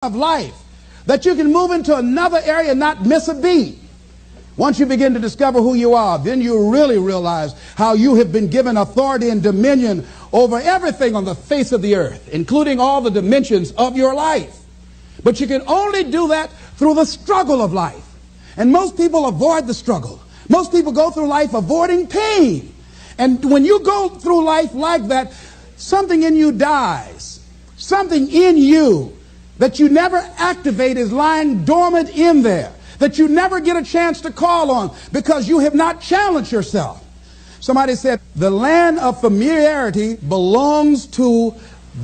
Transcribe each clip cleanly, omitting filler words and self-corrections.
of life, that you can move into another area and not miss a beat. Once you begin to discover who you are, then you really realize how you have been given authority and dominion over everything on the face of the earth, including all the dimensions of your life. But you can only do that through the struggle of life. And most people avoid the struggle. Most people go through life avoiding pain. And when you go through life like that, something in you dies. Something in you that you never activate is lying dormant in there, that you never get a chance to call on because you have not challenged yourself. Somebody said, the land of familiarity belongs to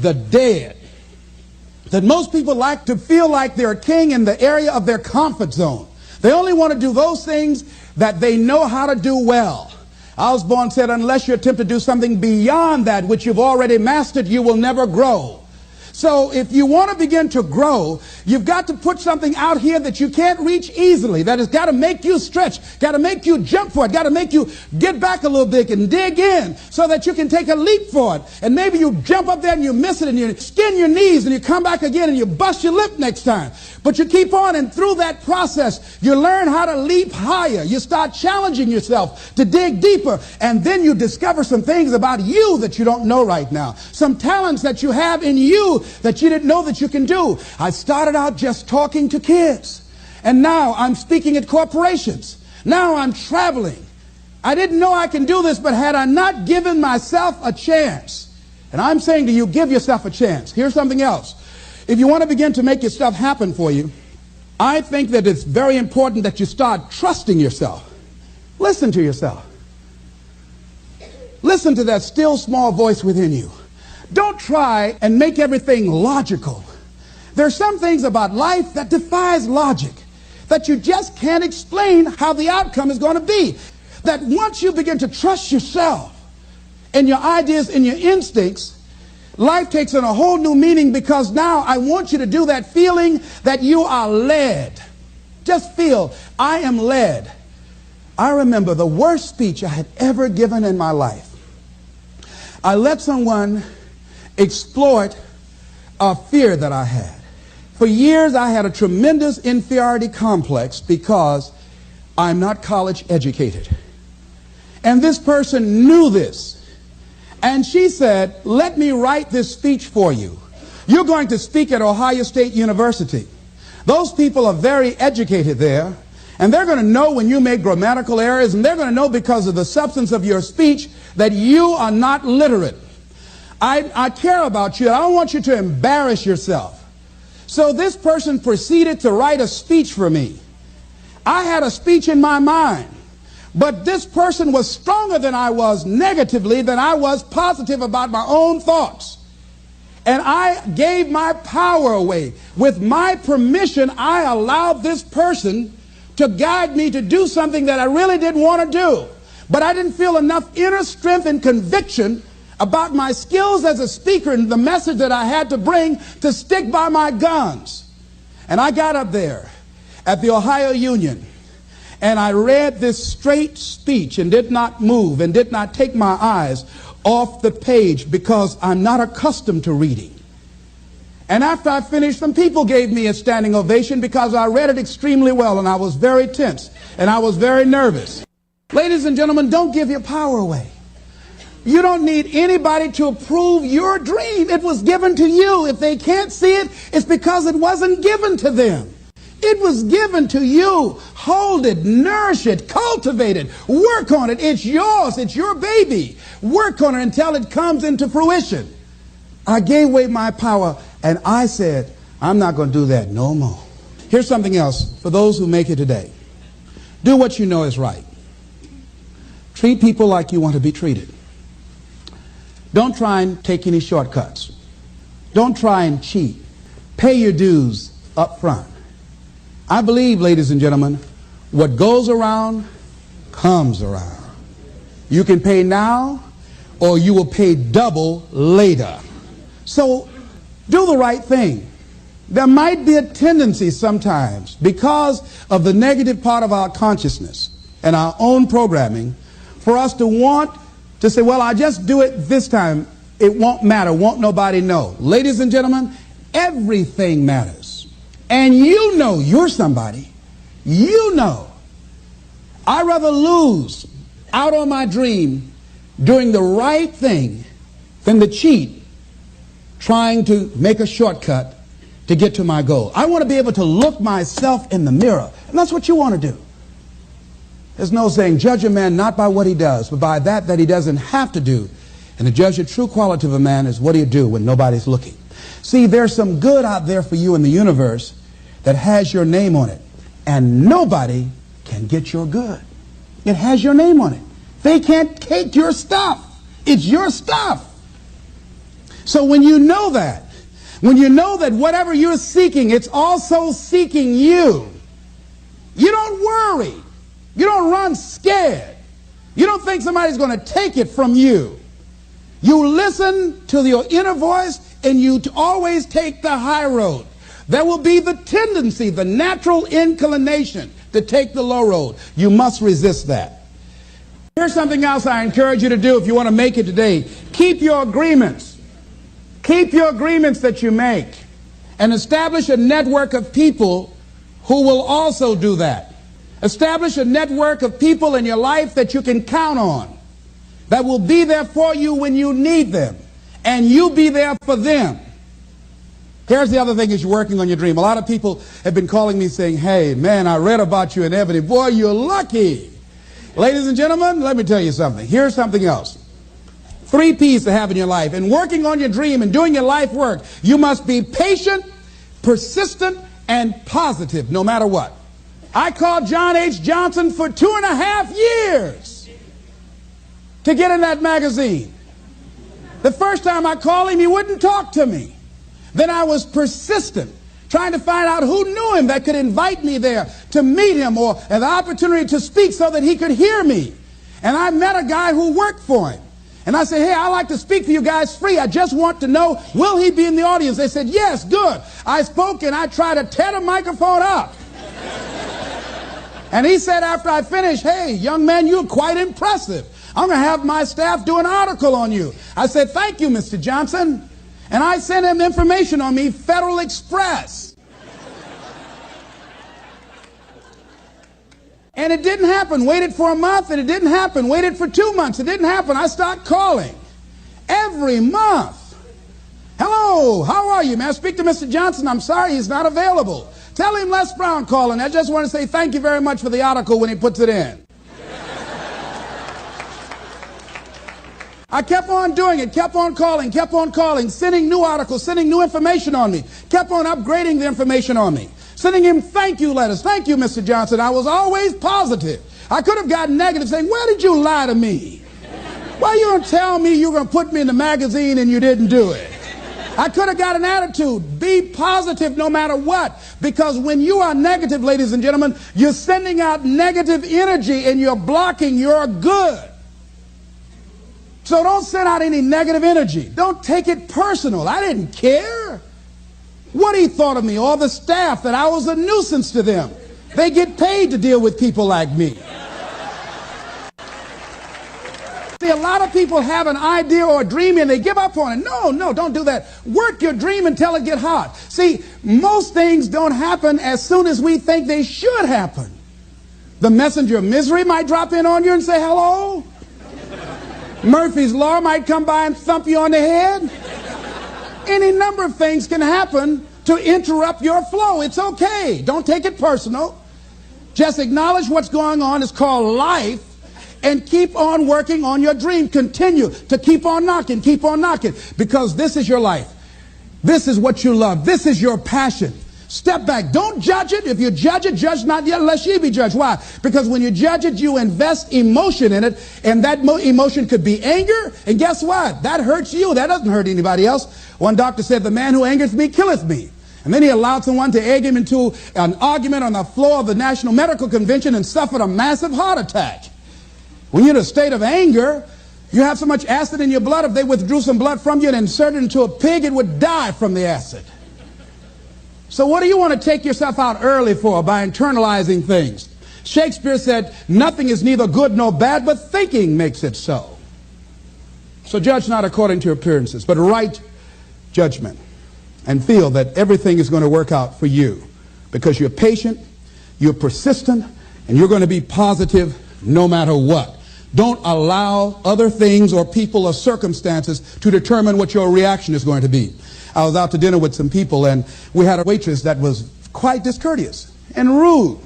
the dead. That most people like to feel like they're a king in the area of their comfort zone. They only want to do those things that they know how to do well. Osborne said, unless you attempt to do something beyond that which you've already mastered, you will never grow. So if you want to begin to grow, you've got to put something out here that you can't reach easily, that has got to make you stretch, got to make you jump for it, got to make you get back a little bit and dig in so that you can take a leap for it. And maybe you jump up there and you miss it and you skin your knees and you come back again and you bust your lip next time. But you keep on, and through that process, you learn how to leap higher. You start challenging yourself to dig deeper, and then you discover some things about you that you don't know right now. Some talents that you have in you that you didn't know that you can do. I started out just talking to kids, and now I'm speaking at corporations. Now I'm traveling. I didn't know I can do this, but had I not given myself a chance, and I'm saying to you, give yourself a chance. Here's something else. If you want to begin to make your stuff happen for you, I think that it's very important that you start trusting yourself. Listen to yourself. Listen to that still small voice within you. Don't try and make everything logical. There are some things about life that defies logic, that you just can't explain how the outcome is going to be. That once you begin to trust yourself and your ideas and your instincts, life takes on a whole new meaning, because now I want you to do that feeling that you are led. Just feel, I am led. I remember the worst speech I had ever given in my life. I let someone exploit a fear that I had. For years I had a tremendous inferiority complex because I'm not college educated. And this person knew this. And she said, let me write this speech for you. You're going to speak at Ohio State University. Those people are very educated there, and they're going to know when you make grammatical errors, and they're going to know because of the substance of your speech that you are not literate. I care about you. I don't want you to embarrass yourself. So this person proceeded to write a speech for me. I had a speech in my mind. But this person was stronger than I was negatively than I was positive about my own thoughts. And I gave my power away. With my permission, I allowed this person to guide me to do something that I really didn't want to do. But I didn't feel enough inner strength and conviction about my skills as a speaker and the message that I had to bring to stick by my guns. And I got up there at the Ohio Union, and I read this straight speech and did not move and did not take my eyes off the page because I'm not accustomed to reading. And after I finished, some people gave me a standing ovation because I read it extremely well, and I was very tense and I was very nervous. Ladies and gentlemen, don't give your power away. You don't need anybody to approve your dream. It was given to you. If they can't see it, it's because it wasn't given to them. It was given to you. Hold it, nourish it, cultivate it, work on it. It's yours. It's your baby. Work on it until it comes into fruition. I gave away my power, and I said, I'm not going to do that no more. Here's something else for those who make it today. Do what you know is right. Treat people like you want to be treated. Don't try and take any shortcuts. Don't try and cheat. Pay your dues up front. I believe, ladies and gentlemen, what goes around comes around. You can pay now, or you will pay double later. So do the right thing. There might be a tendency sometimes, because of the negative part of our consciousness and our own programming, for us to want to say, well, I just do it this time. It won't matter. Won't nobody know. Ladies and gentlemen, everything matters. and you know you're somebody, you know, I'd rather lose out on my dream doing the right thing than to cheat trying to make a shortcut to get to my goal. I want to be able to look myself in the mirror, and that's what you want to do. There's no saying, judge a man not by what he does, but by that he doesn't have to do. And to judge the true quality of a man is what do you do when nobody's looking. See, there's some good out there for you in the universe that has your name on it, and nobody can get your good. It has your name on it. They can't take your stuff. It's your stuff. So when you know that whatever you're seeking, it's also seeking you, you don't worry. You don't run scared. You don't think somebody's going to take it from you. You listen to your inner voice, and you always take the high road. There will be the tendency, the natural inclination to take the low road. You must resist that. Here's something else I encourage you to do if you want to make it today. Keep your agreements. Keep your agreements that you make, and establish a network of people who will also do that. Establish a network of people in your life that you can count on, that will be there for you when you need them, and you be there for them. Here's the other thing as you're working on your dream. A lot of people have been calling me saying, hey, man, I read about you in Ebony. Boy, you're lucky. Ladies and gentlemen, let me tell you something. Here's something else. 3 P's to have in your life. In working on your dream and doing your life work, you must be patient, persistent, and positive no matter what. I called John H. Johnson for 2.5 years to get in that magazine. The first time I called him, he wouldn't talk to me. Then I was persistent, trying to find out who knew him that could invite me there to meet him or have the opportunity to speak so that he could hear me. And I met a guy who worked for him. And I said, hey, I'd like to speak to you guys free. I just want to know, will he be in the audience? They said, yes, good. I spoke and I tried to tear the microphone up. And he said after I finished, hey, young man, you're quite impressive. I'm going to have my staff do an article on you. I said, thank you, Mr. Johnson. And I sent him information on me, Federal Express. And it didn't happen. Waited for a month and it didn't happen. Waited for 2 months. It didn't happen. I started calling every month. Hello, how are you? May I speak to Mr. Johnson? I'm sorry, he's not available. Tell him Les Brown calling. I just want to say thank you very much for the article when he puts it in. I kept on doing it, kept on calling, sending new articles, sending new information on me, kept on upgrading the information on me, sending him thank you letters. Thank you, Mr. Johnson. I was always positive. I could have gotten negative saying, where did you lie to me? Why you don't tell me you're going to put me in the magazine and you didn't do it? I could have got an attitude. Be positive no matter what. Because when you are negative, ladies and gentlemen, you're sending out negative energy and you're blocking your good. So don't send out any negative energy. Don't take it personal. I didn't care what he thought of me or the staff, that I was a nuisance to them. They get paid to deal with people like me. See, a lot of people have an idea or a dream and they give up on it. No, don't do that. Work your dream until it gets hot. See, most things don't happen as soon as we think they should happen. The messenger of misery might drop in on you and say hello. Murphy's Law might come by and thump you on the head. Any number of things can happen to interrupt your flow. It's okay. Don't take it personal. Just acknowledge what's going on. It's called life. And keep on working on your dream. Continue to keep on knocking, because this is your life. This is what you love. This is your passion. Step back. Don't judge it. If you judge it, judge not yet, lest ye be judged. Why? Because when you judge it, you invest emotion in it, and that emotion could be anger, and guess what? That hurts you. That doesn't hurt anybody else. One doctor said, the man who angereth me killeth me. And then he allowed someone to egg him into an argument on the floor of the National Medical Convention and suffered a massive heart attack. When you're in a state of anger, you have so much acid in your blood, if they withdrew some blood from you and inserted it into a pig, it would die from the acid. So what do you want to take yourself out early for by internalizing things? Shakespeare said, nothing is neither good nor bad, but thinking makes it so. So judge not according to your appearances, but right judgment, and feel that everything is going to work out for you because you're patient, you're persistent, and you're going to be positive no matter what. Don't allow other things or people or circumstances to determine what your reaction is going to be. I was out to dinner with some people, and we had a waitress that was quite discourteous and rude.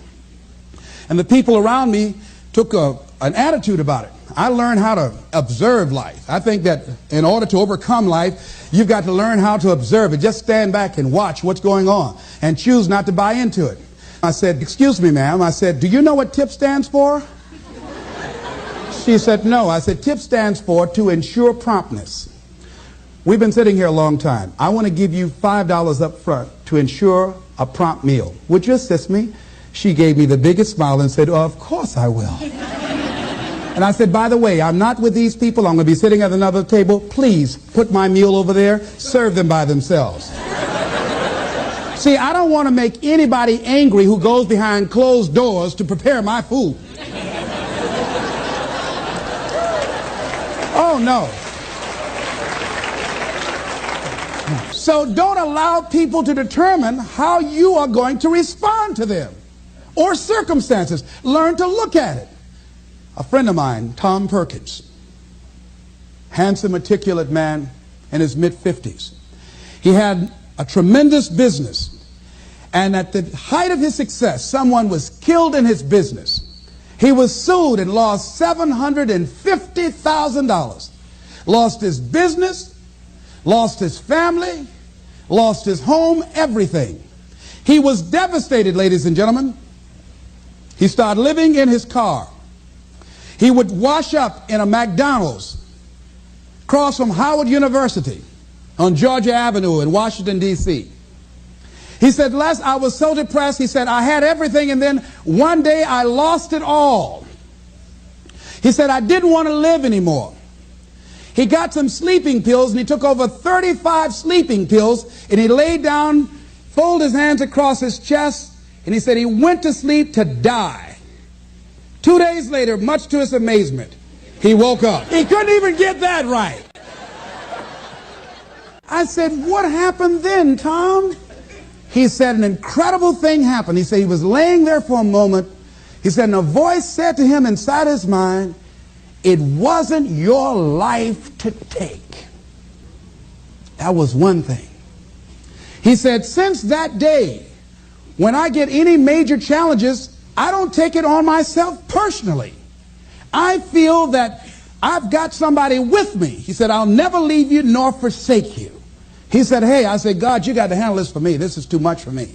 And the people around me took an attitude about it. I learned how to observe life. I think that in order to overcome life, you've got to learn how to observe it. Just stand back and watch what's going on and choose not to buy into it. I said, "Excuse me, ma'am." I said, "Do you know what TIP stands for?" She said, "No." I said, "TIP stands for to ensure promptness. We've been sitting here a long time. I want to give you $5 up front to ensure a prompt meal. Would you assist me?" She gave me the biggest smile and said, "Oh, of course I will." And I said, "By the way, I'm not with these people. I'm going to be sitting at another table. Please put my meal over there. Serve them by themselves." See, I don't want to make anybody angry who goes behind closed doors to prepare my food. Oh, no. So don't allow people to determine how you are going to respond to them or circumstances. Learn to look at it. A friend of mine, Tom Perkins, handsome, articulate man in his mid-50s. He had a tremendous business, and at the height of his success, someone was killed in his business. He was sued and lost $750,000. Lost his business, lost his family, lost his home, everything. He was devastated, ladies and gentlemen. He started living in his car. He would wash up in a McDonald's across from Howard University on Georgia Avenue in Washington, D.C. He said, "Les, I was so depressed." He said, "I had everything, and then one day I lost it all." He said, "I didn't want to live anymore." He got some sleeping pills, and he took over 35 sleeping pills, and he laid down, folded his hands across his chest, and he said he went to sleep to die. 2 days later, much to his amazement, he woke up. He couldn't even get that right. I said, "What happened then, Tom?" He said, "An incredible thing happened." He said he was laying there for a moment. He said, and a voice said to him inside his mind, "It wasn't your life to take." That was one thing. He said, "Since that day, when I get any major challenges, I don't take it on myself personally. I feel that I've got somebody with me." He said, "I'll never leave you nor forsake you." He said, "Hey," I said, "God, you got to handle this for me. This is too much for me."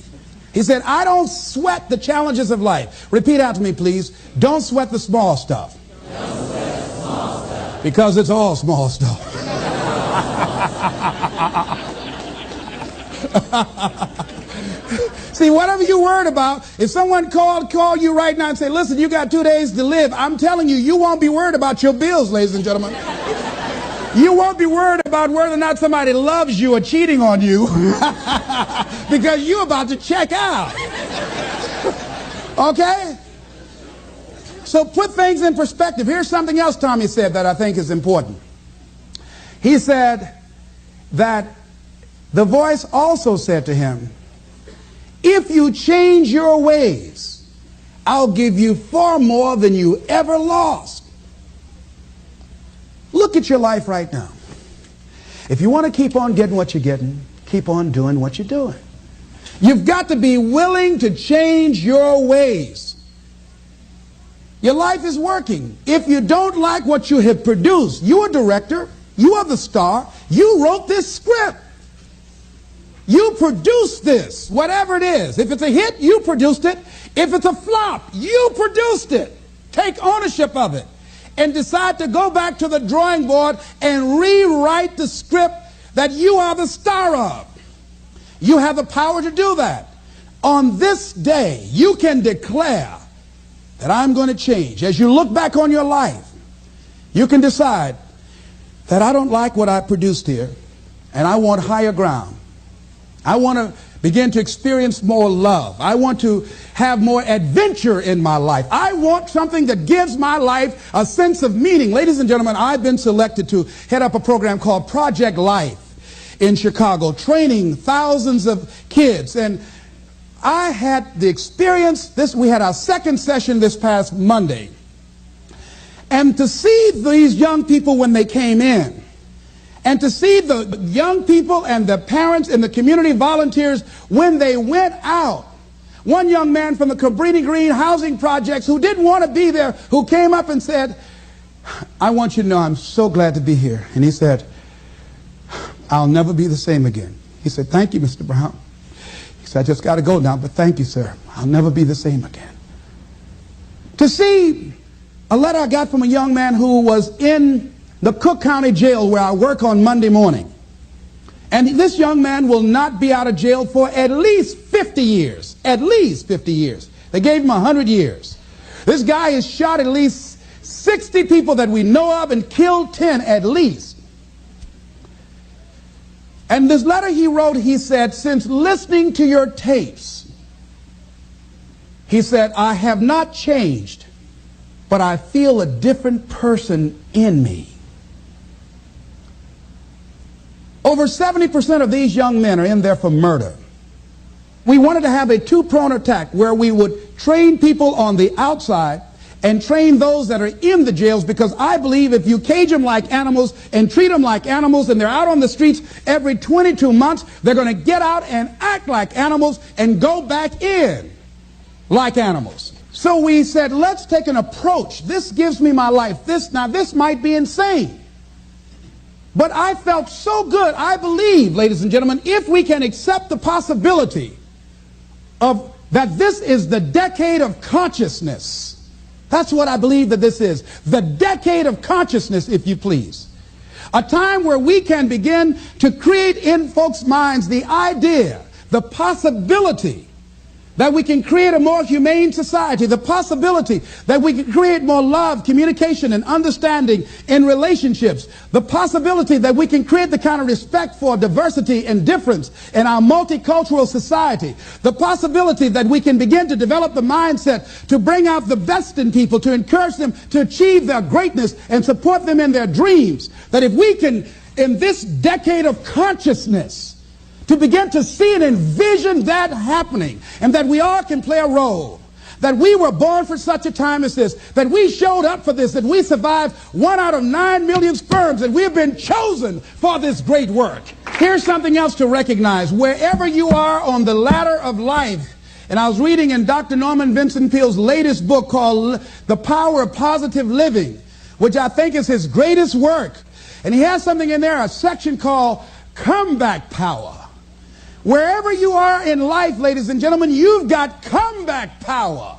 He said, "I don't sweat the challenges of life." Repeat out to me, please. Don't sweat the small stuff. Don't sweat the small stuff. Because it's all small stuff. See, whatever you're worried about, if someone call you right now and say, "Listen, you got 2 days to live," I'm telling you, you won't be worried about your bills, ladies and gentlemen. You won't be worried about whether or not somebody loves you or cheating on you because you're about to check out. Okay? So put things in perspective. Here's something else Tommy said that I think is important. He said that the voice also said to him, "If you change your ways, I'll give you far more than you ever lost." Look at your life right now. If you want to keep on getting what you're getting, keep on doing what you're doing. You've got to be willing to change your ways. Your life is working. If you don't like what you have produced, you're a director, you are the star, you wrote this script. You produced this, whatever it is. If it's a hit, you produced it. If it's a flop, you produced it. Take ownership of it and decide to go back to the drawing board and rewrite the script that you are the star of. You have the power to do that. On this day, you can declare that I'm going to change. As you look back on your life, you can decide that I don't like what I produced here, and I want higher ground. I want to begin to experience more love. I want to have more adventure in my life. I want something that gives my life a sense of meaning. Ladies and gentlemen, I've been selected to head up a program called Project Life in Chicago, training thousands of kids. And I had the experience, we had our second session this past Monday. And to see these young people when they came in, and to see the young people and the parents and the community volunteers when they went out. One young man from the Cabrini Green housing projects who didn't want to be there, who came up and said, I want you to know I'm so glad to be here. And he said, I'll never be the same again. He said, thank you, Mr. Brown. He said, I just got to go now, but thank you, sir. I'll never be the same again. To see a letter I got from a young man who was in the Cook County Jail where I work on Monday morning. And this young man will not be out of jail for at least 50 years. At least 50 years. They gave him 100 years. This guy has shot at least 60 people that we know of and killed 10 at least. And this letter he wrote, he said, since listening to your tapes, he said, I have not changed, but I feel a different person in me. Over 70% of these young men are in there for murder. We wanted to have a two-pronged attack where we would train people on the outside and train those that are in the jails, because I believe if you cage them like animals and treat them like animals and they're out on the streets every 22 months, they're going to get out and act like animals and go back in like animals. So we said, let's take an approach. This gives me my life. This might be insane. But I felt so good. I believe, ladies and gentlemen, if we can accept the possibility of that this is the decade of consciousness. That's what I believe that this is. The decade of consciousness, if you please. A time where we can begin to create in folks' minds the idea, the possibility that we can create a more humane society, the possibility that we can create more love, communication, and understanding in relationships, the possibility that we can create the kind of respect for diversity and difference in our multicultural society, the possibility that we can begin to develop the mindset to bring out the best in people, to encourage them to achieve their greatness and support them in their dreams, that if we can, in this decade of consciousness, to begin to see and envision that happening, and that we all can play a role, that we were born for such a time as this, that we showed up for this, that we survived 1 out of 9 million sperms, and we have been chosen for this great work. Here's something else to recognize. Wherever you are on the ladder of life, and I was reading in Dr. Norman Vincent Peale's latest book called The Power of Positive Living, which I think is his greatest work. And he has something in there, a section called Comeback Power. Wherever you are in life, ladies and gentlemen, you've got comeback power.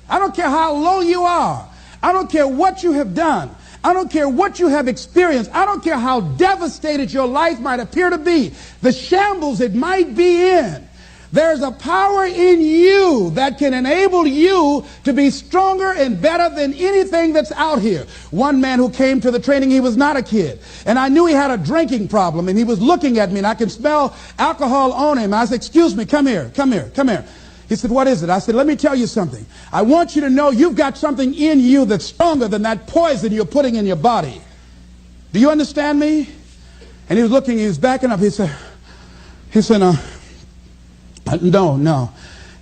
I don't care how low you are. I don't care what you have done. I don't care what you have experienced. I don't care how devastated your life might appear to be, the shambles it might be in. There's a power in you that can enable you to be stronger and better than anything that's out here. One man who came to the training, he was not a kid. And I knew he had a drinking problem, and he was looking at me, and I could smell alcohol on him. I said, excuse me, come here, come here, come here. He said, what is it? I said, let me tell you something. I want you to know you've got something in you that's stronger than that poison you're putting in your body. Do you understand me? And he was looking, he was backing up. He said, no.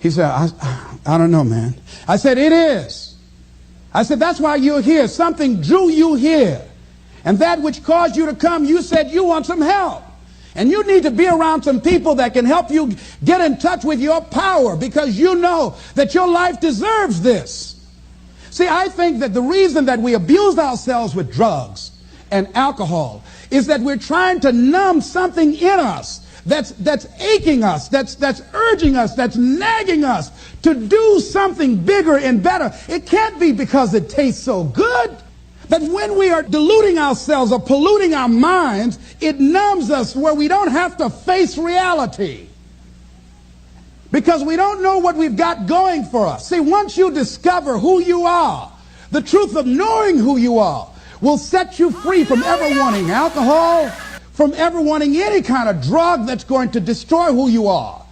He said, I don't know, man. I said, it is. I said, that's why you're here. Something drew you here. And that which caused you to come, you said you want some help. And you need to be around some people that can help you get in touch with your power, because you know that your life deserves this. See, I think that the reason that we abuse ourselves with drugs and alcohol is that we're trying to numb something in us that's aching us, that's urging us, that's nagging us to do something bigger and better. It can't be because it tastes so good. That when we are deluding ourselves or polluting our minds, it numbs us where we don't have to face reality. Because we don't know what we've got going for us. See, once you discover who you are, the truth of knowing who you are will set you free from ever wanting alcohol, from ever wanting any kind of drug that's going to destroy who you are.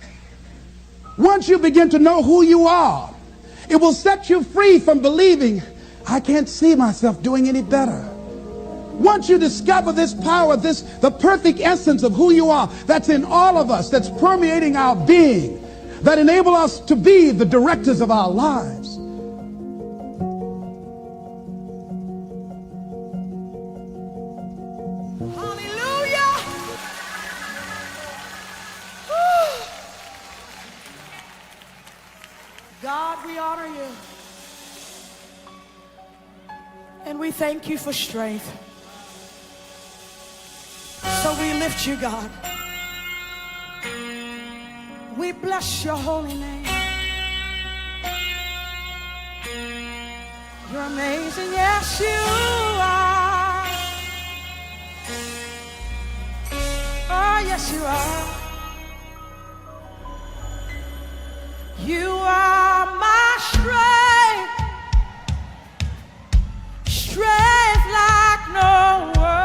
Once you begin to know who you are, it will set you free from believing, I can't see myself doing any better. Once you discover this power, the perfect essence of who you are, that's in all of us, that's permeating our being, that enable us to be the directors of our lives. Hallelujah. Woo. God, we honor you. And we thank you for strength. So we lift you, God. We bless your holy name. You're amazing, yes you are. Oh, yes you are. You are my strength, strength like no one.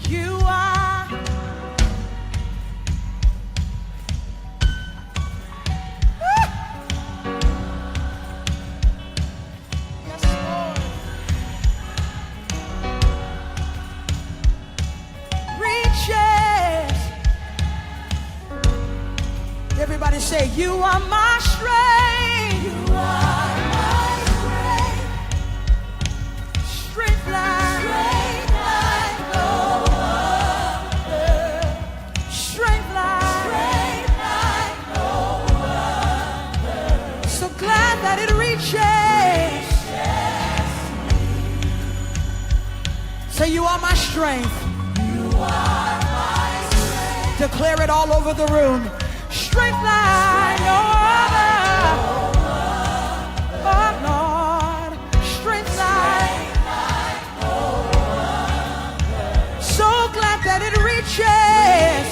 You are. Yes, Lord. Reaches. Everybody say, you are my strength. You are my strength. Strength like no other. Strength like no other. So glad that it reaches. Say, you are my strength. You are my strength. Declare it all over the room. Strength like no other. Oh Lord, strength like no other. So glad that it reaches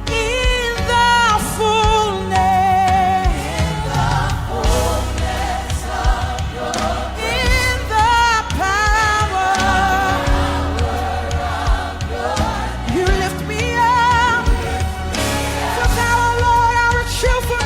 in the fullness of your, in the power of your. You lift me up. For thou, Lord, art a cheerful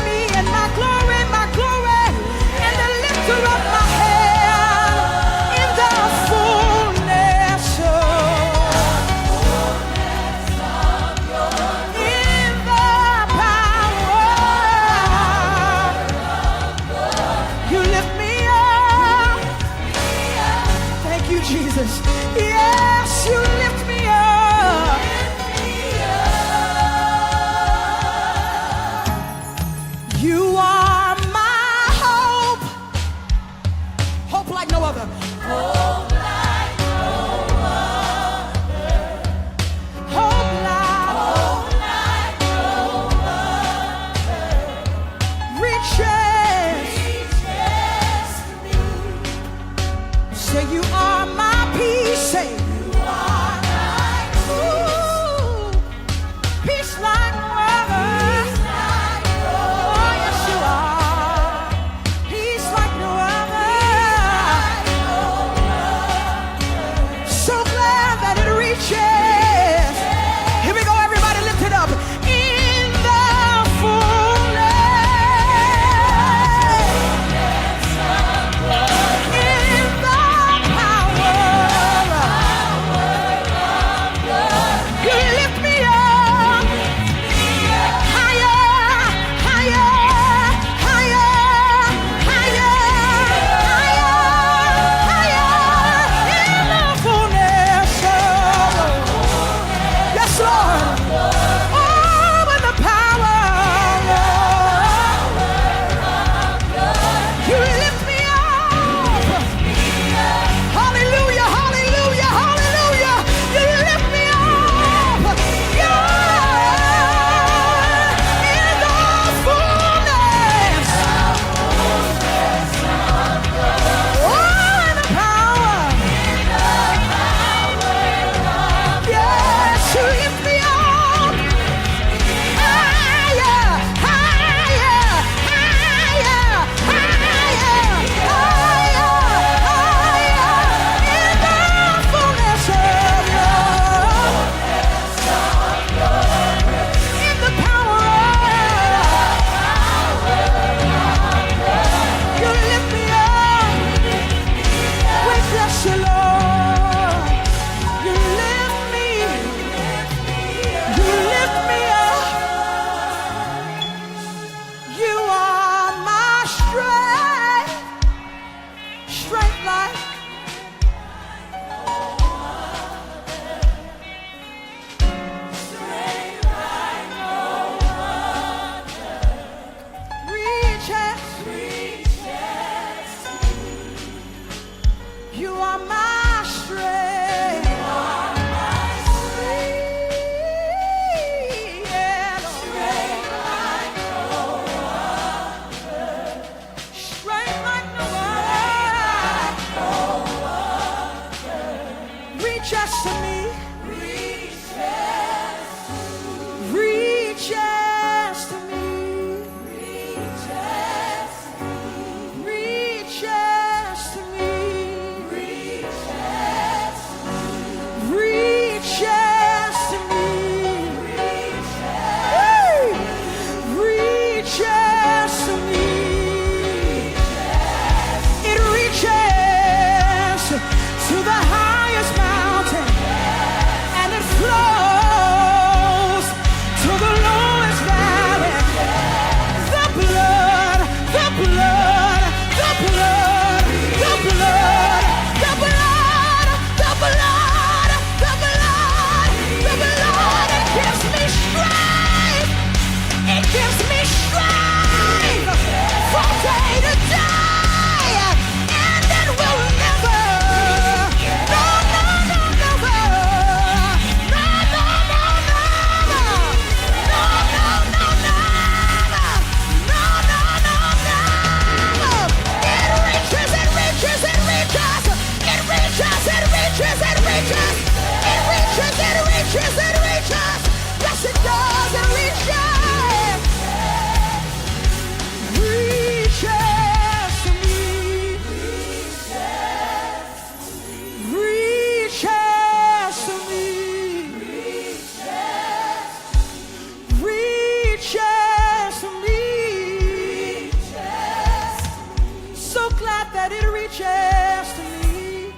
that it reaches to me.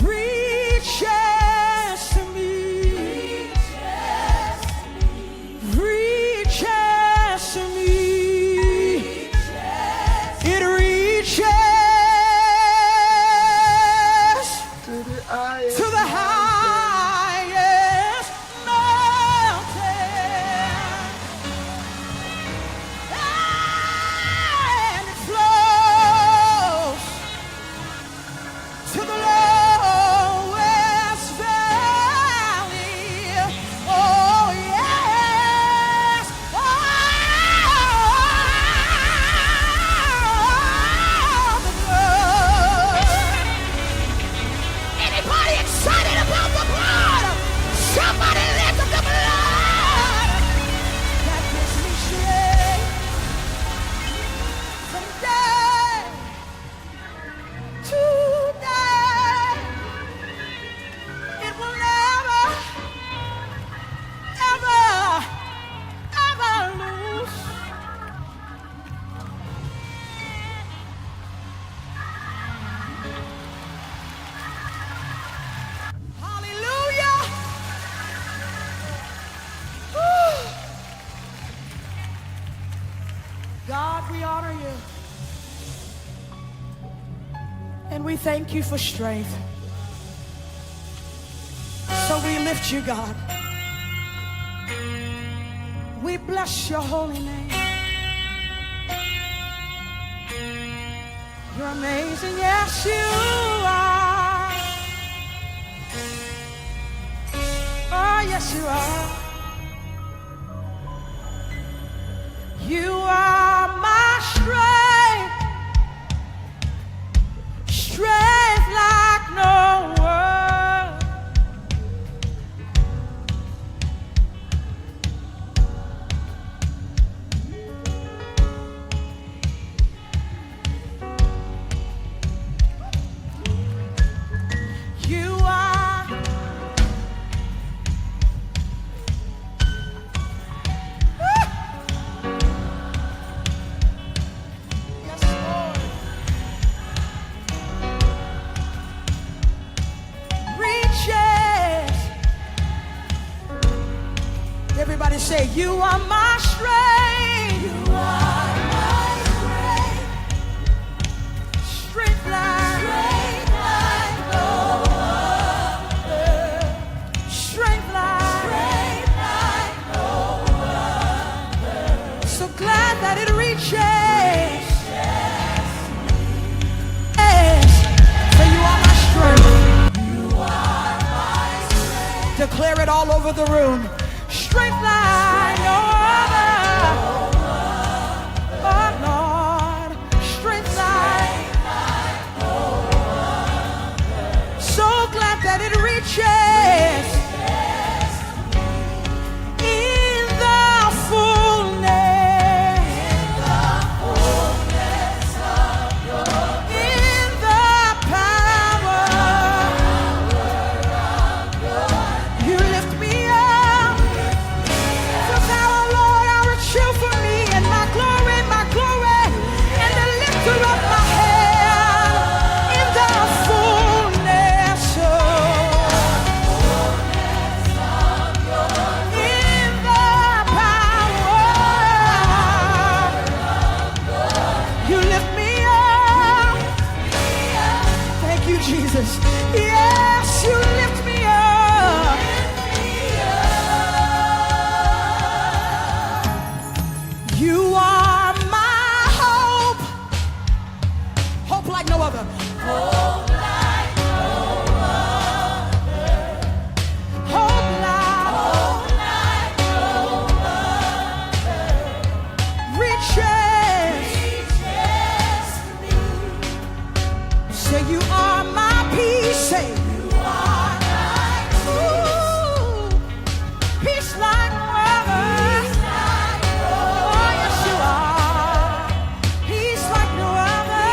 Reaches to me. Reaches to me. It reaches to the highest mountain, and it flows to the lowest valley. Oh yes, oh, the blood. Anybody excited about the blood? Somebody lift up the blood. That gives me strength from day to day. It will never, ever, ever lose. Hallelujah. Woo. God, we honor you. And we thank you for strength. So we lift you, God. We bless your holy name. You're amazing, yes you are. Oh, yes you are. You are my strength, strength like no one. You are. Yes, Lord. Reaches. Everybody say, you are my strength. You are my strength. Strength like no other. Strength like no other. So glad that it reaches. Yes. So you are my strength. You are my strength. Declare it all over the room. Strength like no other. Oh Lord, strength like no other. So glad that it reaches in the fullness, in the power. You lift me up. For thou, O Lord, art a shield for me, and my glory, and the lifter of my head. In the fullness in the power, you lift me up. Thank you, Jesus. Yes, you lift me up. You are my hope. Hope like no other. Hope like riches. Say you are my peace. Say you are my peace like no other. Oh yes you are. Peace like no other.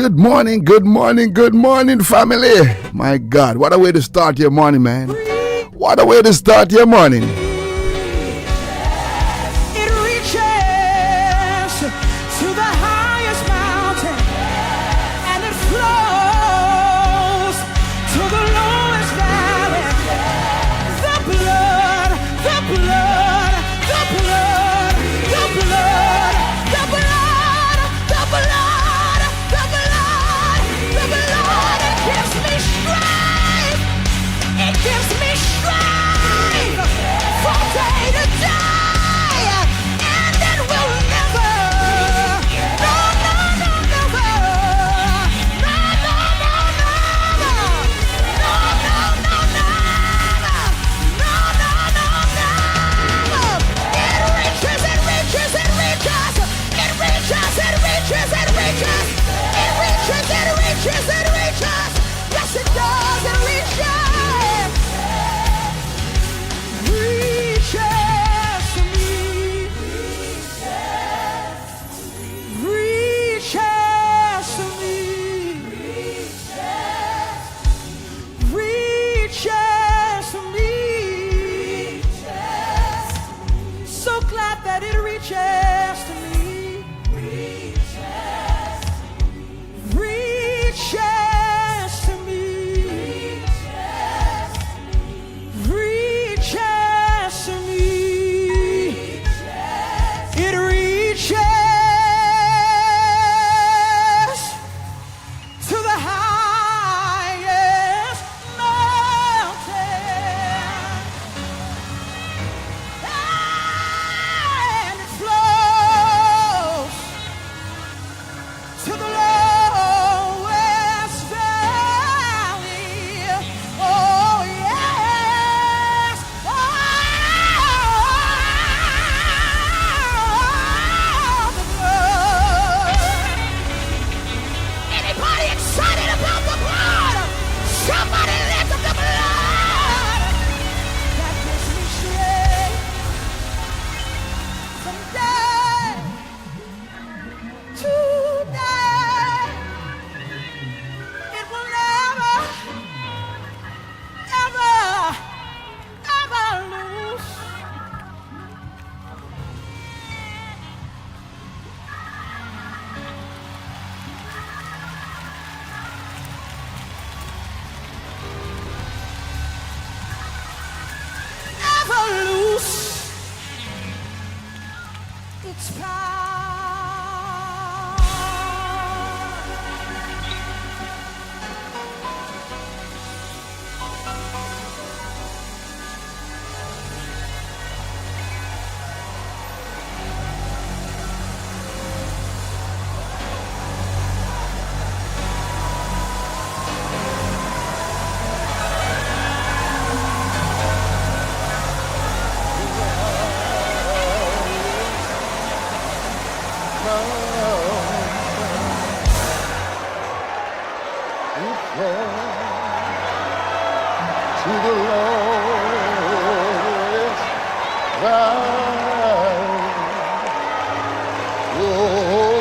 Good morning, family. My God, what a way to start your morning, man. What a way to start your morning. It reaches to the highest mountain, and it flows to the lowest valley. The blood, the blood, the blood, the blood, the blood, the blood, the blood, the blood. It gives me strength. It gives me strength from day to day, and it will never, no, no, no, never, no, no, no, never, no, no, no, never, no, no, no, never. It reaches, it reaches, it reaches, it reaches, it reaches, it reaches, it reaches, it reaches, it reaches. Yes, it does, it reaches. Reaches to me, reaches to me, reaches to me. So glad that it reaches to me. Reaches to me. Reaches to me. It reaches to the highest mountain, and it flows to the lowest valley. Oh yes, oh, the blood. Anybody excited about the blood? Somebody lift up the blood. That gives me strength from day to day. It will never, ever, ever lose. Ever lose its power. To the lowest valley. Oh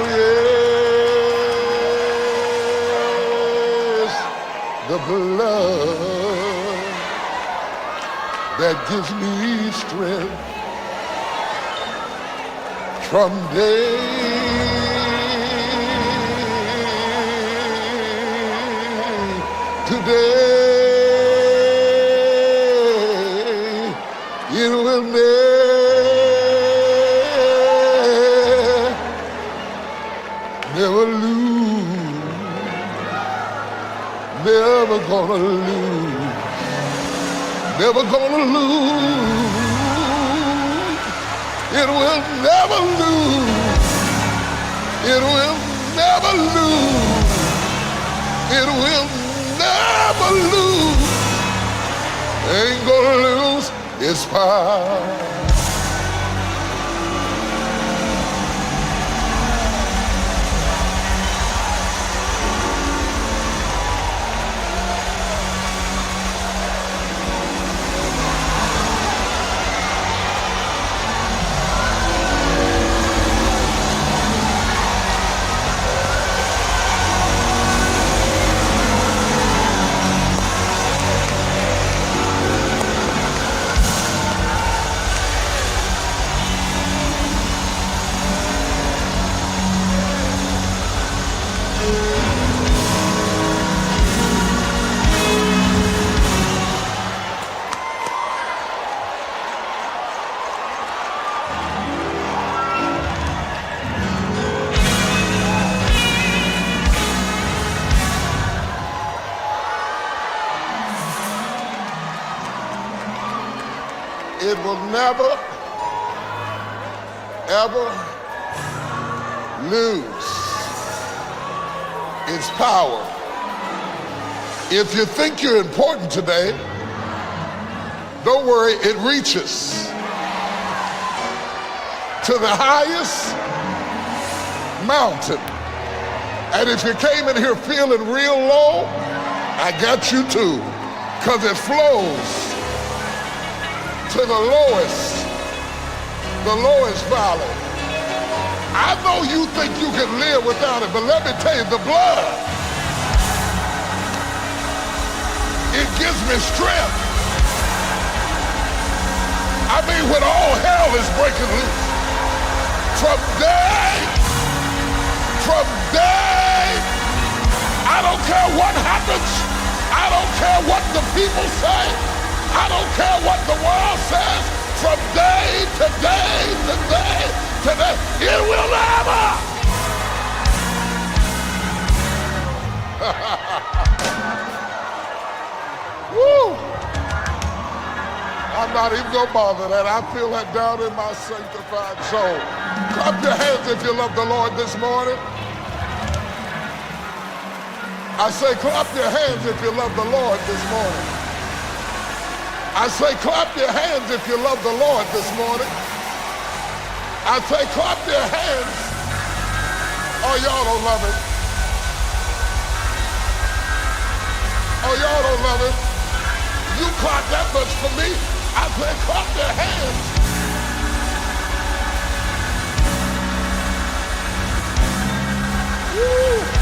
yes, the blood that gives me strength from day to day. It will never lose, never gonna lose, never gonna lose. It will never lose, it will never lose, it will never lose. Ain't gonna lose its power. It will never, ever lose its power. If you think you're important today, don't worry, it reaches to the highest mountain. And if you came in here feeling real low, I got you too, because it flows to the lowest valley. I know you think you can live without it, but let me tell you, the blood, it gives me strength. I mean, when all hell is breaking loose, from day, I don't care what happens. I don't care what the people say. I don't care what the world says. From day to day to day to day, it will never. Woo! I'm not even gonna bother that. I feel that down in my sanctified soul. Clap your hands if you love the Lord this morning. I say clap your hands if you love the Lord this morning. I say clap your hands if you love the Lord this morning. I say clap your hands. Oh, y'all don't love it. Oh, y'all don't love it. You clap that much for me. I say clap your hands. Woo.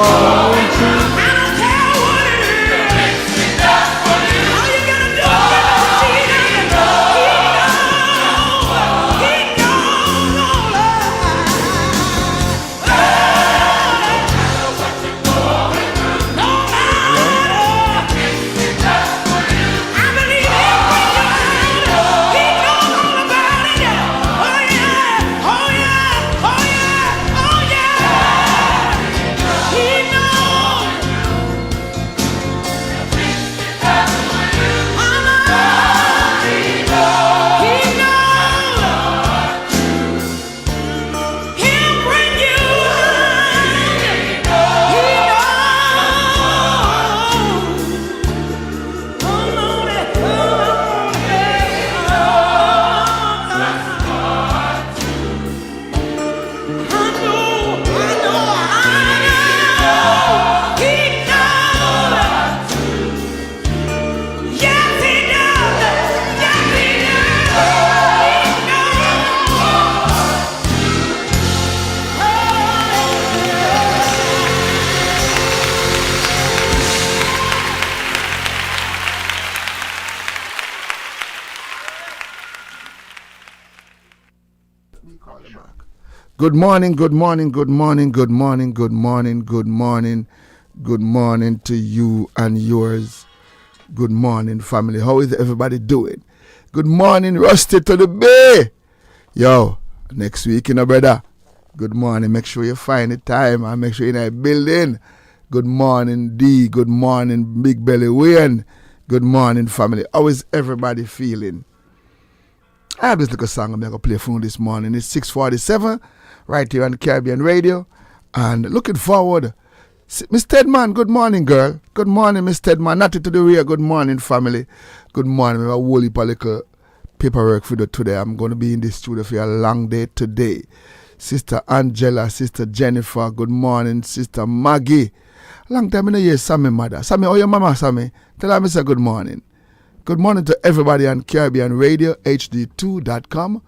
don't care what it is. All you gotta do is give it to Jesus. He knows all no matter. I believe it when you're out. He knows all about it. Oh yeah, oh yeah, oh yeah, oh yeah. He knows. He knows. He'll bring you out. He knows. Oh Lord, Good morning, good morning, good morning, good morning, good morning, good morning, good morning to you and yours. Good morning, family. How is everybody doing? Good morning, Rusty to the Bay. Yo, next week, brother. Good morning. Make sure you find the time and make sure you're in a building. Good morning, D. Good morning, Big Belly Wayne. Good morning, family. How is everybody feeling? I have this little song I'm going to play for you this morning. It's 6:47 right here on the Caribbean Radio. And looking forward. Miss Tedman, good morning, girl. Good morning, Miss Tedman. Natty to the rear. Good morning, family. Good morning. We have a whole heap of little paperwork for you today. I'm going to be in the studio for a long day today. Sister Angela, Sister Jennifer. Good morning, Sister Maggie. Long time in the year, Sammy, mother. Sammy, oh, your mama, Sammy. Tell her I say good morning. Good morning to everybody on Caribbean Radio, HD2.com.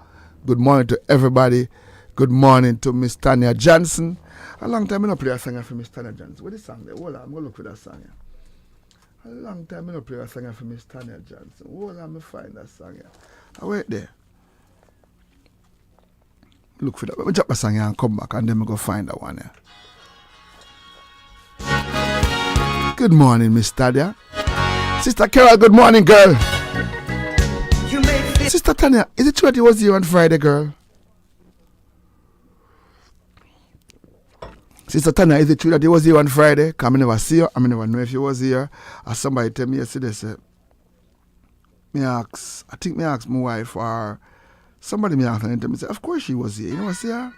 Good morning to everybody. Good morning to Miss Tanya Johnson. A long time I don't play a song for Miss Tanya Johnson. What is the song there? Hold on, I'm going to look for that song here. A long time I don't play a song for Miss Tanya Johnson. Hold on, me find that song here. I wait there. Look for that. Let me drop the song here and come back and then we go find that one here. Good morning, Miss Tadia. Sister Carol, good morning, girl. Sister Tanya, is it true that you was here on Friday, girl? Sister Tanya, is it true that you was here on Friday? Because I never see you. I never know if you was here. Or somebody tell me yesterday, say, I think me ask my wife or somebody me ask and tell me, say, of course she was here. You know what I say her?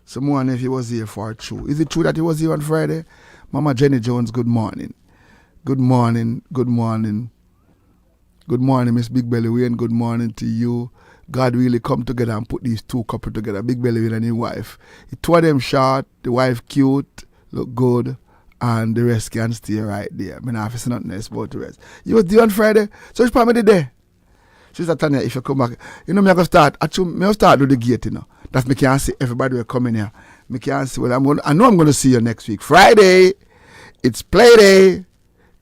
So I wonder if he was here for true. Is it true that he was here on Friday? Mama Jenny Jones, good morning. Good morning, good morning. Good morning, Miss Big Belly Wayne. Good morning to you. God really come together and put these two couples together, Big Belly Wayne and his wife. The two of them short, the wife cute, look good, and the rest can stay right there. I mean, I have to say nothing else about the rest. You was there on Friday, so it's probably there. Sister Tanya, if you come back, you know, me I go start. Actually, me I start do the gate, you know. That's me can see everybody will come in here. Me can see. Well, I know I'm going to see you next week. Friday, it's play day.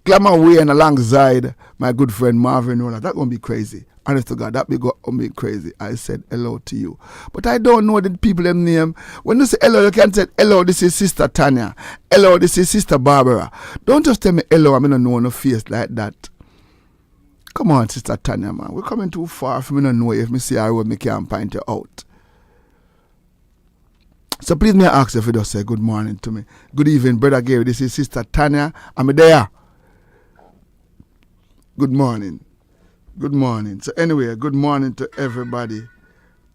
Glamour Wayne alongside my good friend Marvin Roller. That's going to be crazy. Honest to God, that be going to be crazy. I said hello to you. But I don't know the people them name. When you say hello, you can say hello, this is Sister Tanya. Hello, this is Sister Barbara. Don't just tell me hello, I'm not know no face like that. Come on, Sister Tanya, man. We're coming too far for me to know if me see her road, me can't point you out. So please may I ask you if you just say good morning to me. Good evening, Brother Gary. This is Sister Tanya. I'm there. Good morning. Good morning. So anyway, good morning to everybody.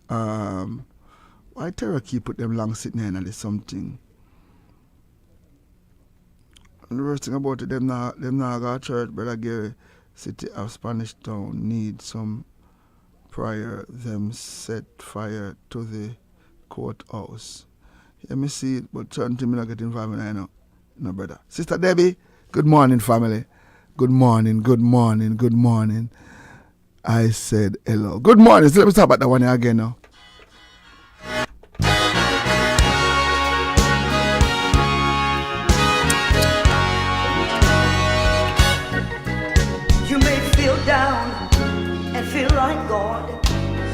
Why Terra keep put them long sitting here and there's something. And the worst thing about it, them now go to church, Brother Gary. City of Spanish Town need some prayer. Them set fire to the courthouse. Let me see it, but something me not get involved in, I know. No, brother. Sister Debbie, good morning, family. Good morning, good morning, good morning. I said hello. Good morning. So let me talk about that one again now.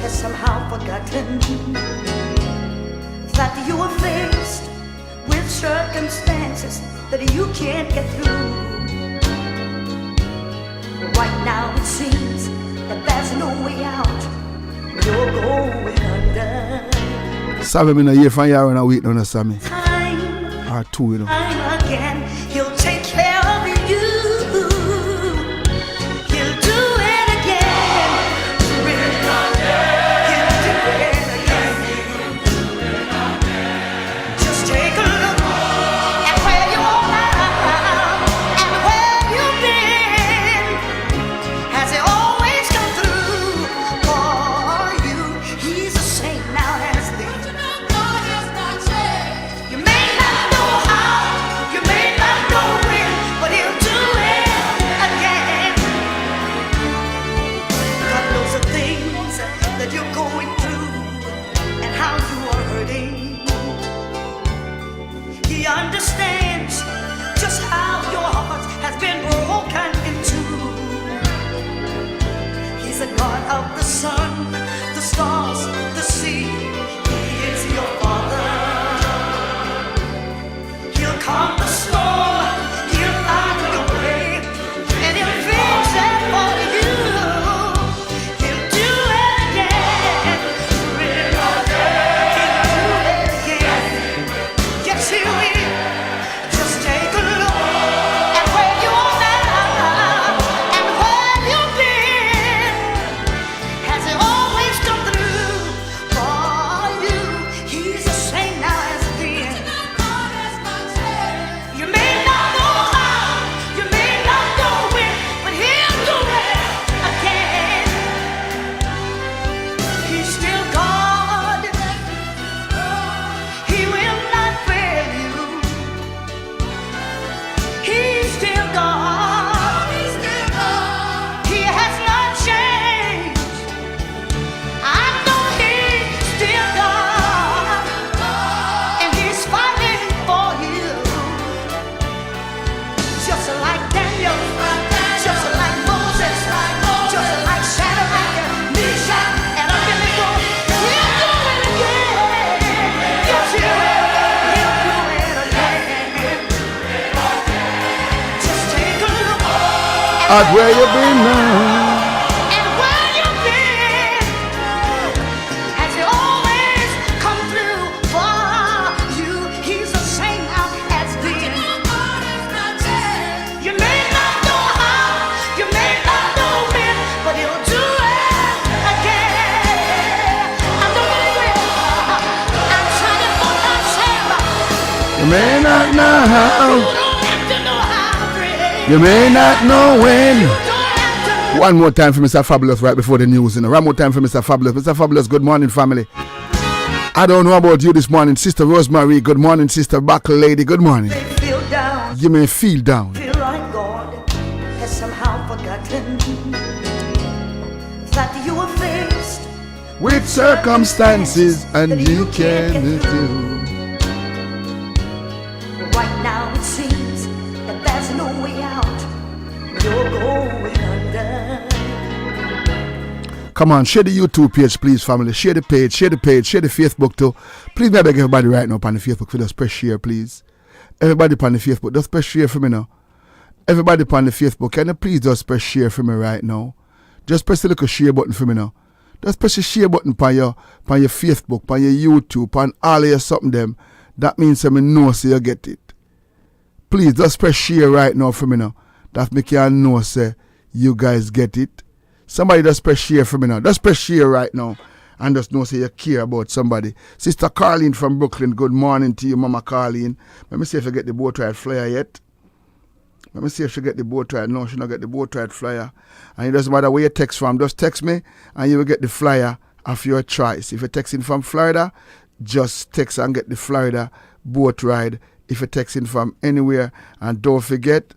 has somehow forgotten that you are faced with circumstances that you can't get through. Right now it seems that there's no way out. You're going under. Sammy, me no hear from you when I wait on a Sammy. Time Or two, you know. again, he'll take care of you. He'll do it again. He'll do it again. Just take a look at where you are now and where you've been. Has he always come through for you? He's the same now as then. You may not know how, you may not know when, but he'll do it again. God knows the things that you're going through and how you are hurting. He understands just how your heart has been broken in two. He's the God of the sun, the stars, the sea. He is your Father. He'll calm the storm, he'll find your way, and he'll fix it for you. He'll do it again. He'll do it again. Yes, he will. Just take a look at where you are now and where you've been. Has he always come through for you? He's the same now as then. You may not know how, you may not know when, but he'll do it again. He's still God. He will not fail you. He's still God. He has not changed. I know he's still God, and he's fighting for you. Just like Daniel, just like Moses, just like Shadrach, Meshach, and Abednego. He'll do it again. Yes, he will. He'll do it again. Just take a look At where you been now. and where you've been. Has he always come through for you? He's the same now as then. You may not know how, you may not know when, but he'll do it again. I know he will. I'm trying to put myself. You may not know You how. don't have to know how, Greg. You may not know when. You don't have to know. One more time for Mr. Fabulous right before the news. You know. One more time for Mr. Fabulous. Mr. Fabulous, good morning, family. I don't know about you this morning. Sister Rosemary, good morning. Sister Buckle Lady, good morning. They feel down. You may feel down. Feel like God has somehow forgotten that you were faced With circumstances and you can do. right now. It seems that there's no way out. You're going under. Come on, share the YouTube page, please, family. Share the page, share the Facebook too. Please, may I beg everybody right now on the Facebook for just press share, please. Everybody on the Facebook, just press share for me now. Everybody on the Facebook, can you please just press share for me right now? Just press the little share button for me now. Just press the share button on your Facebook, on your YouTube, on all of your something them. That means I know so you get it. Please just press share right now for me now. That make you know say you guys get it. Somebody just press share for me now. Just press share right now. And just know say you care about somebody. Sister Carlene from Brooklyn, good morning to you, Mama Carlene. Let me see if you get the boat ride flyer yet. Let me see if she get the boat ride. No, she not get the boat ride flyer. And it doesn't matter where you text from. Just text me and you will get the flyer of your choice. If you're texting from Florida, just text and get the Florida boat ride. If you're texting from anywhere. And don't forget,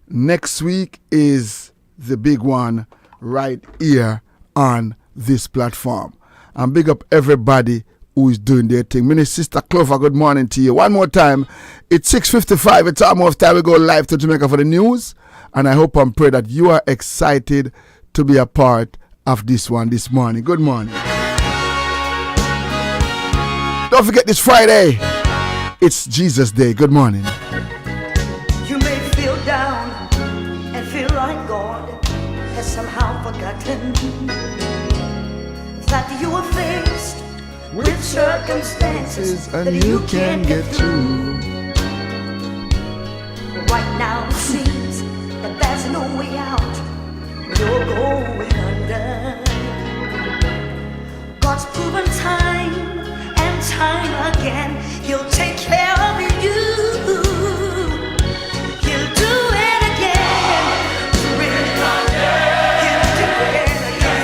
next week is the big one right here on this platform. And big up everybody who is doing their thing. Minister Sister Clover, good morning to you. One more time, it's 6:55. It's almost time we go live to Jamaica for the news. And I hope and pray that you are excited to be a part of this one this morning. Good morning. Don't forget this Friday, it's Jesus Day. Good morning. You may feel down and feel like God has somehow forgotten that you are faced with circumstances that you can't get through. Right now it seems that there's no way out. You're going under. God's proven time and time again, He'll take care of you. He'll do it again. He'll do it again.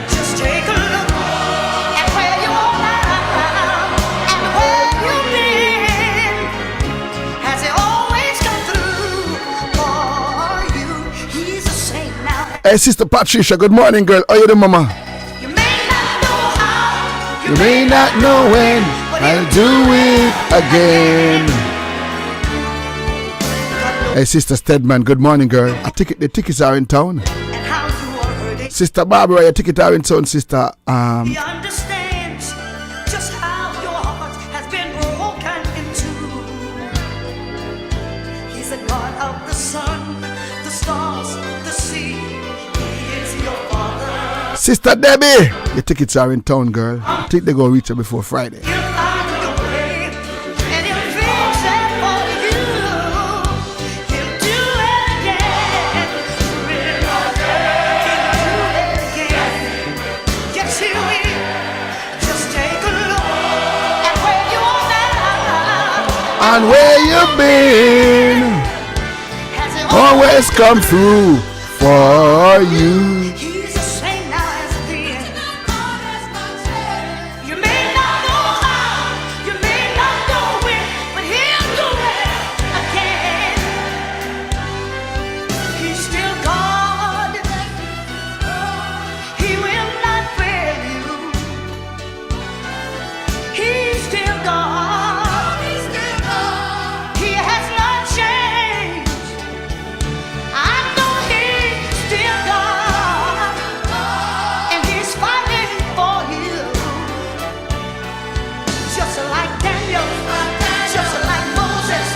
Just take a look at where you are now and where you've been. Has He always come through for you? He's the same now. Hey, Sister Patricia, good morning, girl. How you doing, mama? You may not know how, You may not know when I'll do it again. Hey, Sister Stedman, good morning, girl. The tickets are in town. and how you are hurting. Sister Barbara, your tickets are in town, Sister. He understands just how your heart has been broken into. He's the God of the sun, the stars, the sea. He is your Father. Sister Debbie, your tickets are in town, girl. I think they're going to reach her before Friday. He'll find your way, and He'll fix it for you. He'll do it again. He'll do it again. Yes, He will. Just take a look at where you are now. And where you've been, Has He always come through for you. He's the same now as then. You may not know how, you may not know when, but He'll do it again. He's still God. He will not fail you. He's still God. He has not changed. I know He's still God, and He's fighting for you. Just like Daniel, just like Moses,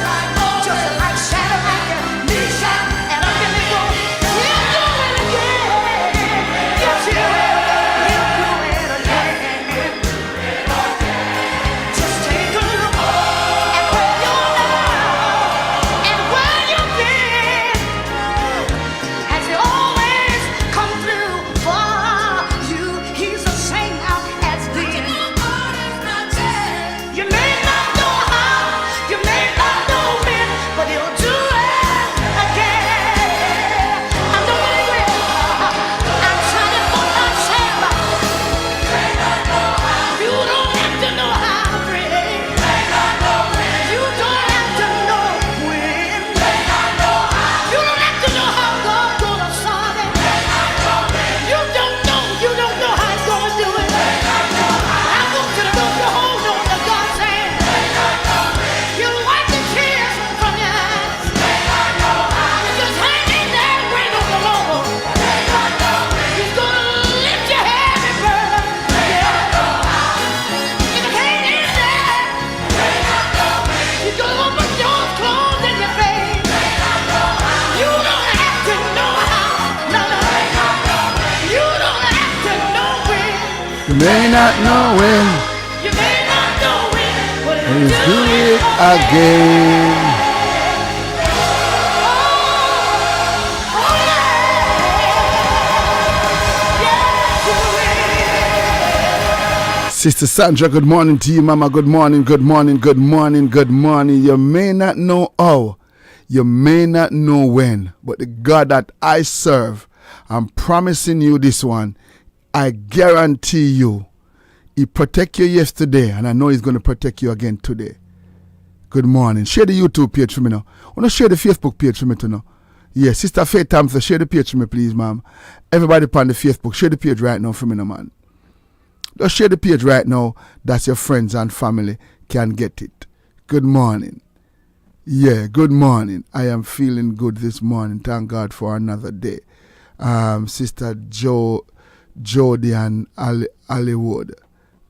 just like Shadrach, Meshach, and Abednego. He'll do it again. Yes, He will. He'll do it again. Just take a look at where you're now and where you've been. Has He always come through for you? He's the same now as then. You may not know how, you may not know when, but He'll do it again. I know He will. I'm trying for myself. You don't have to know how, friend. You don't have to know when. You don't have to know how God's gonna solve it. You don't know how He's gonna do it. I want you to know you hold on to God's hand. You wipe the tears from your eyes. You just hang in there and wait on the Lord. He's gonna lift your heavy burden. If you hang in there, He's gonna open doors closed in your face. You don't have to know how, no. You don't have to know when. You may not know when, You may not know when, but and He'll He'll do do it it again. Sister Sandra, good morning to you, Mama. Good morning, good morning, good morning, good morning. You may not know how, you may not know when, but the God that I serve, I'm promising you this one, I guarantee you, He protect you yesterday, and I know He's going to protect you again today. Good morning. Share the YouTube page for me now. I want to share the Facebook page for me too now. Yeah, Sister Faith Thompson, share the page for me, please, ma'am. Everybody on the Facebook, share the page right now for me now, man. Just share the page right now that your friends and family can get it. Good morning. Yeah, good morning. I am feeling good this morning. Thank God for another day. Sister Jodian Hollywood.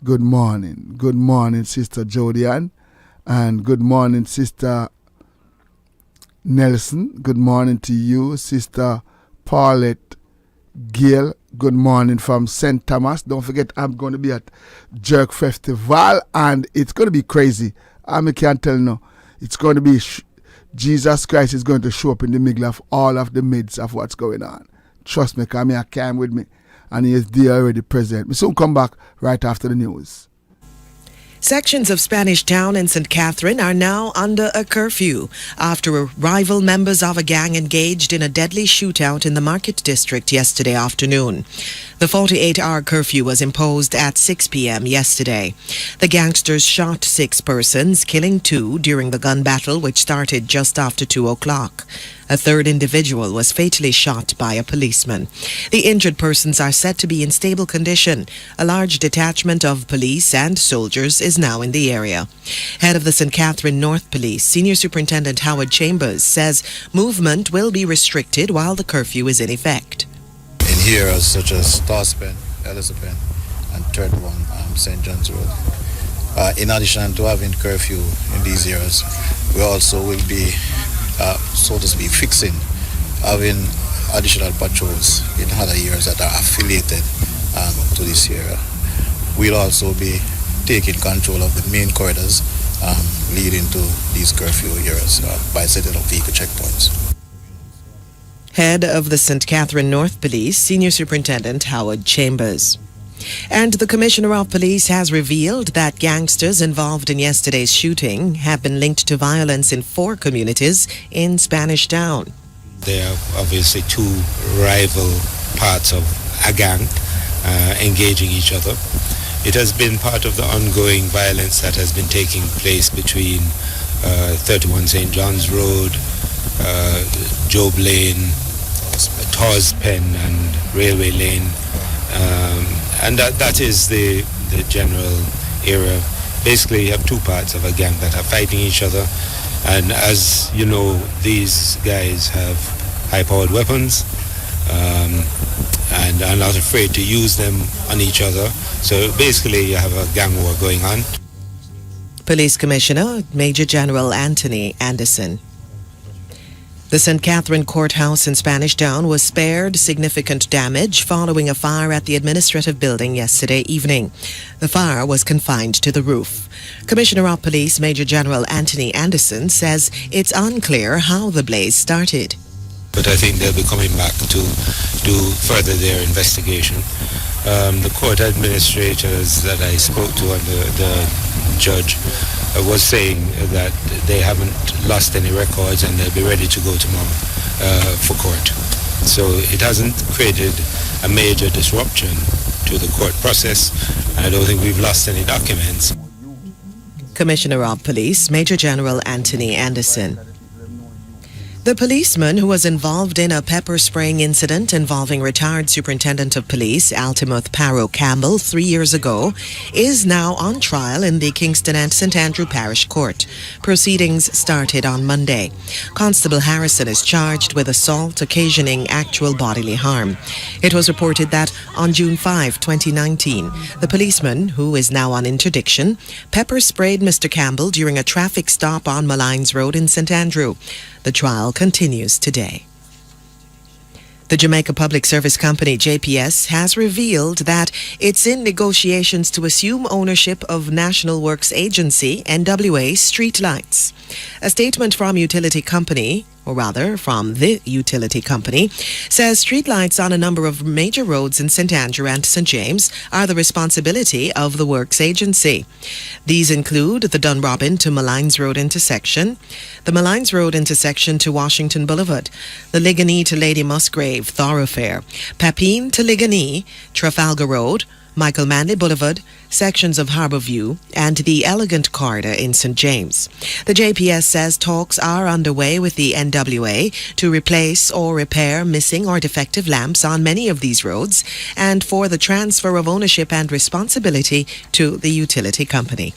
Good morning. Good morning, Sister Jodian. And good morning, Sister Nelson. Good morning to you, Sister Paulette Gill. Good morning from St. Thomas. Don't forget, I'm going to be at Jerk Festival, and it's going to be crazy. I can't tell no. It's going to be Jesus Christ is going to show up in the middle of all of the midst of what's going on. Trust me, come here, came with me, and he is there already present. We soon come back right after the news. Sections of Spanish Town and St. Catherine are now under a curfew after rival members of a gang engaged in a deadly shootout in the Market District yesterday afternoon. The 48-hour curfew was imposed at 6 p.m. yesterday. The gangsters shot 6 persons, killing 2 during the gun battle, which started just after 2 o'clock. A third individual was fatally shot by a policeman. The injured persons are said to be in stable condition. A large detachment of police and soldiers is now in the area. Head of the St. Catherine North Police, Senior Superintendent Howard Chambers, says movement will be restricted while the curfew is in effect. In here, such as Torspen, Elizabeth, and third one, St. John's Road. In addition to having curfew in these areas, we also will be so to speak, having additional patrols in other areas that are affiliated to this area. We'll also be taking control of the main corridors leading to these curfew areas by setting up vehicle checkpoints. Head of the St. Catherine North Police, Senior Superintendent Howard Chambers. And the Commissioner of Police has revealed that gangsters involved in yesterday's shooting have been linked to violence in 4 communities in Spanish Town. There are obviously 2 rival parts of a gang engaging each other. It has been part of the ongoing violence that has been taking place between 31 St. John's Road, Job Lane, Torspen and Railway Lane. And that is the general area. Basically, you have 2 parts of a gang that are fighting each other. And as you know, these guys have high-powered weapons and are not afraid to use them on each other. So basically, you have a gang war going on. Police Commissioner Major General Anthony Anderson. The St. Catherine Courthouse in Spanish Town was spared significant damage following a fire at the administrative building yesterday evening. The fire was confined to the roof. Commissioner of Police Major General Anthony Anderson says it's unclear how the blaze started. But I think they'll be coming back to do further their investigation. The court administrators that I spoke to and the judge was saying that they haven't lost any records and they'll be ready to go tomorrow for court. So it hasn't created a major disruption to the court process. I don't think we've lost any documents. Commissioner of Police Major General Anthony Anderson. The policeman who was involved in a pepper spraying incident involving retired Superintendent of Police Altimouth Paro Campbell 3 years ago is now on trial in the Kingston and St. Andrew Parish Court. Proceedings started on Monday. Constable Harrison is charged with assault occasioning actual bodily harm. It was reported that on June 5, 2019, the policeman, who is now on interdiction, pepper sprayed Mr. Campbell during a traffic stop on Malines Road in St. Andrew. The trial continues today. The Jamaica Public Service Company, JPS, has revealed that it's in negotiations to assume ownership of National Works Agency, NWA, streetlights. A statement from the utility company says streetlights on a number of major roads in St. Andrew and St. James are the responsibility of the Works Agency. These include the Dunrobin to Malines Road intersection, the Malines Road intersection to Washington Boulevard, the Ligani to Lady Musgrave thoroughfare, Papine to Ligani, Trafalgar Road, Michael Manley Boulevard, sections of Harbour View, and the Elegant Corridor in St. James. The JPS says talks are underway with the NWA to replace or repair missing or defective lamps on many of these roads and for the transfer of ownership and responsibility to the utility company.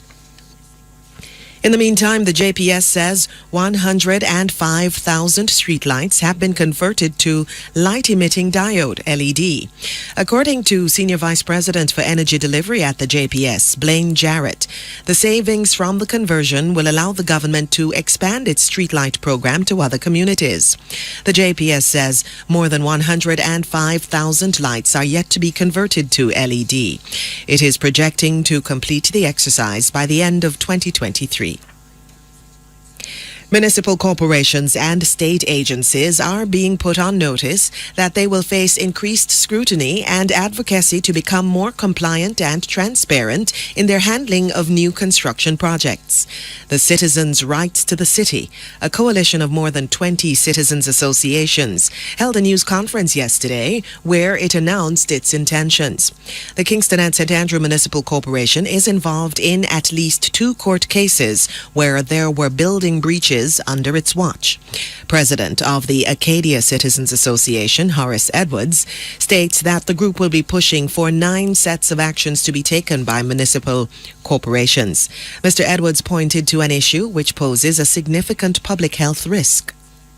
In the meantime, the JPS says 105,000 streetlights have been converted to light-emitting diode LED. According to Senior Vice President for Energy Delivery at the JPS, Blaine Jarrett, the savings from the conversion will allow the government to expand its streetlight program to other communities. The JPS says more than 105,000 lights are yet to be converted to LED. It is projecting to complete the exercise by the end of 2023. Municipal corporations and state agencies are being put on notice that they will face increased scrutiny and advocacy to become more compliant and transparent in their handling of new construction projects. The Citizens' Rights to the City, a coalition of more than 20 citizens' associations, held a news conference yesterday where it announced its intentions. The Kingston and St. Andrew Municipal Corporation is involved in at least 2 court cases where there were building breaches under its watch. President of the Acadia Citizens Association, Horace Edwards, states that the group will be pushing for 9 sets of actions to be taken by municipal corporations. Mr. Edwards pointed to an issue which poses a significant public health risk.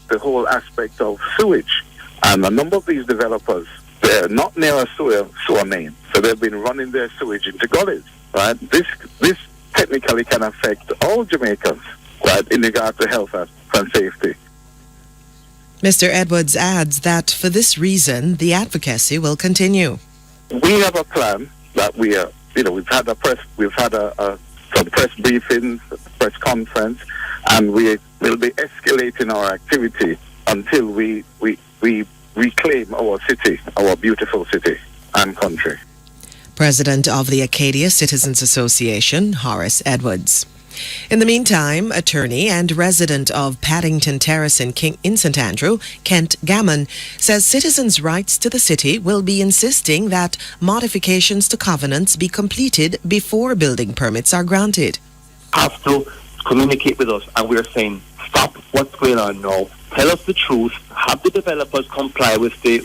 The whole aspect of sewage. And a number of these developers, they're not near a sewer main, so they've been running their sewage into gullies. Right? This technically can affect all Jamaicans, right, in regard to health and safety. Mr. Edwards adds that for this reason, the advocacy will continue. We have a plan that we are, we've had some press briefings, press conference, and we will be escalating our activity until we reclaim our city, our beautiful city and country. President of the Acadia Citizens Association, Horace Edwards. In the meantime, attorney and resident of Paddington Terrace in St. Andrew, Kent Gammon, says Citizens' Rights to the City will be insisting that modifications to covenants be completed before building permits are granted. Have to communicate with us, and we're saying, stop what's going on now. Tell us the truth. Have the developers comply with the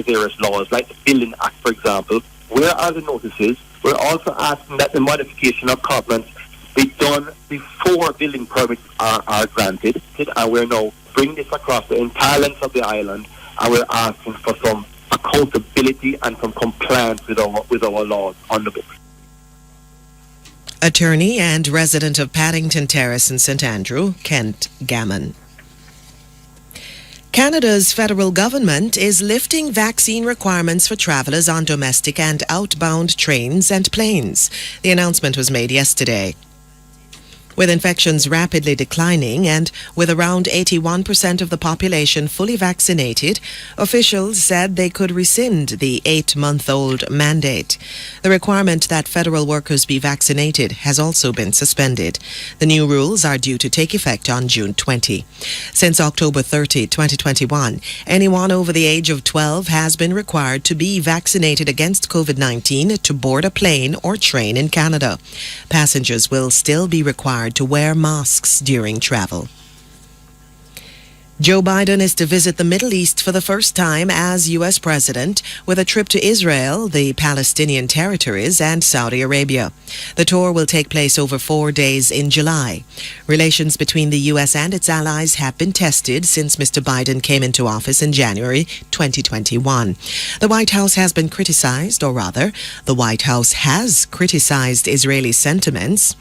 various laws, like the Building Act, for example. Where are the notices? We're also asking that the modification of covenants be done before building permits are granted, and we're now bringing this across the entire length of the island, and we're asking for some accountability and some compliance with our laws on the books. Attorney and resident of Paddington Terrace in St. Andrew, Kent Gammon. Canada's federal government is lifting vaccine requirements for travelers on domestic and outbound trains and planes. The announcement was made yesterday. With infections rapidly declining and with around 81% of the population fully vaccinated, officials said they could rescind the 8-month-old mandate. The requirement that federal workers be vaccinated has also been suspended. The new rules are due to take effect on June 20. Since October 30, 2021, anyone over the age of 12 has been required to be vaccinated against COVID-19 to board a plane or train in Canada. Passengers will still be required to wear masks during travel. Joe Biden is to visit the Middle East for the first time as U.S. president, with a trip to Israel, the Palestinian territories, and Saudi Arabia. The tour will take place over 4 days in July. Relations between the U.S. and its allies have been tested since Mr. Biden came into office in January 2021. The White House has been criticized, or rather, the White House has criticized Israeli sentiments.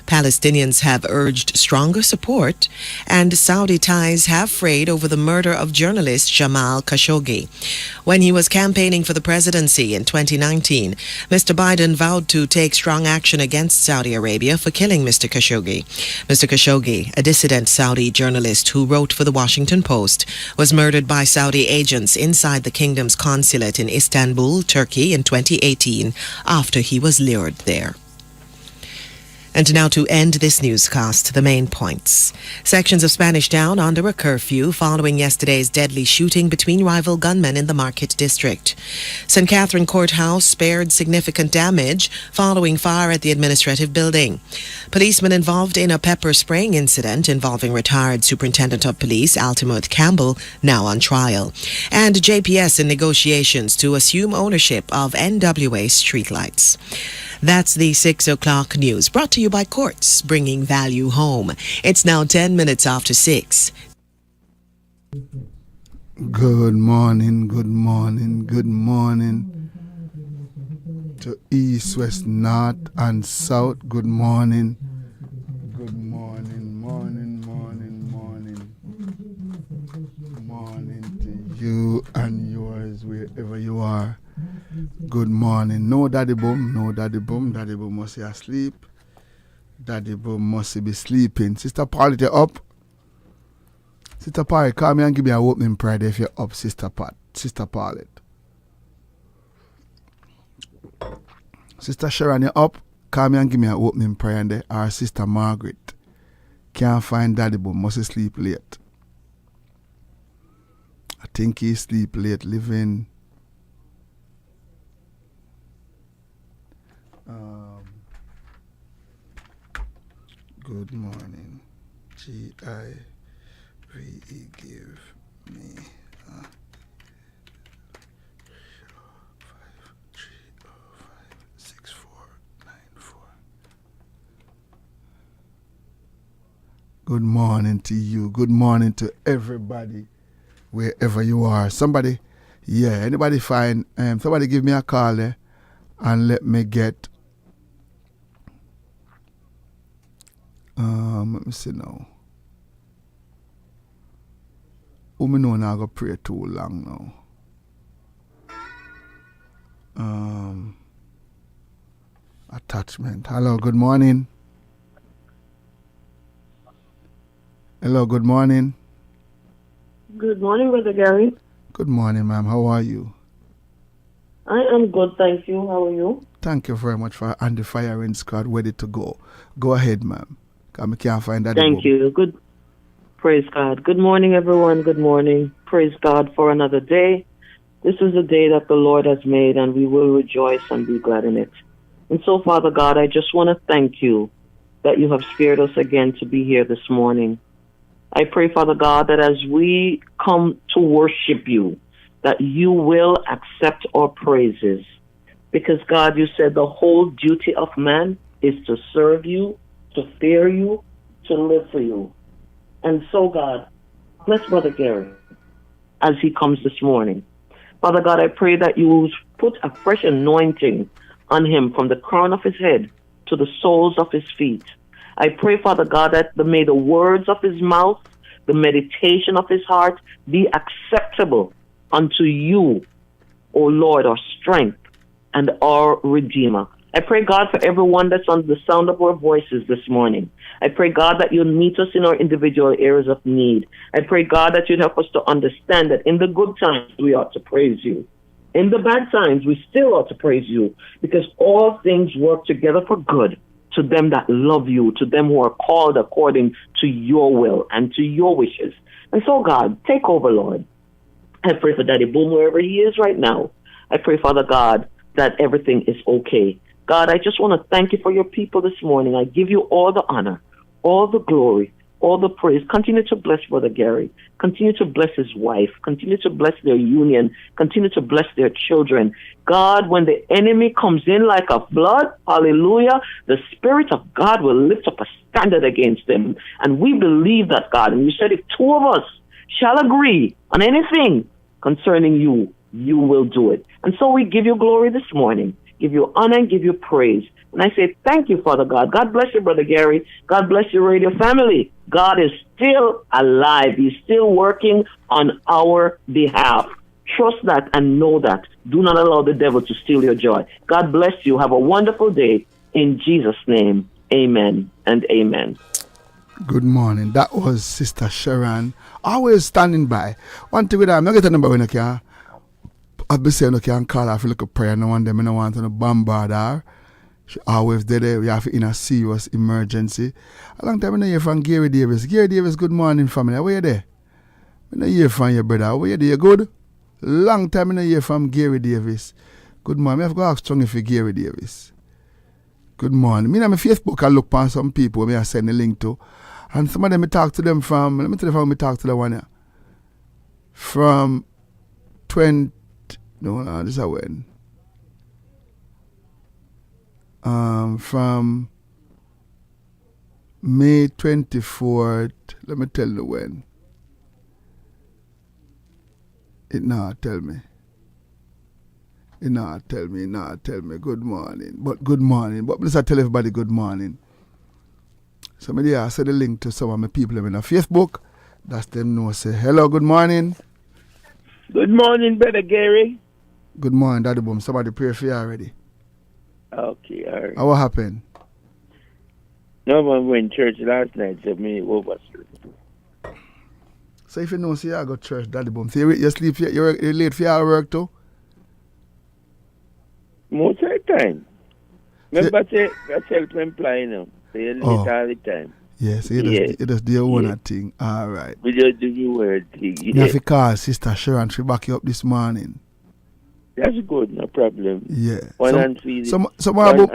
Palestinians have urged stronger support, and Saudi ties have frayed over the murder of journalist Jamal Khashoggi. When he was campaigning for the presidency in 2019, Mr. Biden vowed to take strong action against Saudi Arabia for killing Mr. Khashoggi. Mr. Khashoggi, a dissident Saudi journalist who wrote for the Washington Post, was murdered by Saudi agents inside the kingdom's consulate in Istanbul, Turkey in 2018 after he was lured there. And now to end this newscast, the main points. Sections of Spanish Town under a curfew following yesterday's deadly shooting between rival gunmen in the Market District. St. Catherine Courthouse spared significant damage following fire at the administrative building. Policemen involved in a pepper spraying incident involving retired Superintendent of Police Altamouth Campbell now on trial. And JPS in negotiations to assume ownership of NWA streetlights. That's the 6 o'clock news, brought to you by Courts, bringing value home. It's now 10 minutes after 6. Good morning, good morning, good morning to east, west, north, and south. Good morning. Good morning, morning, morning, morning. Morning to you and yours, wherever you are. Good morning. No daddy boom, no daddy boom. Daddy boom must be asleep. Daddy boom must be sleeping. Sister Paulette, you up? Sister Paulette, call me and give me an opening prayer if you're up, Sister Paulette. Sister Sharon, you up? Call me and give me an opening prayer and there. Our Sister Margaret can't find Daddy but must sleep late. I think he sleep late living. Good morning. GIVE give me 5305694. Good morning to you. Good morning to everybody, wherever you are. Somebody, anybody find, somebody give me a call there and let me get, let me see now. I know I'm not going to pray too long now. Attachment. Hello, good morning. Hello, good morning. Good morning, Brother Gary. Good morning, ma'am. How are you? I am good, thank you. How are you? Thank you very much for and the firing squad ready to go. Go ahead, ma'am. I can't find that. Thank you. Good. Praise God. Good morning, everyone. Good morning. Praise God for another day. This is a day that the Lord has made, and we will rejoice and be glad in it. And so, Father God, I just want to thank you that you have spared us again to be here this morning. I pray, Father God, that as we come to worship you, that you will accept our praises. Because, God, you said the whole duty of man is to serve you, to fear you, to live for you. And so, God, bless Brother Gary as he comes this morning. Father God, I pray that you will put a fresh anointing on him from the crown of his head to the soles of his feet. I pray, Father God, that may the words of his mouth, the meditation of his heart be acceptable unto you, O Lord, our strength and our Redeemer. I pray, God, for everyone that's on the sound of our voices this morning. I pray, God, that you'll meet us in our individual areas of need. I pray, God, that you'd help us to understand that in the good times, we ought to praise you. In the bad times, we still ought to praise you, because all things work together for good to them that love you, to them who are called according to your will and to your wishes. And so, God, take over, Lord. I pray for Daddy Boom wherever he is right now. I pray, Father God, that everything is okay. God, I just want to thank you for your people this morning. I give you all the honor, all the glory, all the praise. Continue to bless Brother Gary. Continue to bless his wife. Continue to bless their union. Continue to bless their children. God, when the enemy comes in like a flood, hallelujah, the Spirit of God will lift up a standard against them. And we believe that, God. And you said if two of us shall agree on anything concerning you, you will do it. And so we give you glory this morning, give you honor and give you praise. And I say thank you, Father God. God bless you, Brother Gary. God bless your radio family. God is still alive. He's still working on our behalf. Trust that and know that. Do not allow the devil to steal your joy. God bless you. Have a wonderful day. In Jesus' name, amen and amen. Good morning. That was Sister Sharon, always standing by. One thing with her, I'm not getting a number when I can. I'll be saying I can call her for a prayer. No one them, I don't want to bombard her. She always there. We have in a serious emergency. A long time I don't hear from Gary Davis. Gary Davis, good morning, family. Where you there? I don't hear from your brother. Where you there? You good? Long time I don't hear from Gary Davis. Good morning. I have to ask strong for Gary Davis. Good morning. Me on my Facebook, I look for some people I send a link to. And some of them I talk to them from, let me tell you how I talk to the one here. From 20, no, this is when. from May 24th. Let me tell you when. It not tell me. It not tell me. Good morning. But good morning. But please I tell everybody good morning. Somebody I send the link to some of my people in the Facebook. That's them know say hello, good morning. Good morning, Brother Gary. Good morning, Daddy Boom. Somebody pray for you already. Okay, all right. What happened? No one went to church last night, so me oversleep. So if you know, see, I go to church, Daddy Boom. So you sleep, you're late for your work too? Most of the time. Remember, that's self-employed now. So you're late all the time. Yes, you just do your own thing. All right. We just do your own thing. You have to call Sister Sharon. She back you up this morning. That's good, no problem. Yeah. Some Mama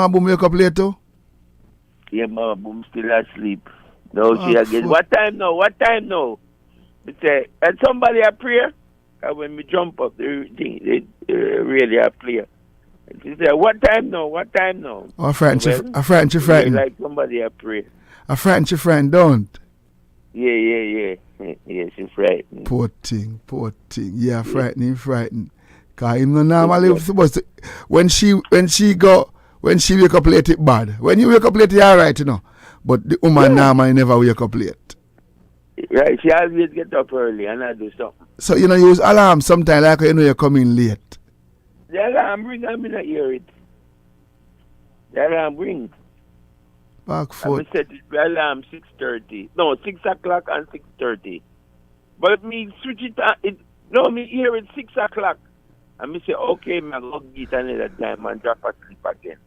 Boom wake up late too? Yeah, Mama Boom still asleep. No, she again. What time now? They say, and somebody a prayer? And when we jump up, they really a prayer. And she said, what time now? A friend, she frightened. Like somebody a prayer. A friend, she frightened, don't? Yeah, she frightened. Poor thing. Yeah, frightening. Cause him no normally supposed to, when she wake up late, it bad. When you wake up late, you alright, you know. But the woman normally never wake up late. Right, she always get up early and I do something. So you know, use alarm sometimes like you know you're coming late. The alarm ring, I mean I hear it. The alarm ring. Back foot. I set the alarm 6:30. No, 6 o'clock and 6:30. But me switch it on, me hear it 6 o'clock. And me say, okay, me go get another time and drop asleep again.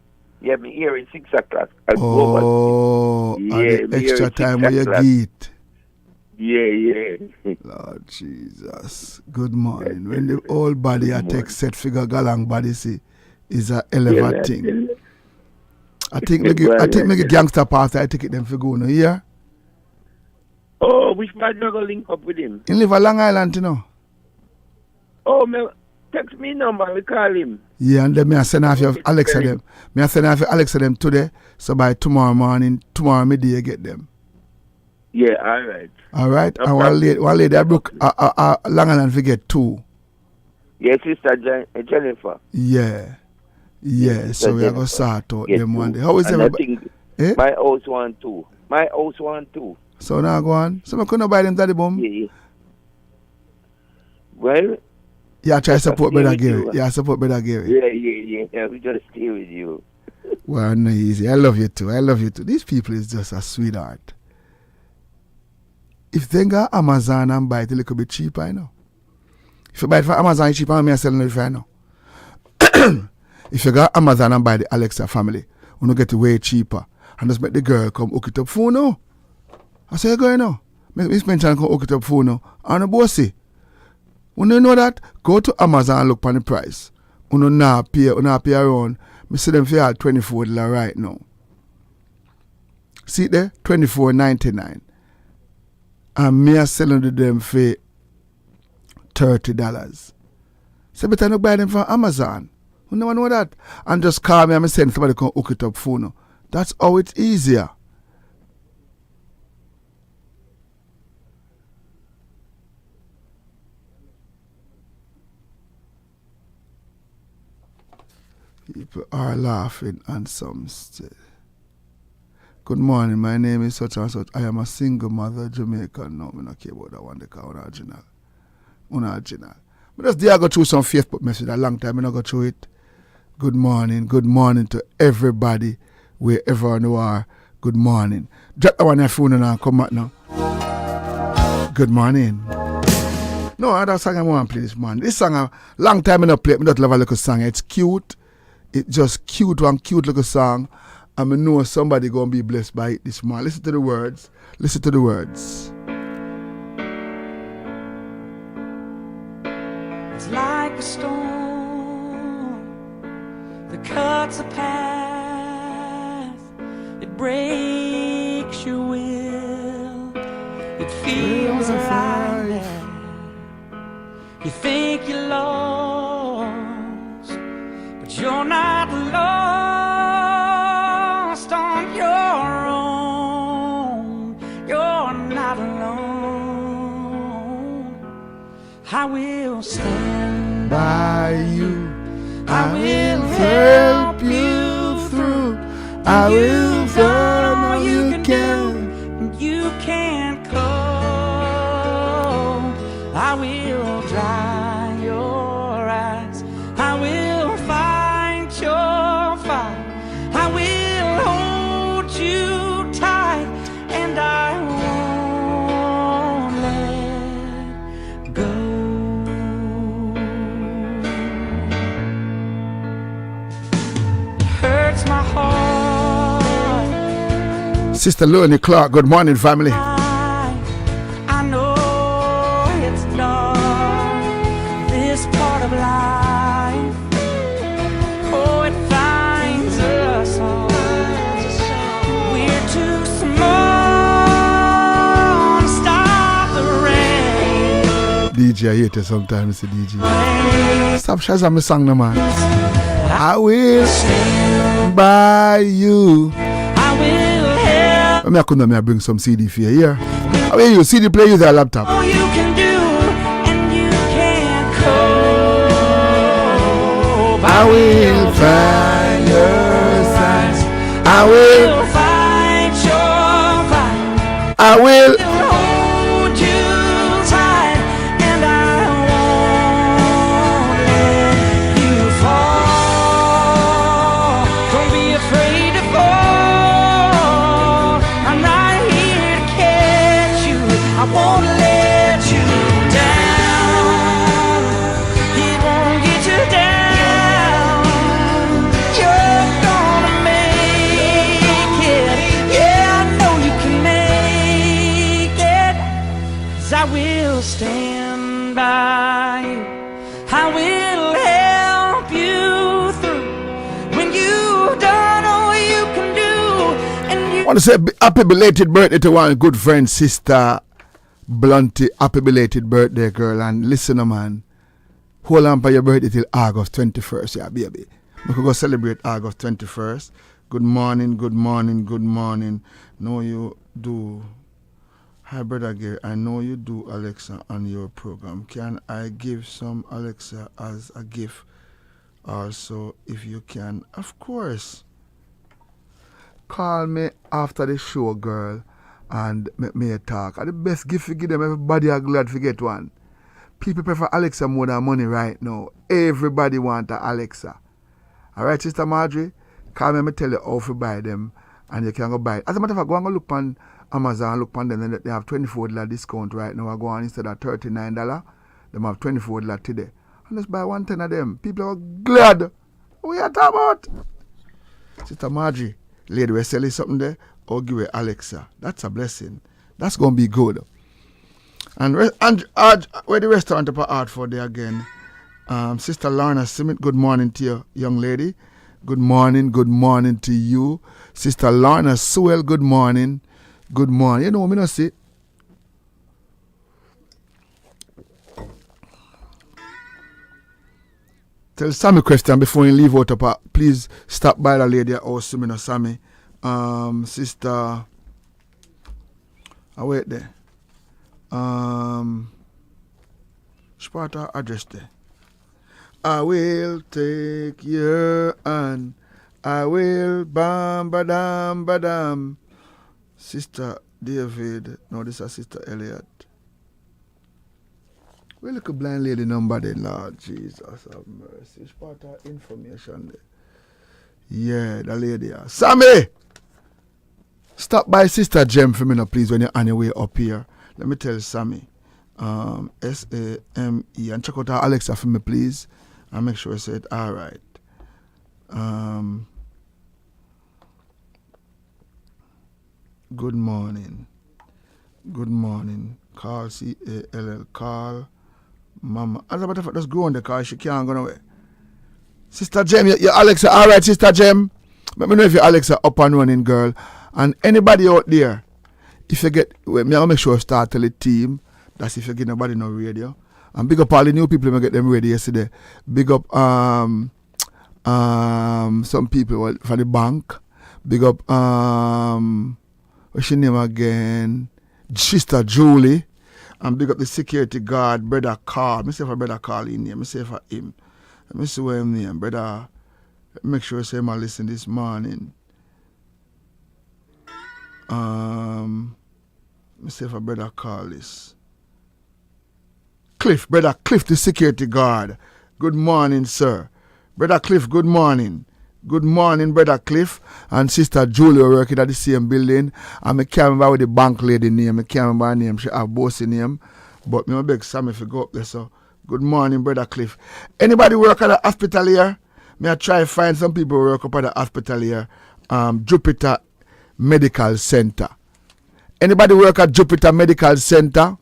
Yeah, me hear it 6 o'clock. The extra time where you get. Yeah. Lord Jesus. Good morning. When the whole body attack set figure galang body see is a elevating thing. I think me get gangster pastor, I take it them for go no here. Oh, which man you go link up with him? He live a Long Island, you know. Oh, text me number, we call him. Yeah, and then me I send off your Alexa them. Me I send off your Alexa them today. So by tomorrow midday you get them. Yeah, all right. No and one lady I broke Long Island forget 2. Yeah, Sister Jennifer. Yeah. So we are going to start out them one day. How is everybody? My house want 2. So now go on. So I couldn't buy them Daddy Boom? Yeah. Well, yeah, try to support Brother Gary. Yeah, we just stay with you. Well, no easy. I love you too. These people is just a sweetheart. If they got Amazon and buy it a little bit cheaper, I know. If you buy it from Amazon, it's cheaper, I'm selling it for I know. If you got Amazon and buy the Alexa family, you don't get it way cheaper. And just make the girl come hook it up phone now. I say, girl, now. Make Miss Mention come hook it up phone now. And the bossy. When you know that, go to Amazon and look on the price. You not pay around. I see them for $24 right now. See there? $24.99. And me are selling them for $30. So better not buy them from Amazon. You never know that. And just call me and send somebody can hook it up phone. That's how it's easier. People are laughing and some still. Good morning, my name is such and such. I am a single mother, Jamaican. No, I don't care about that one, they call original. But just there I go through some Facebook message a long time, I don't go through it. Good morning to everybody, wherever you are. Good morning. Drop that one on your phone and I'll come back now. Good morning. No, that song I want to play this morning. This song, a long time I don't play it. I don't love a little song. It's cute. It's just cute, one cute little song. And I know somebody going to be blessed by it this morning. Listen to the words. It's like a storm that cuts a path. It breaks your will. It feels like you think you're lost, but you're not lost. I will stand by you. I will help you through. I will You've done all you can do. and you can't cope. I will dry your eyes. I will fight your fight. I will hold you tight, and I won't let go. It hurts my heart. Sister Leonie Clark, good morning, family. I know it's dark, this part of life. Oh, it finds us all. We're too small to stop the rain. DJ, I hate you sometimes, DJ. Stop Shazam, me song, no man. I will stand by you. I will help. I come down here, bring some CD for you here. How are you? CD player, use a laptop. All you can do, and you can't cope. I will find your signs. I will. fight your fight. I will. Hold you tight, and I won't let you fall. Don't be afraid to fall. I'm right here to catch you. I won't let you down. It won't get you down. You're gonna make it. Yeah, I know you can make it. 'Cause I will stand by you. I will help you through when you've done all you can do. And you I want to say happy belated birthday to one good friend, Sister Blunty. Happy belated birthday, girl. And listen, man, hold on for your birthday till August 21st, yeah, baby. We could go celebrate August 21st. Good morning, good morning, good morning. Know you do. Hi, Brother Gary. I know you do Alexa on your program. Can I give some Alexa as a gift? Also, if you can, of course. Call me after the show, girl, and make me a talk. And the best gift you give them, everybody are glad to get one. People prefer Alexa more than money right now. Everybody want a Alexa. All right, Sister Marjorie, call me and tell you how to buy them, and you can go buy it. As a matter of fact, go and go look on Amazon, look on them, and they have $24 discount right now. I go on instead of $39, they have $24 today. And just buy 110 of them. People are glad. What are you talking about? Sister Marjorie, lady, we're selling something there, or give her Alexa. That's a blessing. That's going to be good. And where the restaurant up at for there again? Sister Lorna Simit, good morning to you, young lady. Good morning to you. Sister Lorna Sewell, good morning. Good morning. You know what I say? Tell Sammy question before you leave out up. Please stop by the lady or Simino Sammy. Sister, I wait there. Sparta address there. I will take your hand. I will bam badam badam. Sister David. No, this is Sister Elliot. We look a blind lady number there, Lord Jesus have mercy. It's part of information there. Yeah, the lady. Sammy! Stop by Sister Jem for me now, please, when you're on your way up here. Let me tell Sammy. S-A-M-E. And check out our Alexa for me, please. And make sure I say it all right. Good morning. Good morning. Call C-A-L-L. Call Mama. As a matter of fact, just go on the car. She can't go nowhere. Sister Jem, your Alexa. All right, Sister Jem. Let me know if your Alexa up and running, girl. And anybody out there, if you get, me I'll make sure I start tell the team. That's if you get nobody no radio. And big up all the new people who get them ready yesterday. Big up some people for the bank. Big up what's your name again? Sister Julie. And big up the security guard, Brother Carl. Let me see if a Brother Carl in here. Let me see if I him. Let me see where him name. Brother, make sure I say my listen this morning. Let me see if a Brother Carl is. Cliff, Brother Cliff, the security guard. Good morning, sir. Brother Cliff, good morning. Good morning, Brother Cliff. And Sister Julia working at the same building. And I can't remember what the bank lady name. I can't remember her name. She have bossy name. But me beg Sam if you go up there. So good morning, Brother Cliff. Anybody work at the hospital here? Me I try to find some people who work up at the hospital here. Jupiter Medical Center. Anybody work at Jupiter Medical Center?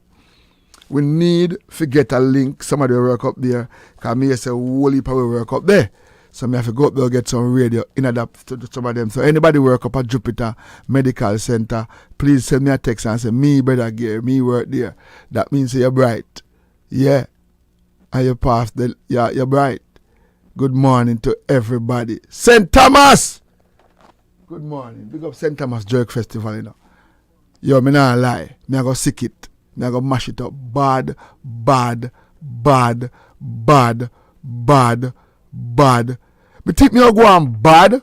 We need to get a link. Somebody will work up there. Because me say whole heap of work up there. So me have to go up there and get some radio in adapt to some of them. So anybody work up at Jupiter Medical Center, please send me a text and say, me, Brother Gary, me work there. That means you're bright. Yeah. And you pass the, yeah, you're bright. Good morning to everybody. St. Thomas! Good morning. Big up St. Thomas Jerk Festival, you know. Yo, me not lie. Me I go sick it. Me I go mash it up. Bad, bad, bad, bad, bad, bad. Me think me go on bad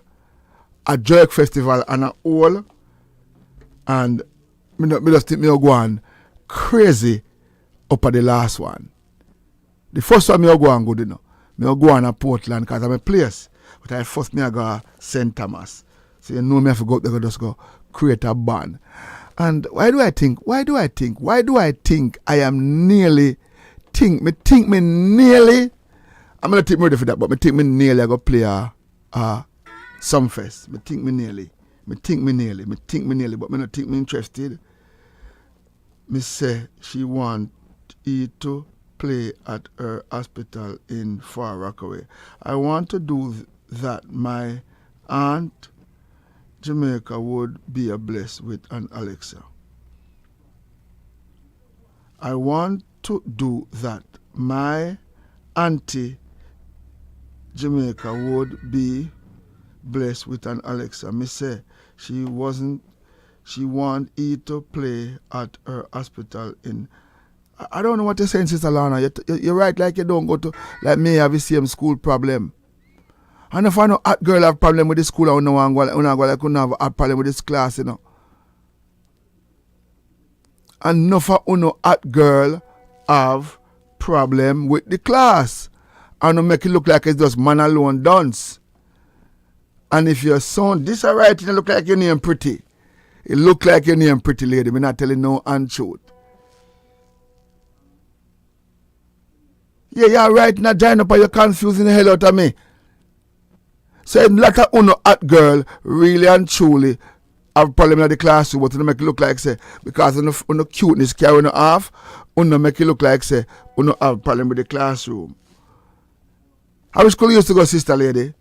at Jerk Festival and a all. And me just think me go on crazy up at the last one. The first one me go on good, you know. Me go on a Portland because I'm a place. But I first me go St. Thomas. So you know me have to go up there, just go create a band. And why do I think I am nearly me nearly I'm gonna take me ready for that, but me think me nearly I go play a some fest. Me think me nearly, but me not think me interested. Me say she want you to play at her hospital in Far Rockaway. I want to do that. My aunt Jamaica would be a bless with an Alexa. I want to do that. My auntie Jamaica would be blessed with an Alexa. Me say she want you to play at her hospital in. I don't know what you're saying, Sister Lana. You're right, like you don't go to, like me have the same school problem. And if I know hot girl have problem with the school, I don't go like I have a problem with this class, you know. And enough of hot girl have problem with the class. And make it look like it's just man alone dance. And if your son, this alright, it look like your name pretty. It look like your name pretty lady. Me not telling no untruth. Yeah, you're right, not join up and you're confusing the hell out of me. So a lot of hot girl really and truly have problem in the classroom, but you make it look like say because uno cuteness carrying off, uno make it look like say uno have problem with the classroom. How school you used to go, sister lady?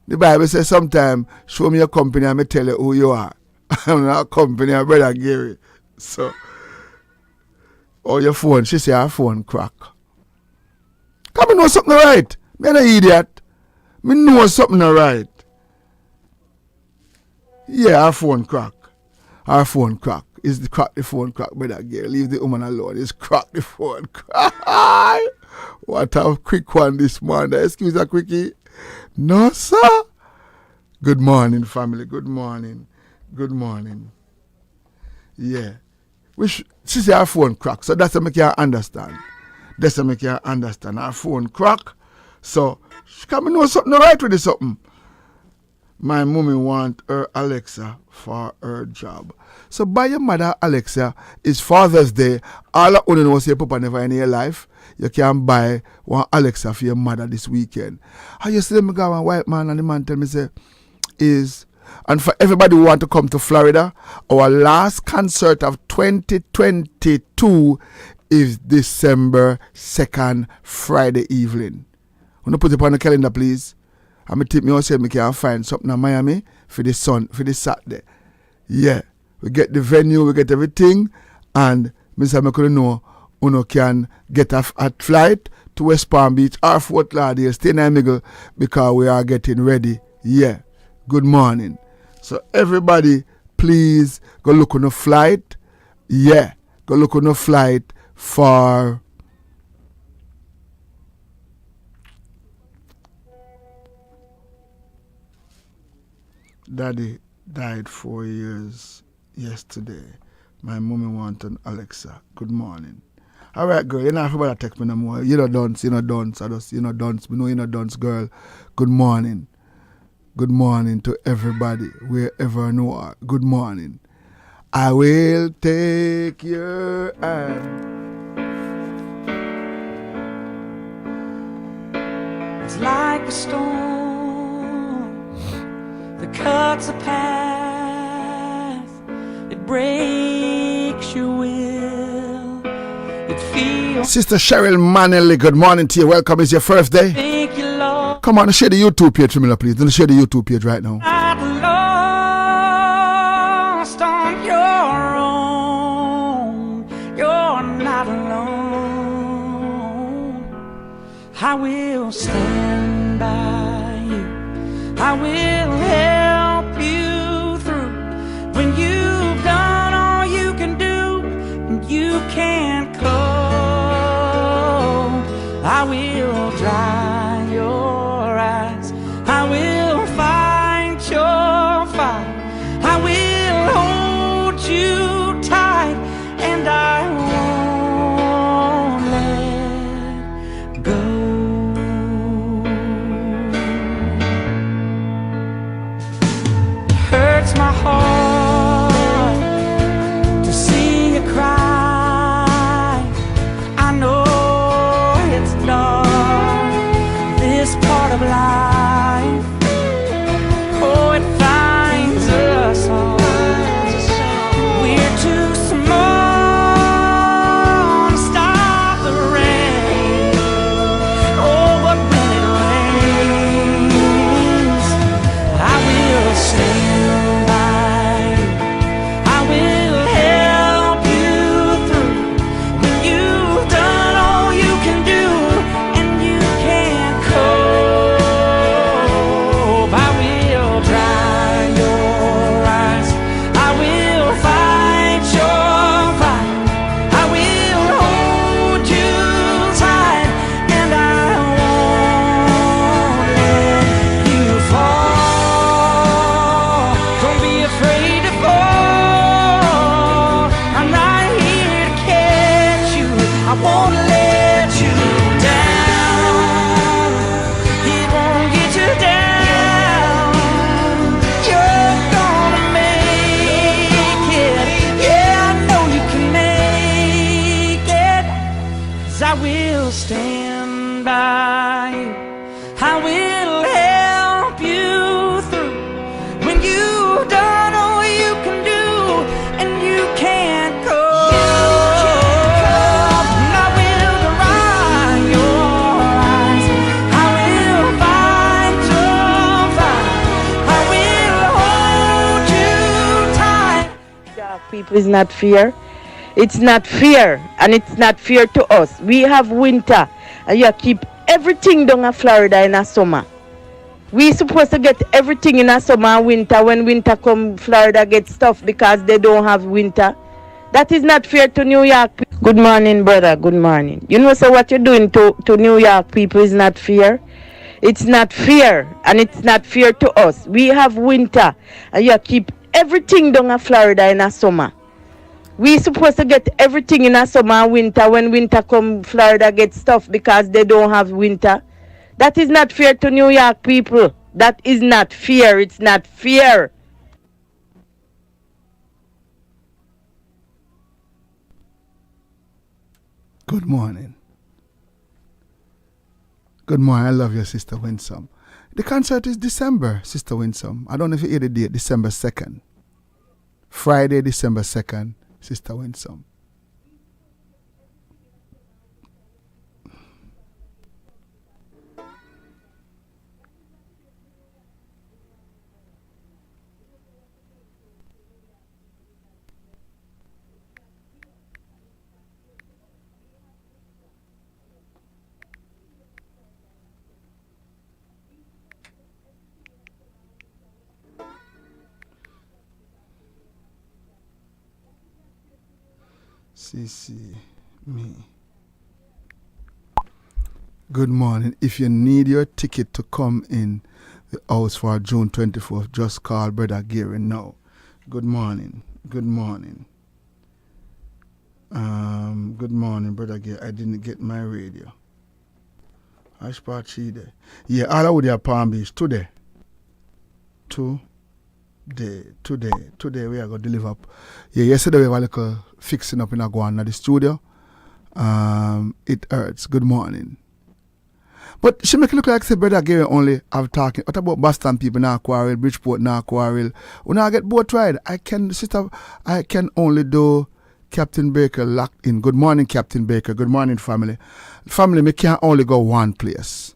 The Bible says sometime show me your company and me tell you who you are. I'm not a company, I'm Brother Gary. So or your phone, she say her phone crack. Come me know something right. Me an idiot. Me know something right. Yeah, her phone crack. Her phone crack. Is the crack the phone crack, Brother Gary? Leave the woman alone. It's crack the phone crack. What a quick one this morning. Excuse a quickie. No, sir. Good morning, family. Good morning. Good morning. Yeah. She say her phone crack. So that's what make you understand. That's what make you understand. Her phone crack. So she can know something right with this something. My mommy want her Alexa for her job. So buy your mother Alexa. It's Father's Day. All I want to know is your papa never in your life. You can buy one Alexa for your mother this weekend. I used to let me go one white man and the man tell me say is, and for everybody who want to come to Florida, our last concert of 2022 is December 2nd, Friday evening. I'm going to put it on the calendar, please. I'm going to take me outside, I can find something in Miami for the Saturday. Yeah. We get the venue, we get everything, and Mr. McCullough know you can get a flight to West Palm Beach or Fort Lauderdale, stay in Middle because we are getting ready. Yeah. Good morning. So everybody, please go look on the flight. Yeah. Go look on a flight for Daddy died 4 years yesterday. My mommy want an Alexa. Good morning. All right, girl. You know if you text me no more. You know dunce. I just dunce. We know you know dunce, girl. Good morning. Good morning to everybody, wherever you are. Good morning. I will take your hand. It's like a storm that cuts a path. It breaks your will. It feels. Sister Cheryl Manelli, good morning to you. Welcome. It's your first day. Think you lost. Come on, share the YouTube page for me, please. Don't share the YouTube page right now. Not lost on your own. You're not alone. I will stand by you. I will help you through when you've done all you can do and you can't cope. I will dry your eyes. I will fight your fight. I will hold you tight, and I won't let go. It hurts my heart to see you cry. I know it's dark, this part of life. Oh, it finds us all. We're too small to stop the rain. Oh, but when it rains, I will stand by you. I will help you through when you've done all you can do and you can't cope. I will dry your eyes. I will fight your fight. I will hold you tight, and I won't let you fall. Don't be afraid to fall. I'm right here to catch you. I won't let you down. It won't get you down. You're gonna make it. Yeah, I know you can make it. 'Cause I will stand by you. I will help you through when you've done all you can do and you can't cope. And I will dry your eyes. I will fight your fight. I will hold you tight. People is not fear. It's not fear, and it's not fear to us. We have winter, and you keep everything down in Florida in a summer. We supposed to get everything in a summer and winter. When winter come, Florida get stuff because they don't have winter. That is not fair to New York. Good morning, brother. Good morning. You know, so what you're doing to New York people is not fair. It's not fair, and it's not fair to us. We have winter, and you keep everything down in Florida in a summer. We supposed to get everything in a summer and winter. When winter come, Florida get stuff because they don't have winter. That is not fair to New York people. That is not fair. It's not fair. Good morning. Good morning. I love your Sister Winsome. The concert is December, Sister Winsome. I don't know if you hear the date, December 2nd. Friday, December 2nd, Sister Winsome. CC me. Good morning. If you need your ticket to come in the house for June 24th, just call Brother Gary now. Good morning. Good morning. Good morning, Brother Gary. I didn't get my radio. Ashpachi. Yeah, all over there, Palm Beach today. Today we are going to deliver up. Yeah, yesterday we were like fixing up in Aguan at the studio. It hurts. Good morning. But she make it look like say Brother Gary only have talking. What about Boston people now quarrel, Bridgeport now quarrel? When I get both right, I can only do Captain Baker locked in. Good morning, Captain Baker. Good morning, family. Family, me can't only go one place.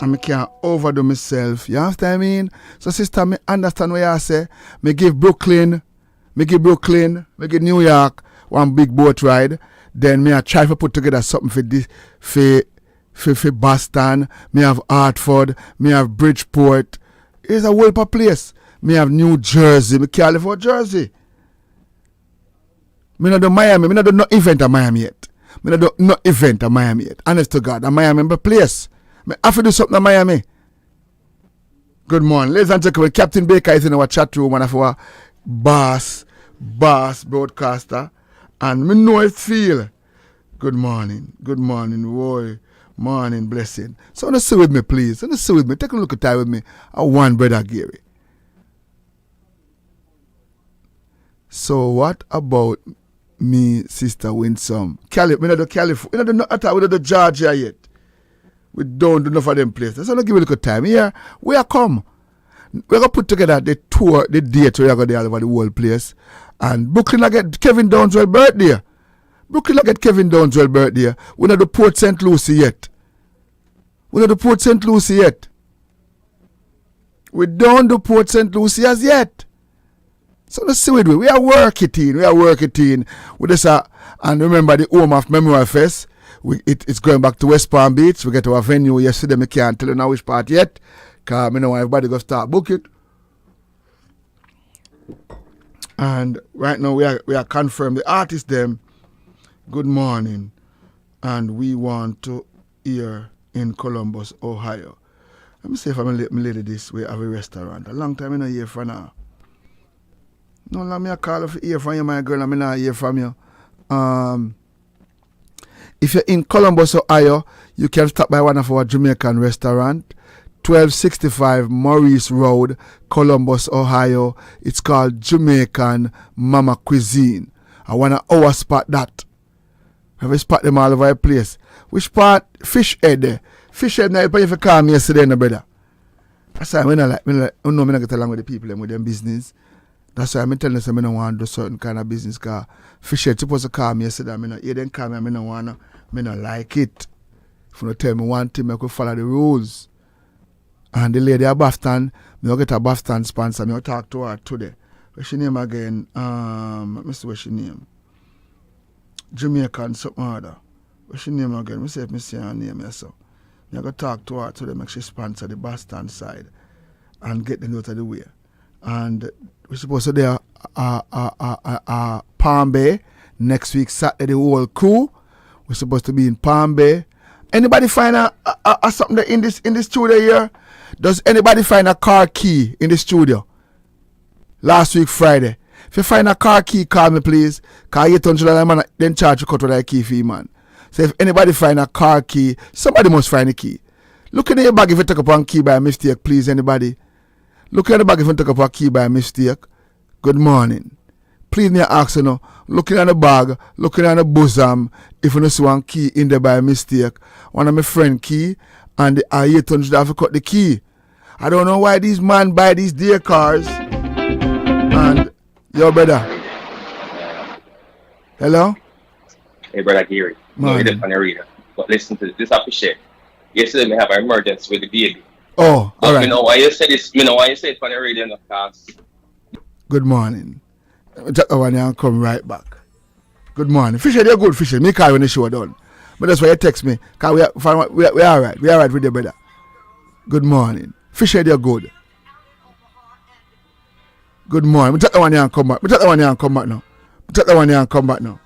And me can't overdo myself. You understand what I mean? So sister, me understand what I say. Me give Brooklyn, me give New York one big boat ride. Then me I try to put together something for this for Boston. Me have Hartford, me have Bridgeport. It's a whole heap of place. Me have New Jersey. Me can't live for Jersey. Me not do Miami. Me not do no event at Miami yet. Me not do no event at Miami yet. Honest to God, at Miami my place. Me have to do something at Miami. Good morning. Ladies and gentlemen, Captain Baker is in our chat room, one of our boss broadcaster. And me know it feel. Good morning. Good morning, boy. Morning, blessing. So let's sit with me, please. Let's sit with me. Take a look at time with me. I want Brother Gary. So what about me, Sister Winsome? We not do California. We not do Georgia yet. We don't do enough of them places. So let's give it a little time. Here, we are come. We're going to put together the tour, the date where we're going to all over the whole place. And Brooklyn, I get Kevin Downswell birthday. Brooklyn, I get Kevin Downswell birthday. We not do Port St. Lucie yet. We not do Port St. Lucie yet. We don't do Port St. Lucie as yet. So let's see what we are working in. With this, and remember the home of Memorial Fest. It's going back to West Palm Beach. We get to our venue yesterday. I can't tell you now which part yet. Because I know everybody going to start book it. And right now we are confirmed the artists them. Good morning. And we want to hear in Columbus, Ohio. Let me see if I'm let me lady this. We have a restaurant. A long time I don't hear from now. No, let me call if hear from you, my girl. I'm not hear from you. If you're in Columbus, Ohio, you can stop by one of our Jamaican restaurants. 1265 Maurice Road, Columbus, Ohio. It's called Jamaican Mama Cuisine. I want our spot that. I have a spot them all over the place. Which part? Fish head. Fish head now, if you call me yesterday, no brother. That's why I not get along with the people and with them business. That's why I'm telling you, I don't want to do certain kind of business. Because Fish head supposed to call me yesterday. I not hear them call me, I don't want to. I don't like it. If you tell me one thing, I could follow the rules. And the lady at Boston, I get a Boston sponsor. I talk to her today. What's she name again? Let me see what's she name. Jamaican something other. What's she name again? Let me see if I see her name here. So I go talk to her today, make she sponsor the Boston side and get them out of the way. And we're supposed to do Palm Bay next week, Saturday, the whole crew. We're supposed to be in Palm Bay. Anybody find a something in this studio here? Does anybody find a car key in the studio? Last week, Friday. If you find a car key, call me, please. Because $800 man, then charge you cut with a key fee, man. So if anybody find a car key, somebody must find a key. Look in your bag if you take up one key by mistake, please, anybody. Look in the bag if you take up a key by mistake. Good morning. Please, me ask you now. Looking at the bag, looking at the bosom, if you don't see one key in there by mistake, one of my friend key, and the $800 have to cut the key. I don't know why these men buy these dear cars. And, yo, brother. Hello? Hey, brother Gary. No, you're on the reader. But listen to this. This appreciate. Yesterday, we have an emergency with the baby. Oh, all right. You know why you said this? You know why you said it on the radio in the class? Good morning. Take that one and come right back. Good morning. Fisher, you're good, Fisher. Me call when the show done. But that's why you text me. Because we are all right. We are all right with you, brother. Good morning. Fisher, you're good. Good morning. Take that one and come back. Take that one and come back now. Take that one and come back now.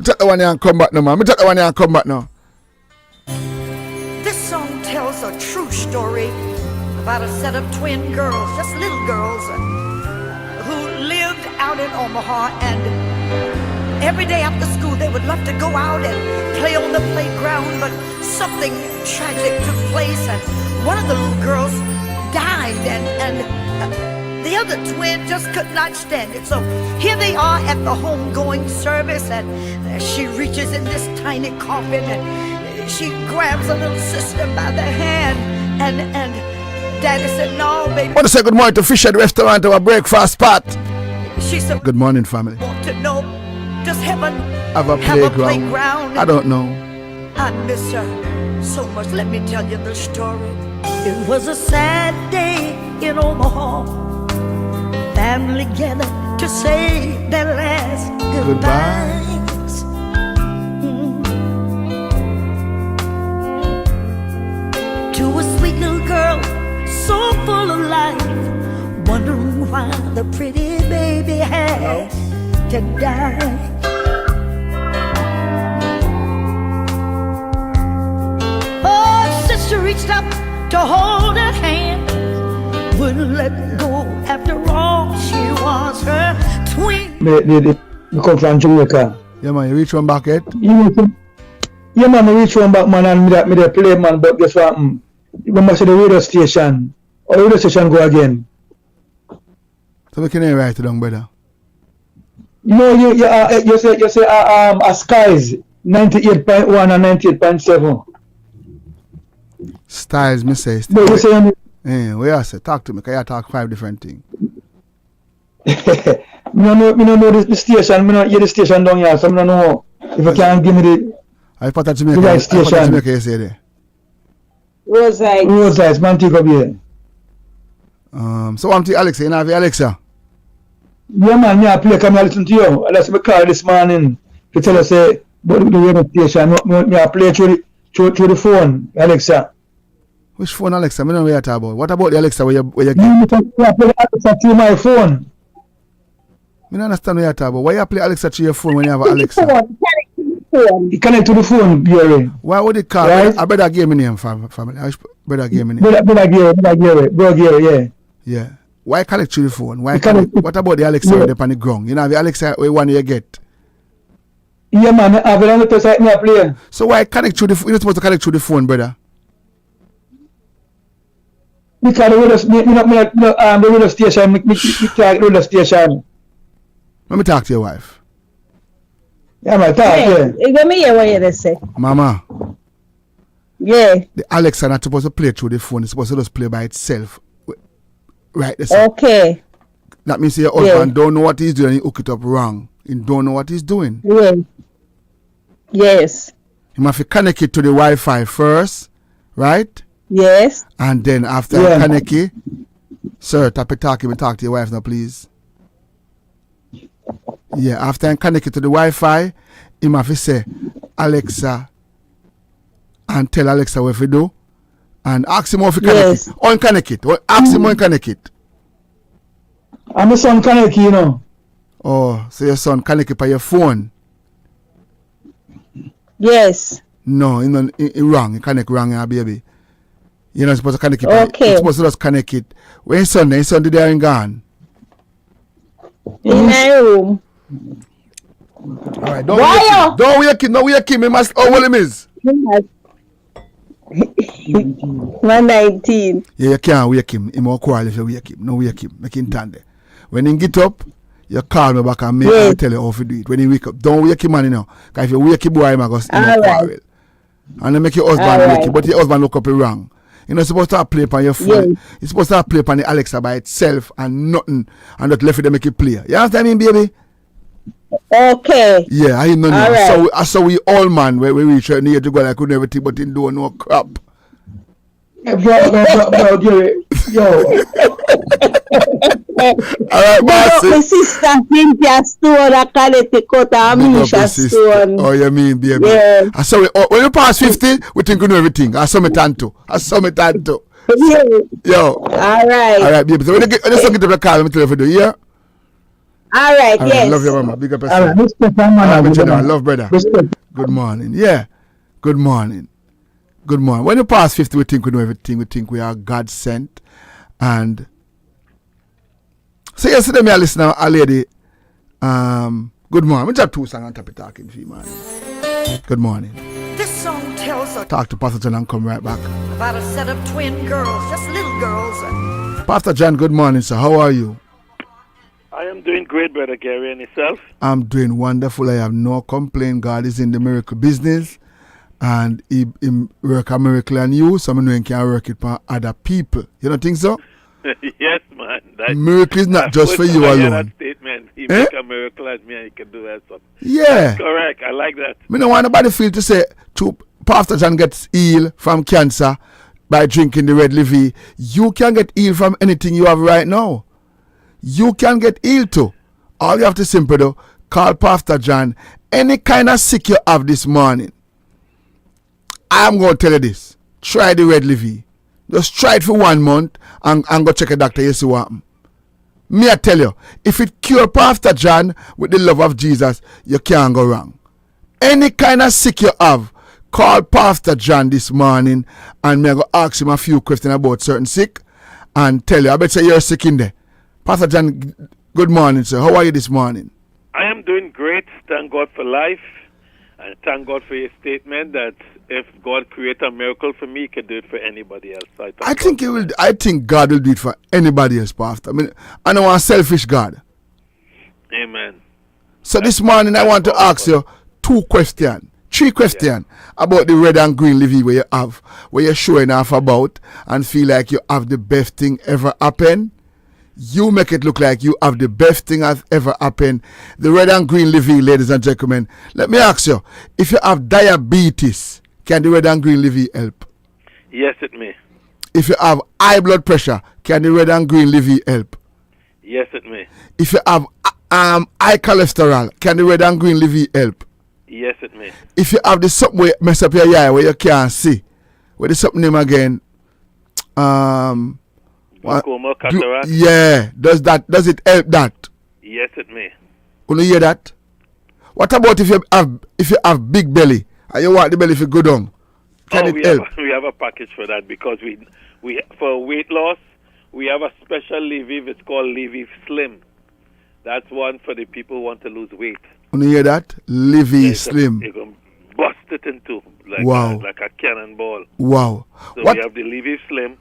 Take the one here and come back now, man. Me take the one here and come back now. This song tells a true story about a set of twin girls, just little girls, who lived out in Omaha, and every day after school they would love to go out and play on the playground, but something tragic took place, and one of the little girls died, and the other twin just could not stand it. So here they are at the homegoing service, and she reaches in this tiny coffin and she grabs a little sister by the hand, and Daddy said, "No, baby." I want to say good morning to Fisher Restaurant, our breakfast spot. She said, "Good morning, family." "Want to know, does heaven Have a playground? I don't know. I miss her so much. Let me tell you the story. It was a sad day in Omaha. Family gathered to say their last goodbyes. To a sweet little girl, so full of life, wondering why the pretty baby had to die. Oh, sister reached up to hold her hand, wouldn't let go. After all, she was her twin. Me come from Jamaica. Yeah, man, you reach one back yet? Yeah, man, I reach one back, man, and me dey play, man, but guess what? You must see the radio station. Or radio station go again. So we can hear right down, brother. You know, you say Skies 98.1 and 98.7. Styles, me say. No, you say. Where I say, talk to me, because I talk 5 different things. Me no know the station, me no hear the station down here, so me no know if you can give me the. I put that to me, the right station. you say there. Rose man, take up here. So I'm to Alexa, you know Alexa? Yeah, man, me I play, come I listen to you. That's my car this morning to tell us say about the radio station. Me I play through the phone, Alexa. Which phone, Alexa? I don't know what you're talking about. What about the Alexa where you get? I play Alexa through my phone. I don't understand what you're talking about. Why you play Alexa through your phone when you have Alexa? You connect to the phone, Gary. Why would it call? Right? I better give me name, family. I better give me name. Better Gary, yeah. Yeah. Why connect to the phone? Why what about the Alexa when they're on the ground? You know the Alexa one you get? Yeah, man. I have another person I play. So why connect to the phone? You're not supposed to connect to the phone, brother. Because the radio station, radio station. Let me talk to your wife. Yeah, my talk, yeah. Let me hear what you say. Mama. Yeah. The Alexa not supposed to play through the phone. It's supposed to just play by itself. Right. Okay. That means your husband don't know what he's doing. He hook it up wrong. He don't know what he's doing. Yeah. Yes. He must connect it to the Wi-Fi first, right? Yes. And then after connect it, sir, talk to your wife now, please. Yeah, after I connect it to the Wi-Fi, he must say, Alexa, and tell Alexa what to do, and ask him how to connect it. Unconnect it. Ask him how to connect it. And my son connect, you know. Oh, so your son connect it by your phone? Yes. No, he wrong. He connect wrong, baby. You're not supposed to connect it. Okay. You're supposed to just connect it. Where his son? His son did there and gone. In my room. All right, don't wake him. He must. Oh, well, him is. 119. Yeah, you can't wake him. He more quarrel if you wake him. No wake him. Make him stand there. When he get up, you call me back and me tell you how to do it. When he wake up, don't wake him, man, you know. Because if you wake him, boy, he might quarrel. And then make your husband wake him, but your husband look up it wrong. You're not supposed to play upon your phone. You're supposed to play upon the Alexa by itself and nothing, and not left it to make it play. You understand me, baby? Okay. Yeah, I know. Right. So we all man where we reach near to go, I couldn't ever think, but didn't do no crap. Bro, Gary, yo. All right, boss. My sister Cynthia Stone, I can't take out Amisha Stone. Oh, you mean, baby? Yeah. I saw it. When you pass 50, we think we know everything. I saw me tanto. Yeah. Yo. All right. All right, baby. So when you get the call, let me tell you if you do, yeah? All right, All yes. right, love you, mama. Big up All yourself. right, respect and All right, manner. General. Love, brother. Respect. Good morning. Yeah. Good morning. Good morning. When you pass 50, we think we know everything. We think we are God sent. And so yesterday, me I listen to a lady. Good morning. We just 2 songs on top of talking for you, man. Good morning. This song tells Talk to Pastor John and come right back. about a set of twin girls, just little girls. Pastor John, good morning, sir. How are you? I am doing great, Brother Gary, and yourself? I'm doing wonderful. I have no complaint. God is in the miracle business. And he work a miracle on you, so I know he can work it for other people. You don't think so? Yes, man. Miracle is not just for you I hear alone. that statement. He Eh? make a miracle at me and he can do that stuff. Yeah. That's correct. I like that. Me don't want nobody feel to say, Pastor John gets healed from cancer by drinking the red Levy. You can get healed from anything you have right now. You can get healed too. All you have to simply do, call Pastor John. Any kind of sick you have this morning, I'm going to tell you this. Try the red Levy. Just try it for 1 month and go check a doctor. You see what happen. Me I tell you, if it cure Pastor John with the love of Jesus, you can't go wrong. Any kind of sick you have, call Pastor John this morning and me I go ask him a few questions about certain sick and tell you, I bet say you're sick in there. Pastor John, good morning, sir. How are you this morning? I am doing great. Thank God for life. And thank God for your statement that if God create a miracle for me, he can do it for anybody else. So I think he will. I think God will do it for anybody else, Pastor. I mean, I don't want a selfish God. Amen. So this morning I want to ask you 3 questions about the red and green Levy where you're showing off about and feel like you have the best thing ever happen. You make it look like you have the best thing has ever happened. The red and green Levy, ladies and gentlemen. Let me ask you, if you have diabetes, can the red and green Levy help? Yes, it may. If you have high blood pressure, can the red and green Levy help? Yes, it may. If you have high cholesterol, can the red and green Levy help? Yes, it may. If you have the something where mess up your eye where you can't see, where the something name again, Glaucoma, cataract? yeah, does it help that? Yes, it may. Will you hear that? What about if you have big belly and you want the belly to go down? Can it help? We have a package for that because we for weight loss we have a special Levy. It's called Levy Slim. That's one for the people who want to lose weight. Will you hear that? Levy Slim. You can bust it into like a cannonball. Wow. So What? we have the Levy Slim.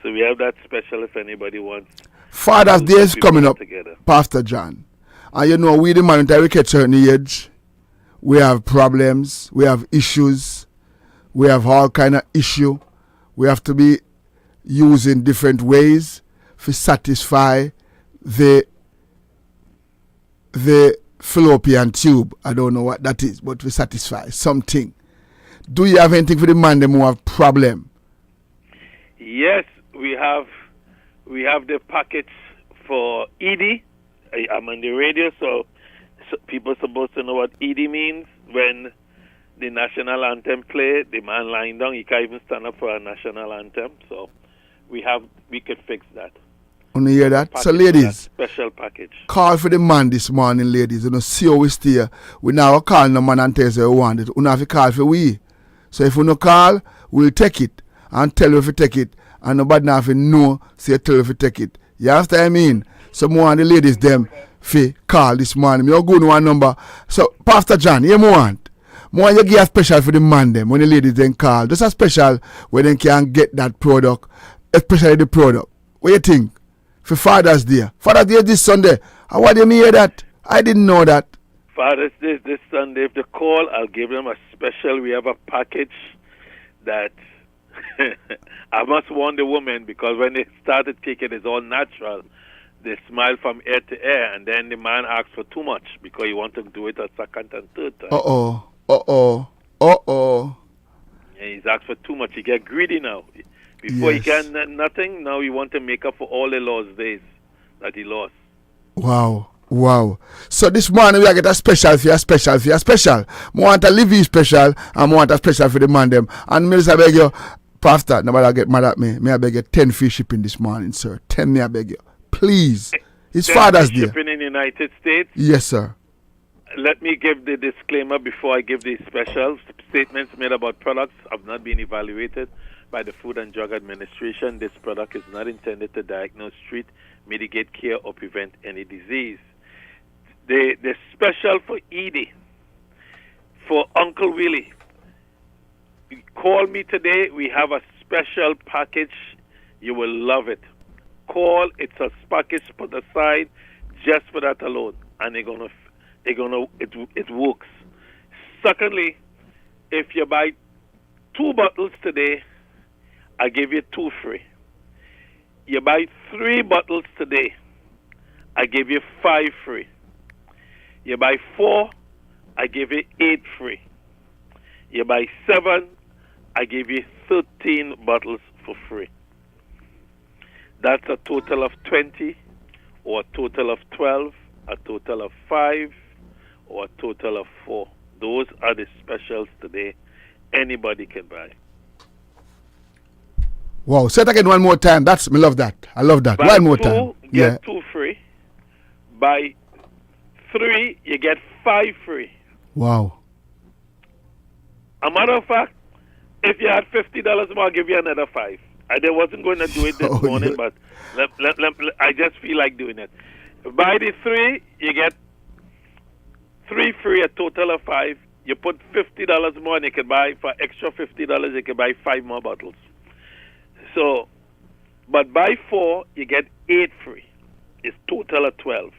So we have that special if anybody wants. Father's Day is people coming up, together. Pastor John. And you know, we the man until we get certain age, we have problems, we have issues, we have all kind of issue. We have to be using different ways to satisfy the fallopian tube. I don't know what that is, but we satisfy something. Do you have anything for the man them who have problem? Yes, we have the package for ED. I'm on the radio, so people are supposed to know what ED means. When the national anthem play, the man lying down, he can't even stand up for a national anthem. So we could fix that. Want to hear that? Package So for ladies, that special package. call for the man this morning, ladies. You know, see how we stay. We now call no man and tell us we want it. We have to call for we. So if we no call, we'll take it and tell you if we take it. And nobody now have to know, say tell you if we take it. You understand what I mean? So more and the ladies them fi call this morning. You go to one number. So Pastor John, you want? More you give a special for the man them when the ladies then call. Just a special where they can get that product, especially the product. What you think? For Father's Day. Father's Day is this Sunday. How do you hear that? I didn't know that. Father's Day this Sunday. If they call, I'll give them a special. We have a package that I must warn the women because when they started taking it's all natural. They smile from ear to ear, and then the man asks for too much because he wants to do it a second and third time. And he's asked for too much. He get greedy now. Before he Yes. get nothing, now he want to make up for all the lost days that he lost. Wow. So this morning we are get a special for a special for a special. I want a Levy special and I want a special for the man them. And me I beg you, Pastor, nobody get mad at me. May I beg you 10 free shipping this morning, sir. 10 me I beg you. Please. It's Father's Day. Shipping in the United States. Yes, sir. Let me give the disclaimer before I give the specials. Statements made about products have not been evaluated by the Food and Drug Administration. This product is not intended to diagnose, treat, mitigate, cure, or prevent any disease. The special for Edie, for Uncle Willie, call me today. We have a special package. You will love it. Call. It's a package put aside just for that alone, and it works. Secondly, if you buy 2 bottles today, I give you 2 free. You buy 3 bottles today, I give you 5 free. You buy 4, I give you 8 free. You buy 7, I give you 13 bottles for free. That's a total of 20, or a total of 12, a total of 5, or a total of 4. Those are the specials today. Anybody can buy. Wow, say it again one more time. I love that. I love that. Buy One more 2, time. get 2 free. Buy 3, you get 5 free. Wow. A matter of fact, if you had $50 more, I'll give you another 5. I wasn't going to do it this morning, but I just feel like doing it. Buy the 3, you get 3 free, a total of 5. You put $50 more, and you can buy, for extra $50, you can buy 5 more bottles. So, but buy 4, you get 8 free. It's total of 12.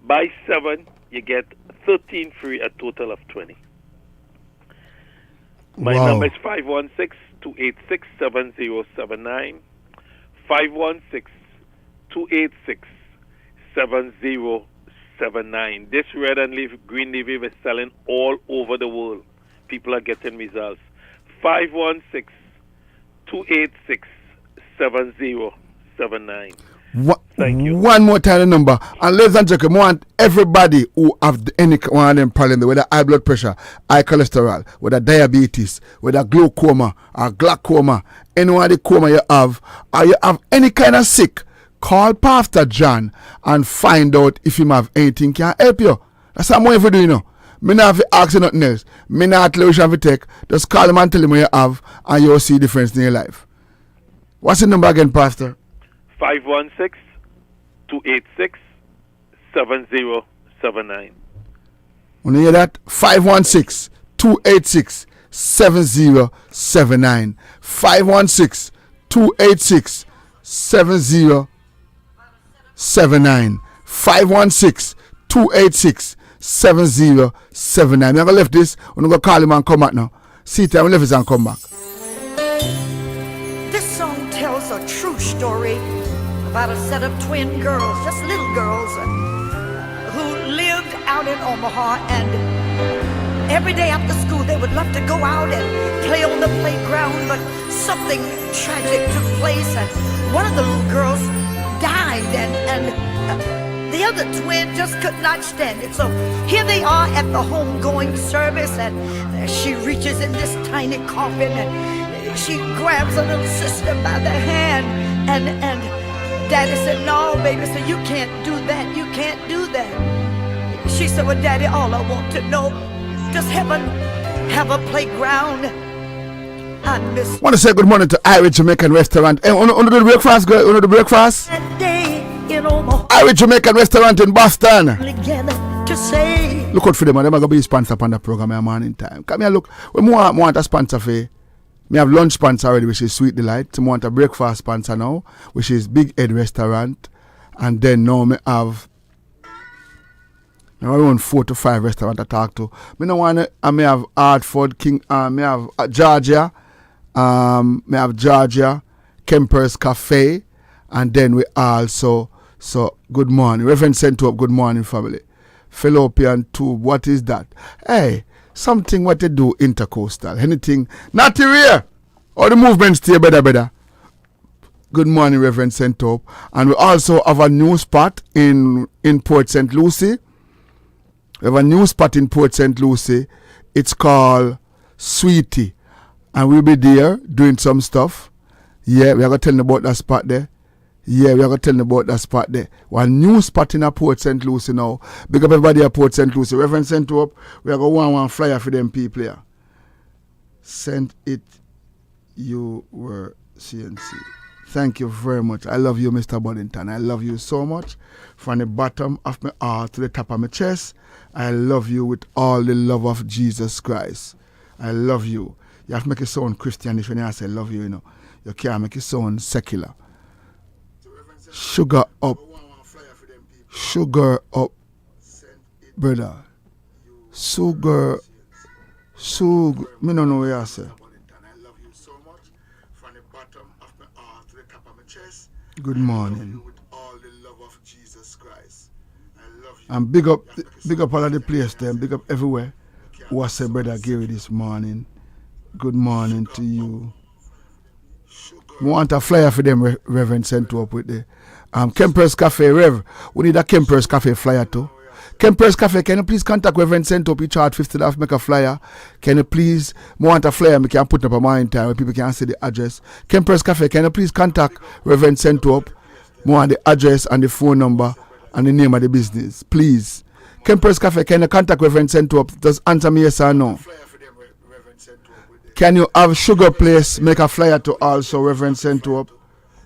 Buy 7, you get 13 free, a total of 20. My number is 516-286-7079. 516-286-7079. This red and green leafy is selling all over the world. People are getting results. 516-286-7079. Thank you. One more time the number. And ladies and gentlemen, I want everybody who have any one of them problems, whether high blood pressure, high cholesterol, whether diabetes, whether glaucoma or glaucoma, any one of the coma you have, or you have any kind of sick, call Pastor John and find out if him have anything can help you. That's what I'm going to do, you know. Me not have to ask you nothing else. Me not tell you what you have to take. Just call him and tell him what you have, and you'll see the difference in your life. What's the number again, Pastor? 516-286-7079. When you hear that? 516-286-7079. 516-286-7079. 516-286-7079. I'm going to leave this. I'm going to call him and come back now. See it, I'm going to leave this and come back. This song tells a true story about a set of twin girls, just little girls, who lived out in Omaha, and every day after school they would love to go out and play on the playground, but something tragic took place, and one of the little girls died, and the other twin just could not stand it. So here they are at the homegoing service, and she reaches in this tiny coffin, and she grabs her little sister by the hand, and Daddy said, no, baby, so you can't do that. You can't do that. She said, well, Daddy, all I want to know, does heaven have a playground? I miss want to say good morning to Irish Jamaican Restaurant. Hey, want to do the breakfast, girl? Want to do the breakfast? that day in Omaha. Irish Jamaican Restaurant in Boston. Together to say, Look out for them, they're going to be a sponsor upon the program in morning time. Come here, look. We want a sponsor for you. We have lunch sponsor already, which is Sweet Delight. We want a breakfast sponsor now, which is Big Ed Restaurant. And then now we have around 4 to 5 restaurants to talk to. I may have Hartford, King, may have Georgia, may have Georgia, Kemper's Cafe, and then we also, so good morning. Reverend Sento up, good morning, family. Fallopian tube, what is that? Hey, something what they do intercoastal, anything, not here, or the movement stay better. Good morning, Reverend Sentop. And we also have a new spot in Port St. Lucie. We have a new spot in Port St. Lucie. It's called Sweetie. And we'll be there doing some stuff. Yeah, we are going to tell you about that spot there. Yeah, we are going to tell you about that spot there. One new spot in a Port St. Lucie now. Big up everybody at Port St. Lucie. Reverend sent up. We are going to want one flyer for them people here. Send it, you were CNC. Thank you very much. I love you, Mr. Boddington. I love you so much. From the bottom of my heart to the top of my chest, I love you with all the love of Jesus Christ. I love you. You have to make it sound Christianish when I say love you, you know. You can't make it sound secular. Sugar up. Sugar up, brother. Sugar. Me don't know what you say. Good morning. And big up all of the place there, big up everywhere. What's up, Brother Gary, this morning? Good morning to you. We want a flyer for them, Reverend, sent up with the Kemper's Cafe, Rev. We need a Kemper's Cafe flyer too. Kemper's Cafe, can you please contact Reverend sent up? You charge $50 make a flyer. Can you please, we want a flyer, we can put up a mind time where people can see the address. Kemper's Cafe, can you please contact Reverend sent up? We want the address and the phone number and the name of the business. Please. Kemper's Cafe, can you contact Reverend sent up? Just answer me yes or no. Can you have Sugar Place make a flyer to also Reverend sent up?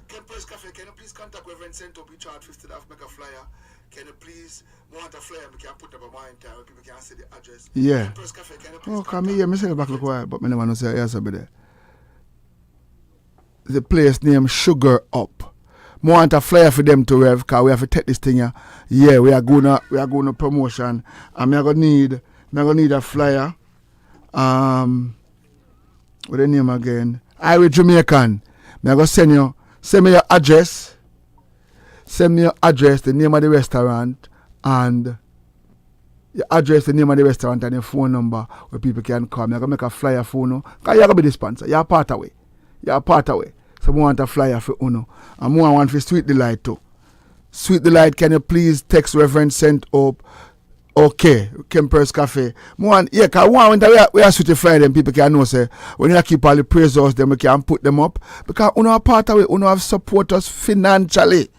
Kemper's Cafe, can you please contact Reverend sent up? You charge $50 make a flyer. Can you please want a flyer? We can put up a mind time where people can see the address. Yeah. Cafe, oh, come here. I say back look while, but I never know say yes over there. The place named Sugar Up. I want a flyer for them to Rev, because we have to take this thing here. Yeah, we are going to promotion. And I'm gonna need a flyer. What the name again? Irish Jamaican. I'm gonna send me your address. Send me your address, the name of the restaurant, and your address, the name of the restaurant, and your phone number where people can call me. I'm gonna make a flyer for you. Because you're gonna be the sponsor. You're part away. So I want a flyer for Uno. And I want for Sweet Delight too. Sweet Delight, can you please text Reverend sent up? Okay, Kemper's Cafe. Because we are Sweet Friday and people can know say when you keep all the praise us, then we can put them up. Because Uno are part away, Uno have support us financially.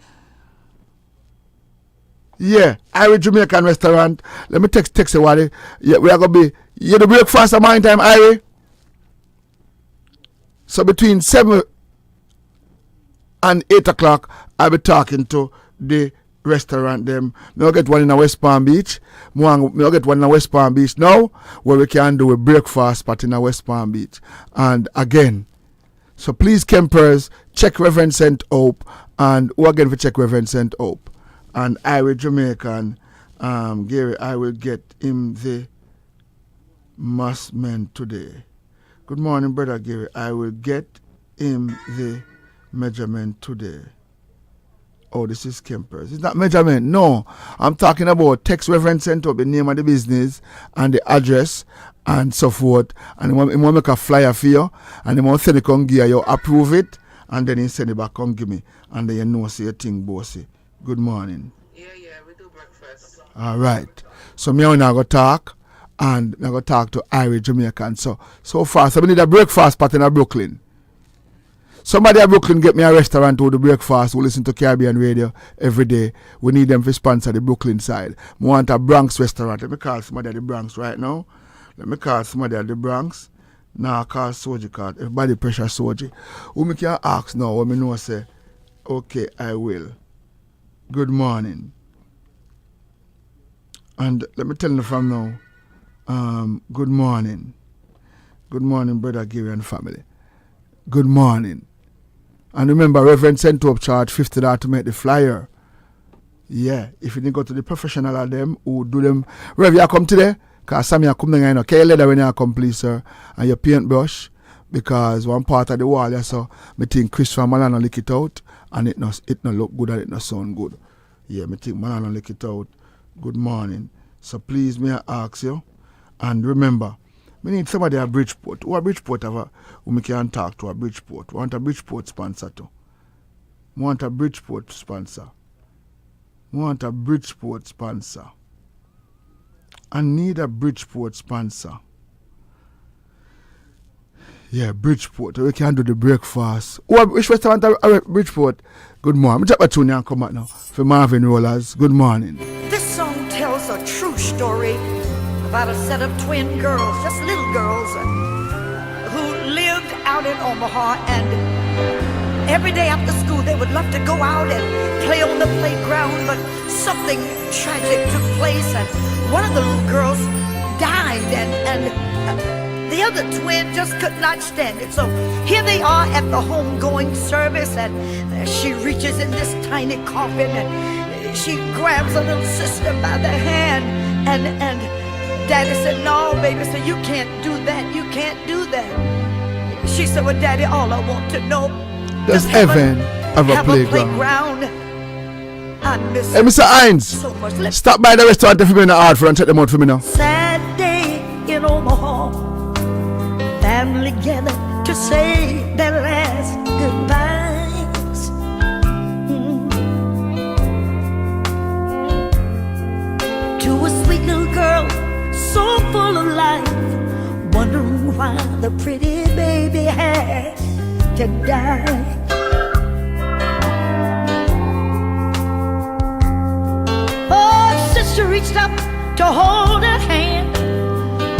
Yeah, Irish Jamaican restaurant. Let me text you what yeah, we are gonna be the breakfast at my time, Irish. So between 7 and 8 o'clock, I'll be talking to the restaurant them. I'll get one in West Palm Beach. I'll get one in West Palm Beach now, where we can do a breakfast spot in West Palm Beach. And again, so please, Kempers, check Reverend St. Hope, and who again for check Reverend St. Hope. And Irish Jamaican, Gary, I will get him the massman today. Good morning, Brother Gary. I will get him the measurement today. Oh, this is Kemper's. It's not measurement. No. I'm talking about text Reverend sent up the name of the business and the address and so forth. And he want to make a flyer for you. And he want to send it on gear. You approve it. And then he send it back on give me. And then you know say a thing, bossy. Good morning. Yeah, we do breakfast. All right. So me and I go talk. And I'm going to talk to Irish Jamaican. So far, we need a breakfast spot in Brooklyn. Somebody at Brooklyn get me a restaurant who do breakfast, who listen to Caribbean radio every day. We need them to sponsor the Brooklyn side. We want a Bronx restaurant. Let me call somebody at the Bronx right now. Now, call Soji card. Everybody pressure Soji. Who me can ask now, when me know say, okay, I will. Good morning. And let me tell you from now, good morning. Good morning, Brother Gary and family. Good morning. And remember, Reverend sent up charge $50 to make the flyer. Yeah, if you didn't go to the professional of them who do them. Rev, you come today? Because some you come there, can you leather when you come, please, sir? And your paintbrush, because one part of the wall, yeah, so I think Christopher Malano lick it out, and it not look good and it not sound good. Yeah, I think Malano lick it out. Good morning. So please, may I ask you, and remember, we need somebody at Bridgeport. Who a Bridgeport who we can talk to a Bridgeport. We want a Bridgeport sponsor too. We want a Bridgeport sponsor. I need a Bridgeport sponsor. Yeah, Bridgeport. We can do the breakfast. Which restaurant are Bridgeport? Good morning. I'm drop a tune and come back now. For Marvin Rollers. Good morning. This song tells a true story about a set of twin girls, just little girls, who lived out in Omaha, and every day after school they would love to go out and play on the playground, but something tragic took place, and one of the little girls died, and the other twin just could not stand it. So here they are at the homegoing service, and she reaches in this tiny coffin and she grabs a little sister by the hand, and Daddy said, "No, baby," said, "you can't do that, you can't do that." She said, "Well, Daddy, all I want to know, does heaven have a playground? I miss Hey, Mr. Hines, so much. stop by the restaurant if you've been in the hard for and check them out for me now. Sad day in Omaha, family gathered to say their last goodbyes. To a sweet little girl, so full of life, wondering why the pretty baby had to die. Oh, sister reached up to hold her hand,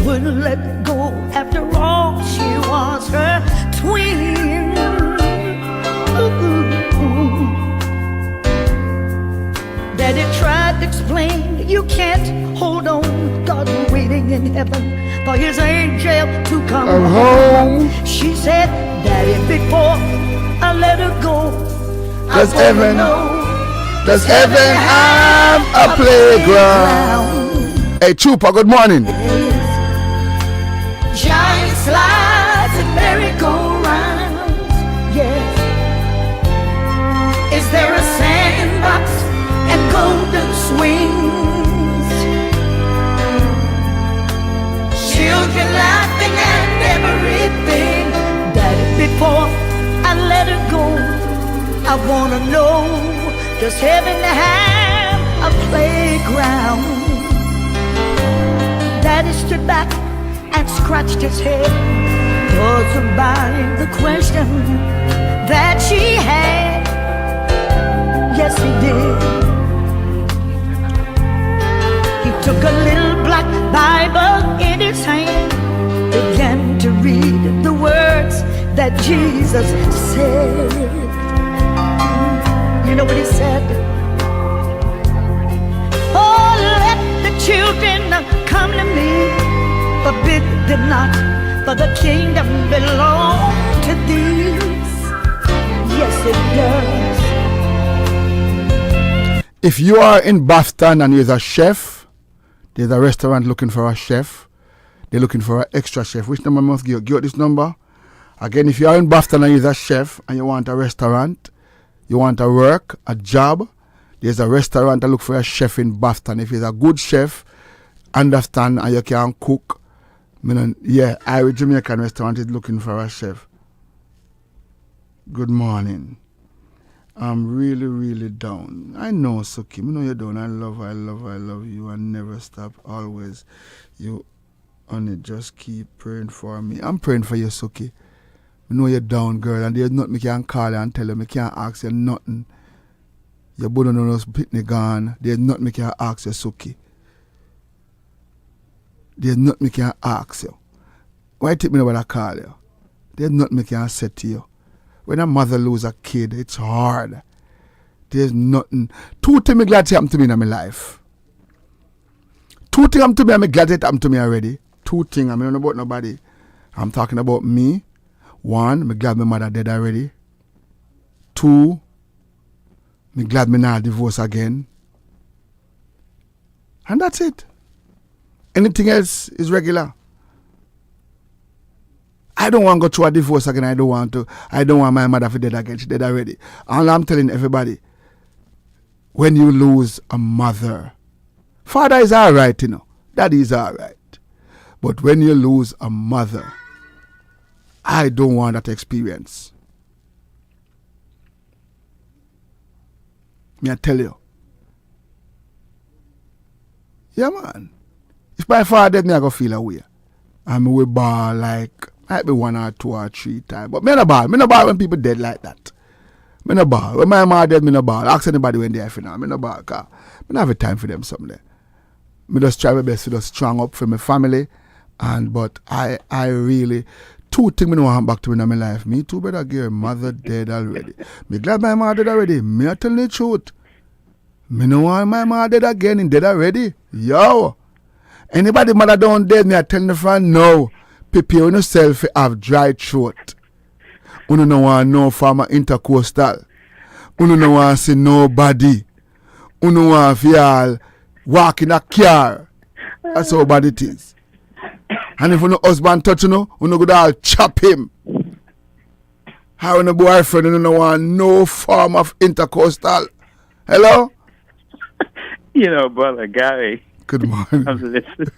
wouldn't let go. After all, she was her twin. Daddy tried to explain, you can't hold on. God's waiting in heaven for his angel to come home. She said, "Daddy, before I let her go, Does heaven have a playground?" Hey, Chupa, good morning. Giant slides and merry-go-rounds, yes. Is there a sandbox and golden swings? Children laughing and everything. Daddy, before I let her go, I wanna know, does heaven have a playground? Daddy stood back and scratched his head, puzzled by the question that she had. Yes, he did. He took a little black Bible in his hand, began to read the words that Jesus said. You know what he said? "Oh, let the children come to me, forbid them not, for the kingdom belongs to these." Yes, it does. If you are in Boston and there's a chef, there's a restaurant looking for a chef, they're looking for an extra chef. Which number must give? Give this number. Again, if you are in Boston and there's a chef and you want a restaurant, you want to work, a job, there's a restaurant to look for a chef in Boston. If he's a good chef, understand, and you can cook, Irish Jamaican restaurant is looking for a chef. Good morning. I'm really, really down. I know, Suki. I know you're down. I love you. I never stop. Always. You only just keep praying for me. I'm praying for you, Suki. I know you're down, girl, and there's nothing I can call you and tell you. I can't ask you nothing. Your body knows picnic gone. There's nothing I can ask you, Suki. There's nothing I can ask you. Why take me about to call you? There's nothing I can say to you. When a mother loses a kid, it's hard. There's nothing. Two things I'm glad to happen to me in my life. Two things I'm glad it happened to me already. Two things. I don't know about nobody. I'm talking about me. One, I'm glad my mother dead already. Two, I'm glad me not divorce again. And that's it. Anything else is regular. I don't want to go through a divorce again. I don't want my mother to dead again. She dead already. And I'm telling everybody, when you lose a mother, father is alright, Daddy is alright. But when you lose a mother, I don't want that experience. Me I tell you. Yeah, man. If my father dead, me I go feel away. And me will ball like, Might be 1 or 2 or 3 times. But me no ball. Me no ball when people dead like that. Me no ball. When my mom dead, me no ball. Ask anybody when they are now. Me no ball. Cause me no have a time for them someday. Me just try my best to just strong up for my family. But I really, 2 things me no want back to me in my life. Me too, brother Gary. Mother dead already. Me glad my mother dead already. Me I tell the truth. Me no want my mother dead again and dead already. Yo. Anybody mother don't dead, me I tell the friend no. Prepare yourself to have dry throat. You no want no farmer intercoastal. You no want see nobody. You no want to walk in a car. That's how bad it is. And if you no husband touch you no go to chop him. How no boyfriend you no want no form of intercoastal. Hello? You know, Brother Gary. Good morning. I'm listening.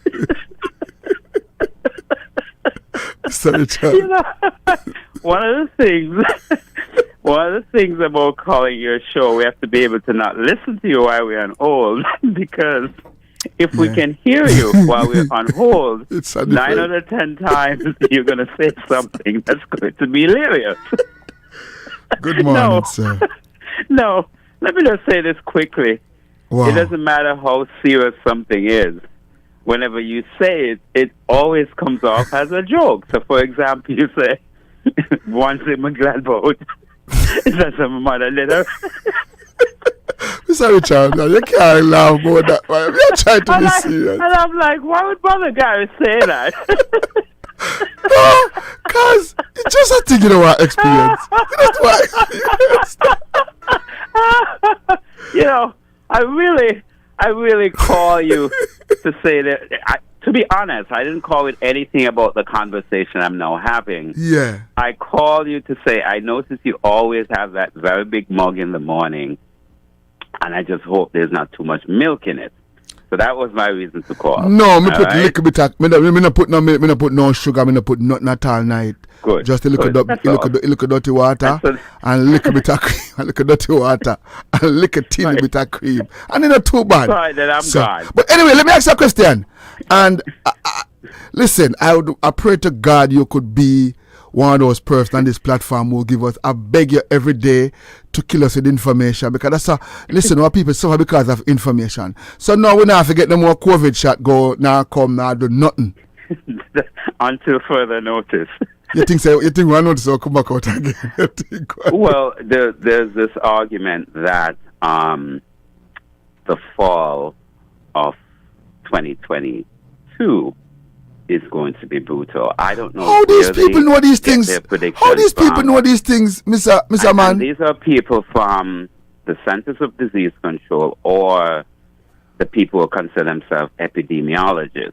Sorry, child. You know, one of the things about calling your show, we have to be able to not listen to you while we're on hold, because if we can hear you while we're on hold, 9 out of 10 times you're going to say something that's going to be hilarious. Good morning, sir. No, let me just say this quickly. Wow. It doesn't matter how serious something is. Whenever you say it, it always comes off as a joke. So, for example, you say, once in my glad boat, that's a mother little. Sorry, child. You can't laugh about that. We're trying to be serious. And I'm like, why would Brother Gary say that? No, because it's just a thing you don't want to experience. That's why. You know, I really call you to say that, to be honest, I didn't call it anything about the conversation I'm now having. Yeah. I call you to say, I notice you always have that very big mug in the morning, and I just hope there's not too much milk in it. So that was my reason to call. No, me put a little bit of, me no put no milk, me no put no sugar, me no put nothing at all night. Good. Just a little dirty water and little bit of cream, a little dirty water and a little teeny bit of cream. And it's not too bad. Right, then I'm gone. But anyway, let me ask you a question. And listen, I pray to God you could be one of those persons on this platform who give us, I beg you every day to kill us with information, because that's listen, what people suffer because of information. So now we not have to get no more COVID shot go, now come, now do nothing. Until further notice. You think one notice will come back out again? Well, there's this argument that the fall of 2022 is going to be brutal. I don't know how these people know these things. How these people know these things, Mr. Man? And these are people from the Centers of Disease Control or the people who consider themselves epidemiologists.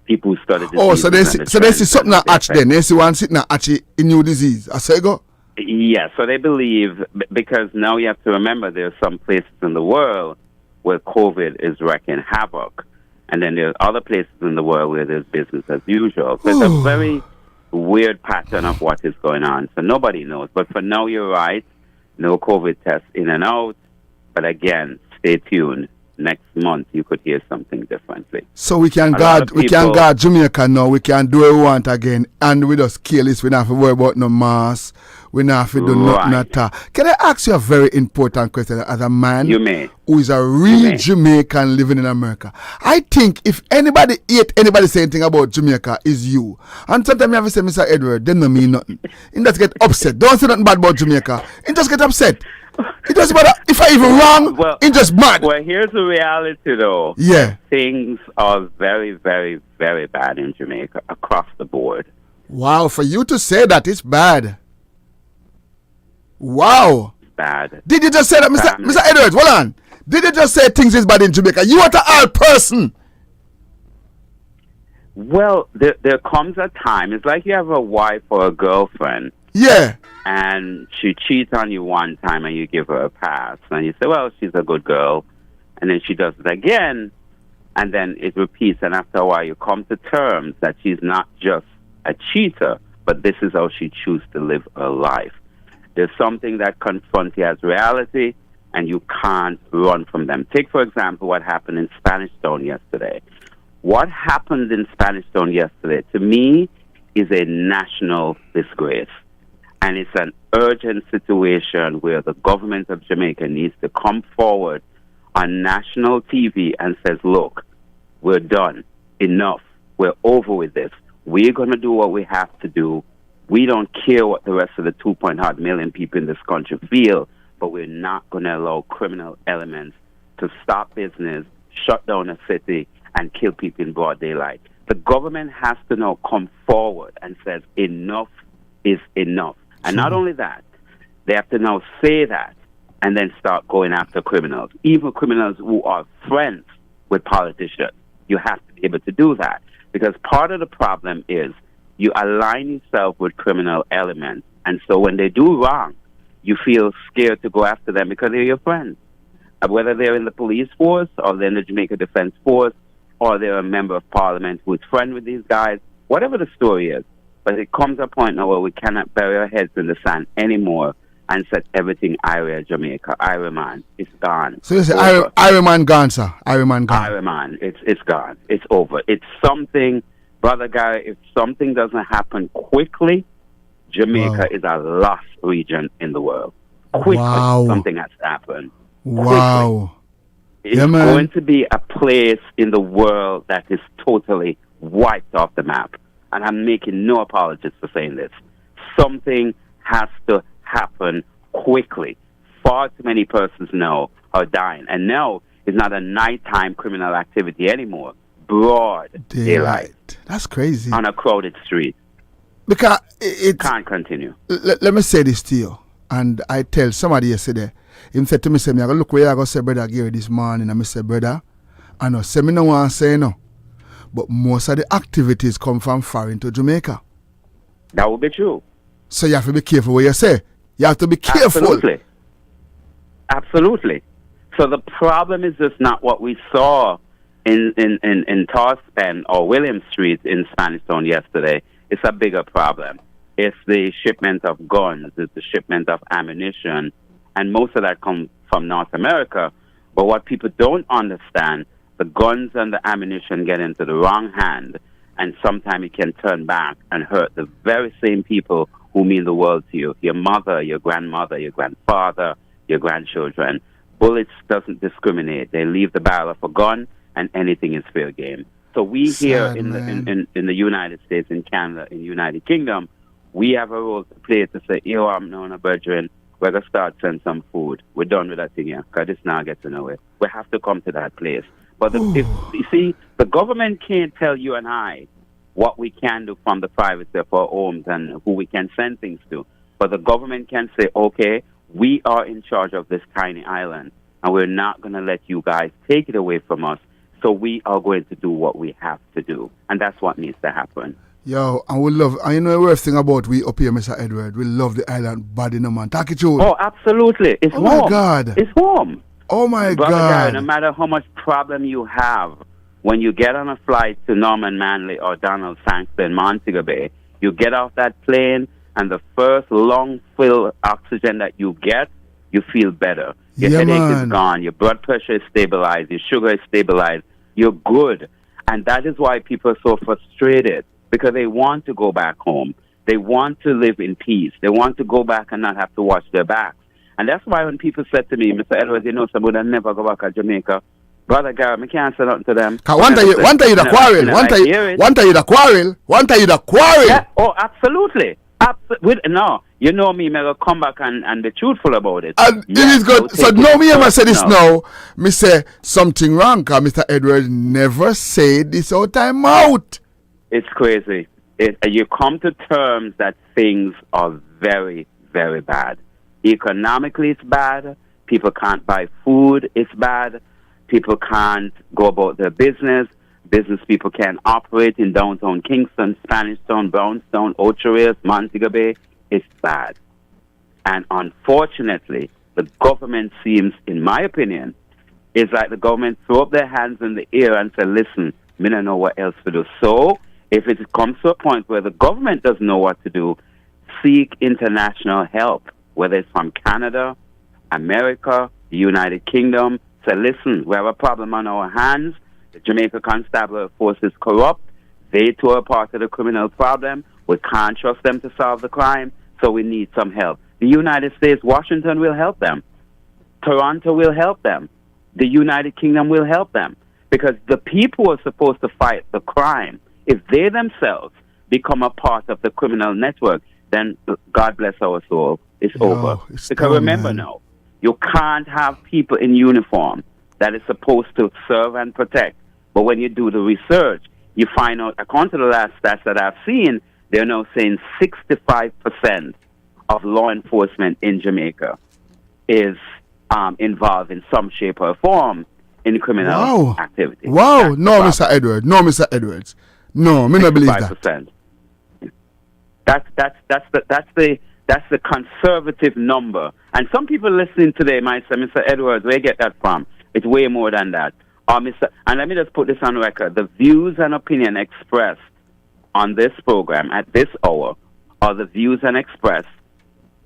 People who study disease. Oh, so they see something that actually then. They see one sitting that actually in new disease. I say go. Yeah, so they believe, because now you have to remember there are some places in the world where COVID is wreaking havoc. And then there's other places in the world where there's business as usual. So it's a very weird pattern of what is going on. So nobody knows. But for now, you're right. No COVID tests in and out. But again, stay tuned. Next month, you could hear something differently. So we can guard Jamaica now. We can do what we want again. And we just kill this. We don't have to worry about no mask. We don't have to do nothing at all. Can I ask you a very important question as a man who is a real Jamaican living in America? I think if anybody say anything about Jamaica, is you. And sometimes you have to say, Mr. Edward, they don't mean nothing. He just get upset. Don't say nothing bad about Jamaica. He just get upset. It doesn't matter if I even wrong, it's just mad. Well, here's the reality, though. Yeah. Things are very, very, very bad in Jamaica across the board. Wow, for you to say that, it's bad. Wow. Bad. Did you just say that, Mr. Edwards? Hold on. Did you just say things is bad in Jamaica? You are the odd person. Well, there comes a time. It's like you have a wife or a girlfriend. Yeah. And she cheats on you one time and you give her a pass. And you say, well, she's a good girl. And then she does it again. And then it repeats. And after a while, you come to terms that she's not just a cheater, but this is how she chooses to live her life. There's something that confronts you as reality, and you can't run from them. Take, for example, what happened in Spanish Town yesterday. What happened in Spanish Town yesterday, to me, is a national disgrace. And it's an urgent situation where the government of Jamaica needs to come forward on national TV and says, look, we're done. Enough. We're over with this. We're going to do what we have to do. We don't care what the rest of the 2.5 million people in this country feel, but we're not going to allow criminal elements to stop business, shut down a city, and kill people in broad daylight. The government has to now come forward and says enough is enough. And not only that, they have to now say that and then start going after criminals, even criminals who are friends with politicians. You have to be able to do that, because part of the problem is you align yourself with criminal elements, and so when they do wrong, you feel scared to go after them because they're your friends. Whether they're in the police force or they're in the Jamaica Defense Force or they're a member of parliament who's friend with these guys, whatever the story is. But it comes a point now where we cannot bury our heads in the sand anymore and set everything Ira Jamaica. Ira man, it's gone. So you say Ira man gone, sir? Ira man gone. Ira man, it's gone. It's over. It's something, Brother Gary, if something doesn't happen quickly, Jamaica is a lost region in the world. Quickly, something has to happen. Wow. It's going to be a place in the world that is totally wiped off the map. And I'm making no apologies for saying this. Something has to happen quickly. Far too many persons now are dying. And now it's not a nighttime criminal activity anymore. Broad daylight. That's crazy. On a crowded street. Because it can't continue. Let me say this to you. And I tell somebody yesterday, him said to me, say, I go look where I go say, Brother Gary, this morning. And I say, brother, I know, say me no want to say no. But most of the activities come from foreign to Jamaica. That would be true. So you have to be careful what you say. You have to be careful. Absolutely. So the problem is just not what we saw in Torspen or William Street in Spanish Town yesterday. It's a bigger problem. It's the shipment of guns. It's the shipment of ammunition. And most of that comes from North America. But what people don't understand, the guns and the ammunition get into the wrong hand, and sometimes it can turn back and hurt the very same people who mean the world to you. Your mother, your grandmother, your grandfather, your grandchildren. Bullets doesn't discriminate. They leave the barrel of a gun, and anything is fair game. So we here in the United States, in Canada, in the United Kingdom, we have a role to play to say, yo, I'm known a brethren, we're going to start sending some food. We're done with that thing here, because this now gets nowhere. We have to come to that place. But if, you see, the government can't tell you and I what we can do from the privacy of our homes and who we can send things to. But the government can say, okay, we are in charge of this tiny island, and we're not going to let you guys take it away from us. So we are going to do what we have to do. And that's what needs to happen. Yo, and we love, and you know the worst thing about we up here, Mr. Edward, we love the island body, no man. Take it through. Oh, absolutely. It's warm. Oh, my God. It's warm. Oh, my Brother God. Gary, no matter how much problem you have, when you get on a flight to Norman Manley or Donald Sankster in Montego Bay, you get off that plane, and the first lung-fill oxygen that you get, you feel better. Your headache is gone. Your blood pressure is stabilized. Your sugar is stabilized. You're good. And that is why people are so frustrated, because they want to go back home. They want to live in peace. They want to go back and not have to watch their backs. And that's why when people said to me, Mr. Edwards, you know, somebody will never go back to Jamaica. Brother Gary, I can't say nothing to them. One time you the quarrel. One time you the quarrel. Yeah. Oh, absolutely. No, you know me, I'm going to come back and be truthful about it. And it is good. So no me ever say this now. Me say something wrong, because Mr. Edwards never said this all time out. It's crazy. You come to terms that things are very, very bad. Economically, it's bad. People can't buy food. It's bad. People can't go about their business. Business people can't operate in downtown Kingston, Spanish Town, Brownstown, Ocho Rios, Montego Bay. It's bad. And unfortunately, the government seems, in my opinion, is like the government throw up their hands in the air and say, listen, me don't know what else to do. So if it comes to a point where the government doesn't know what to do, seek international help, whether it's from Canada, America, the United Kingdom. Say, listen, we have a problem on our hands. The Jamaica Constabulary Force is corrupt. They too are part of the criminal problem. We can't trust them to solve the crime, so we need some help. The United States, Washington will help them. Toronto will help them. The United Kingdom will help them. Because the people who are supposed to fight the crime, if they themselves become a part of the criminal network, then God bless our soul, it's over. Because remember now, you can't have people in uniform that is supposed to serve and protect. But when you do the research, you find out, according to the last stats that I've seen, they're now saying 65% of law enforcement in Jamaica is involved in some shape or form in criminal activity. Wow. No, Mr. Edwards. No, Mr. Edwards. No, me not believe that. That's the conservative number. And some people listening today might say, Mr. Edwards, where you get that from? It's way more than that. And let me just put this on record. The views and opinion expressed on this program at this hour are the views and expressed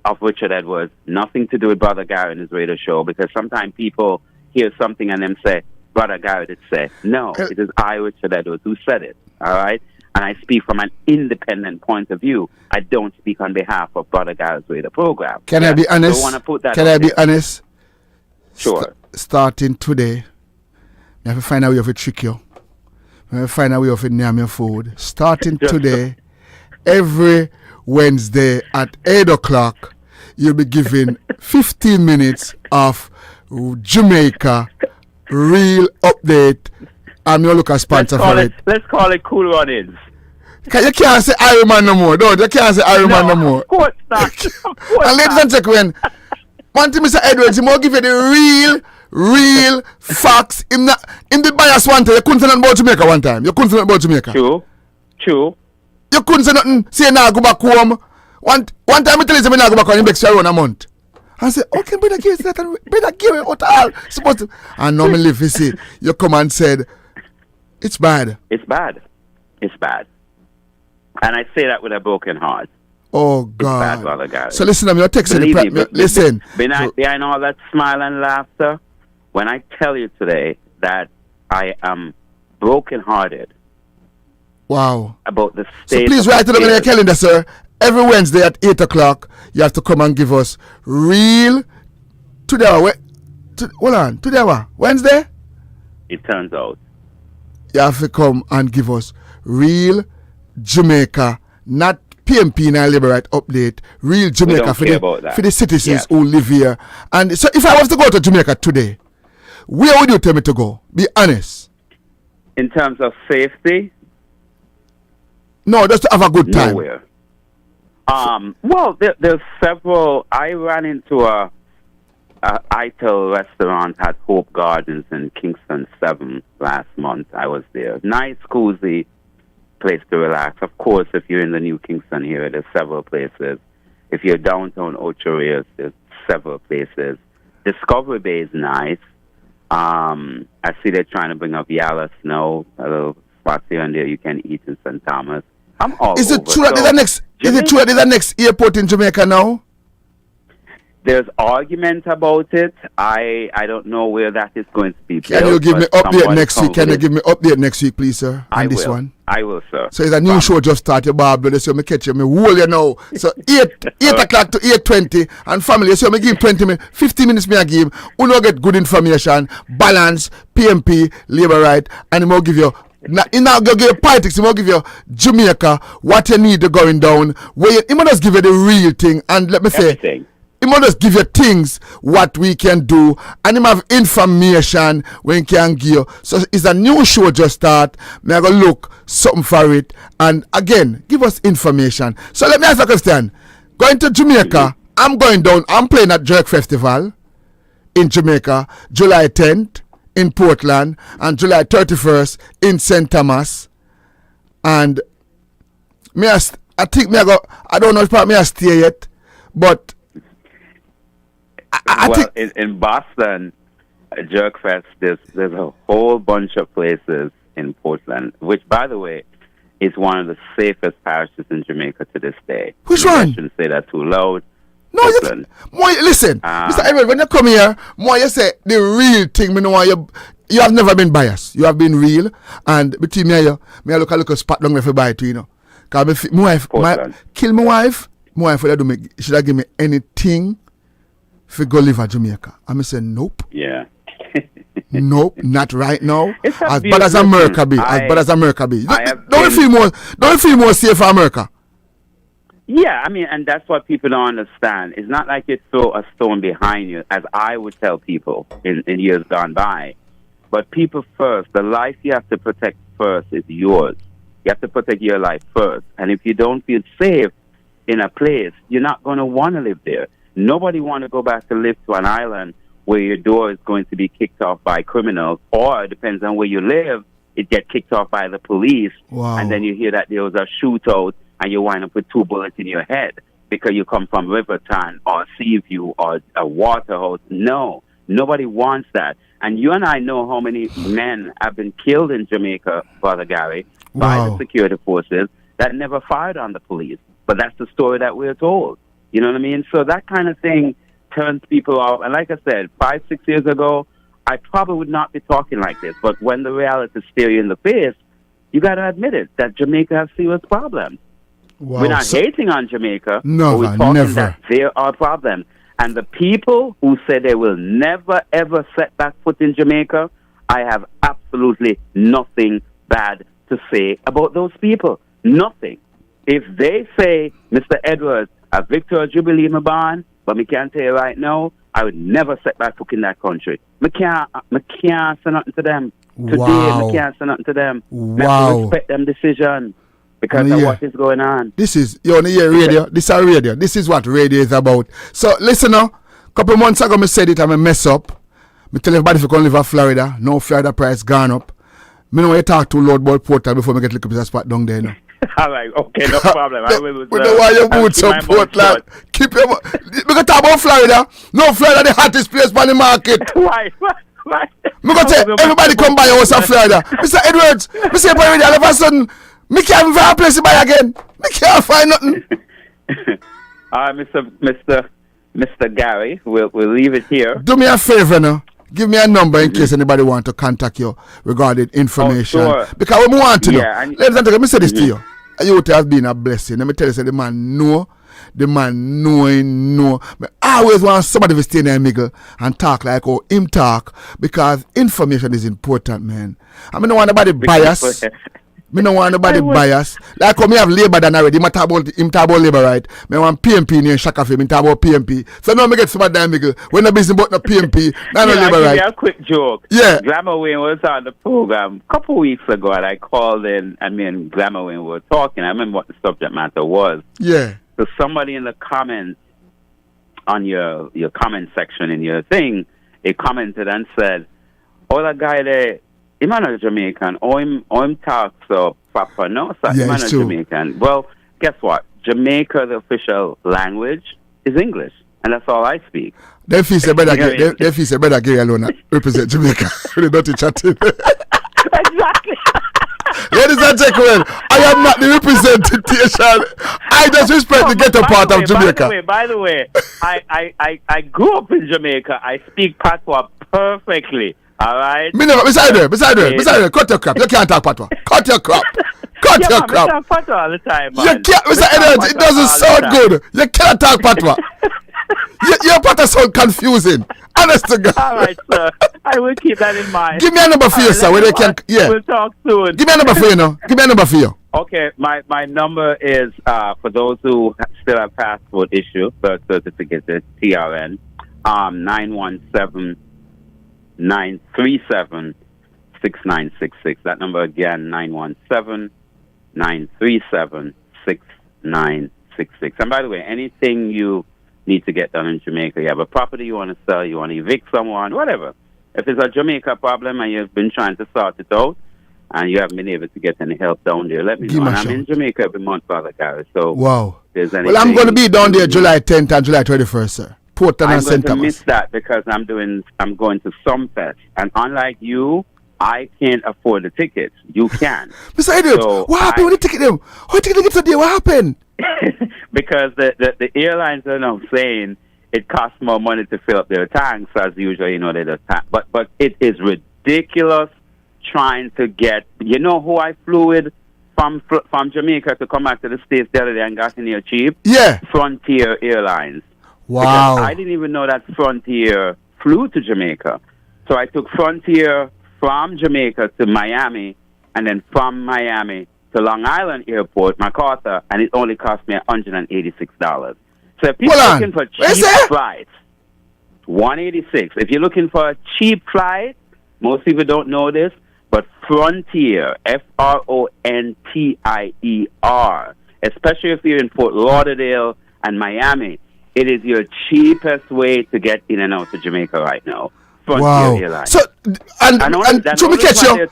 of Richard Edwards. Nothing to do with Brother Garrett and his radio show, because sometimes people hear something and then say, Brother Garrett did say. No, it is I, Richard Edwards, who said it. All right? And I speak from an independent point of view. I don't speak on behalf of Brother Garrett's radio program. Can I be honest? So I want to put that Can I be honest? Sure. Starting today, I have to find a way of to trick you. I have to find a way of to name your food. Starting today, every Wednesday at 8 o'clock, you'll be given 15 minutes of Jamaica real update. I'm your local sponsor for it. Let's call it Cool Runnings. You can't say Iron Man no more. No, you can't say Iron Man no more. Of course not. And ladies and gentlemen, one thing Mr. Edwards, he will give you the real facts. In the bias one time, you couldn't say nothing about Jamaica one time. You couldn't say nothing about Jamaica. True. You couldn't say nothing, say now go back home. One time I tell you, now go back home, you make sure you run a month. I say, okay, Brother Gary, Brother Gary, what all? Supposed to. And normally, if you see, you come and said, it's bad. It's bad. It's bad. And I say that with a broken heart. Oh, God. It's bad, Brother Gary. So listen, you're texting listen. Behind all that smile and laughter, when I tell you today that I am brokenhearted. Wow. About the state. So please write it up in your calendar, sir. Every Wednesday at 8 o'clock, you have to come and give us real. Today, hold on. Today, Wednesday? It turns out. You have to come and give us real Jamaica, not PMP and Liberate update, real Jamaica for the citizens who live here. And so if I was to go to Jamaica today, where would you tell me to go? Be honest. In terms of safety? No, just to have a good time. Nowhere. Well, there's several. I ran into a ITIL restaurant at Hope Gardens in Kingston 7 last month. I was there. Nice, cozy place to relax. Of course, if you're in the New Kingston here, there's several places. If you're downtown Ocho Rios, there's several places. Discovery Bay is nice. I see they're trying to bring up Yala Snow, a little spot here and there you can eat in St. Thomas. I'm all Is over. it true that there's the next airport in Jamaica now? There's argument about it. I don't know where that is going to be built. Can you give me update next week? Can you give me update next week, please, sir? On this one. I will, sir. So it's a new show just started, Bob. So me catch you, me hold you now. So 8 o'clock to 8:20, and family. So me give 20 minutes, 15 minutes. Me I give. We no get good information, balance, PMP, labor right, and we will give you. He now give you politics. He will give you Jamaica, what you need to going down. Where he must give you the real thing, and let me say. He must just give you things what we can do, and him have information when he can give you. So it's a new show just start. Me I go look something for it, and again give us information. So let me ask a question. Going to Jamaica, I'm going down. I'm playing at Jerk Festival in Jamaica, July 10th in Portland, and July 31st in St. Thomas. And I think me I go. I don't know if me I stay yet, but. I think in Boston, Jerkfest, there's a whole bunch of places in Portland, which, by the way, is one of the safest parishes in Jamaica to this day. Which one? I shouldn't say that too loud. No, listen, Mr. Edward, when you come here, you say the real thing. Me know why you you have never been biased. You have been real. And between me and you, me I look a little spot down there for buy too, you know. Because kill my wife would have do me, should have give me anything for go live at Jamaica. I say nope. Yeah. Nope, not right now. It's As bad as America be. Don't you feel more safe for America? Yeah, I mean, and that's what people don't understand. It's not like you throw a stone behind you, as I would tell people in years gone by. But people first, the life you have to protect first is yours. You have to protect your life first. And if you don't feel safe in a place, you're not going to want to live there. Nobody want to go back to live to an island where your door is going to be kicked off by criminals, or it depends on where you live, it gets kicked off by the police. Wow. And then you hear that there was a shootout and you wind up with 2 bullets in your head because you come from Riverton or Seaview or a Waterhouse. No, nobody wants that. And you and I know how many men have been killed in Jamaica, Father Gary, by the security forces that never fired on the police. But that's the story that we're told. You know what I mean? So that kind of thing turns people off. And like I said, 5-6 years ago, I probably would not be talking like this. But when the reality stare you in the face, you got to admit it, that Jamaica has serious problems. Wow. We're not hating on Jamaica, No, but we're talking never. that there are problems. And the people who say they will never, ever set back foot in Jamaica, I have absolutely nothing bad to say about those people. Nothing. If they say, Mr. Edwards, a victor of Jubilee Maban, but me can't tell you right now, I would never set back foot in that country. Me can't say nothing to them. Today, me can't say nothing to them. Me have to respect them decision because of what is going on. This is, you want to hear radio? This is radio. This is what radio is about. So, listen now. A couple months ago, I said it, I mess up. I tell everybody if you can live in Florida, no Florida price gone up. I know you talk to Lord Ball Portal before I get a little bit of spot down there. No? All right, okay, no problem. I will. We don't want your boots up, Portland. Keep your. We can talk about Florida. No, Florida, the hottest place on the market. Why? Me gonna say everybody come buy your house in Florida. Mr. Edwards, me say boy, all of a sudden, me can't find a place to buy again. Me can't find nothing. All right, Mr. Gary, we'll leave it here. Do me a favor now. Give me a number in case anybody want to contact you regarding information. Oh, sure. Because we want to know. Yeah, Ladies and gentlemen, let me say this to you. You has been a blessing. Let me tell you, say the man know. The man know. But I always want somebody to stay in the middle and talk like how him talk, because information is important, man. I mean, don't want nobody bias. Me don't want nobody bias. Like how me have labor than already. Him talk about labor, right? Me want PMP near Shaka for him talk about PMP. So now me get somebody down middle. When no business about no PMP, no labor, right? A quick joke. Yeah. Glamour Wayne was on the program a couple weeks ago, and I called in. I mean, Glamour Wayne were talking. I remember what the subject matter was. Yeah. So somebody in the comments on your comment section in your thing, he commented and said, "Oh, that guy there, him not Jamaican. Or him talk so proper. No, sir, yeah, him not Jamaican." Well, guess what? Jamaica, the official language is English, and that's all I speak. They feel say better Gary alone represent Jamaica. Really dirty chatting. Exactly. Ladies and gentlemen, I am not the representation. I just respect the ghetto part of Jamaica. By the way, I grew up in Jamaica. I speak patois perfectly. All right. Beside her, cut your crap. You can't talk patois. Cut your crap. Cut your crap. I talk patois all the time, man. You can't, Mr. Edwards, it doesn't sound good. You can't talk patois. Your patois sound confusing. Honest to God. All right, sir. I will keep that in mind. Give me a number for you, sir. Where they can. Yeah. We'll talk soon. Give me a number for you now. Give me a number for you. Okay, my number is for those who still have passport issue, birth certificate, TRN, 917-937-6966. That number again, 917-937-6966. And by the way, anything you need to get done in Jamaica, you have a property you want to sell, you want to evict someone, whatever. If it's a Jamaica problem and you've been trying to sort it out and you haven't been able to get any help down there, let me know. And I'm in Jamaica every month, Father Gary. So wow. There's well, I'm going to be down there July 10th and July 21st, sir. Portland and St. Thomas. I'm going to miss that because I'm going to Sumfest. And unlike you, I can't afford the tickets. You can. Mr. Edwards, so what happened with the ticket? What ticket get today? What happened? Because the airlines are now saying it costs more money to fill up their tanks as usual. You know, they just but it is ridiculous. ridiculous trying to get. You know who I flew with from Jamaica to come back to the States the other day and got in here cheap? Yeah. Frontier Airlines. Wow. Because I didn't even know that Frontier flew to Jamaica. So I took Frontier from Jamaica to Miami, and then from Miami to Long Island Airport, MacArthur, and it only cost me $186. So if people are looking for cheap flights, $186. If you're looking for a cheap flight, most people don't know this, but Frontier, Frontier, especially if you're in Fort Lauderdale and Miami, it is your cheapest way to get in and out of Jamaica right now. Frontier Airlines. So, and to me catch you,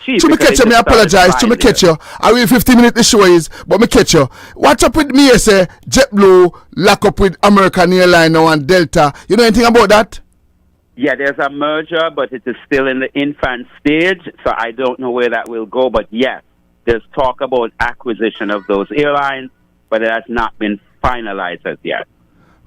me apologize, to me catch you. I will 15 minutes the show is, but me catch you. What's up with me, say, JetBlue lock up with American Airlines now and Delta. You know anything about that? Yeah, there's a merger, but it is still in the infant stage, so I don't know where that will go. But yes, there's talk about acquisition of those airlines, but it has not been finalized as yet.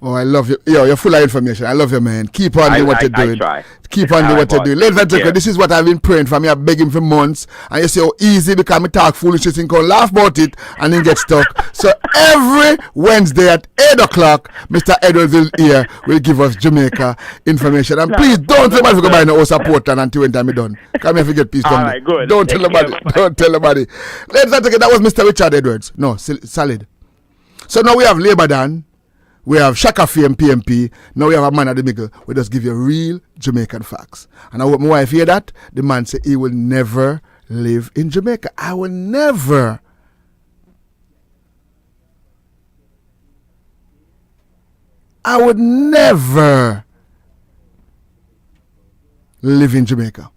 Oh, I love you. Yo, you're full of information. I love you, man. Keep on doing what you're doing. Try. Keep on doing what you're doing. Ladies and gentlemen, this is what I've been praying for me. I'm begging for months. And you say, oh, easy, because I talk foolishness and go laugh about it and then get stuck. So every Wednesday at 8 o'clock, Mr. Edwards is here will give us Jamaica information. And please don't tell nobody to go buy no house of Portland until when time is done. Come here, forget peace. All right, good. Don't tell nobody. Don't tell nobody. Ladies and gentlemen, that was Mr. Richard Edwards. No, solid. So now we have Labour done. We have Shaka Fame PMP. Now we have a man at the middle. We just give you real Jamaican facts. And I hope my wife hear that. The man say he will never live in Jamaica. I will never. I would never live in Jamaica.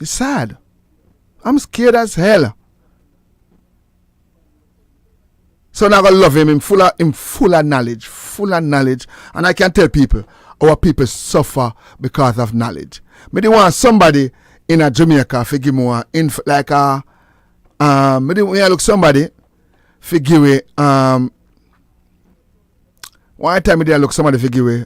It's sad. I'm scared as hell. So now I love him. I'm full of knowledge, and I can tell people our people suffer because of knowledge. Me don't want somebody in a Jamaica to give me me don't look somebody to give me one time I look somebody to give me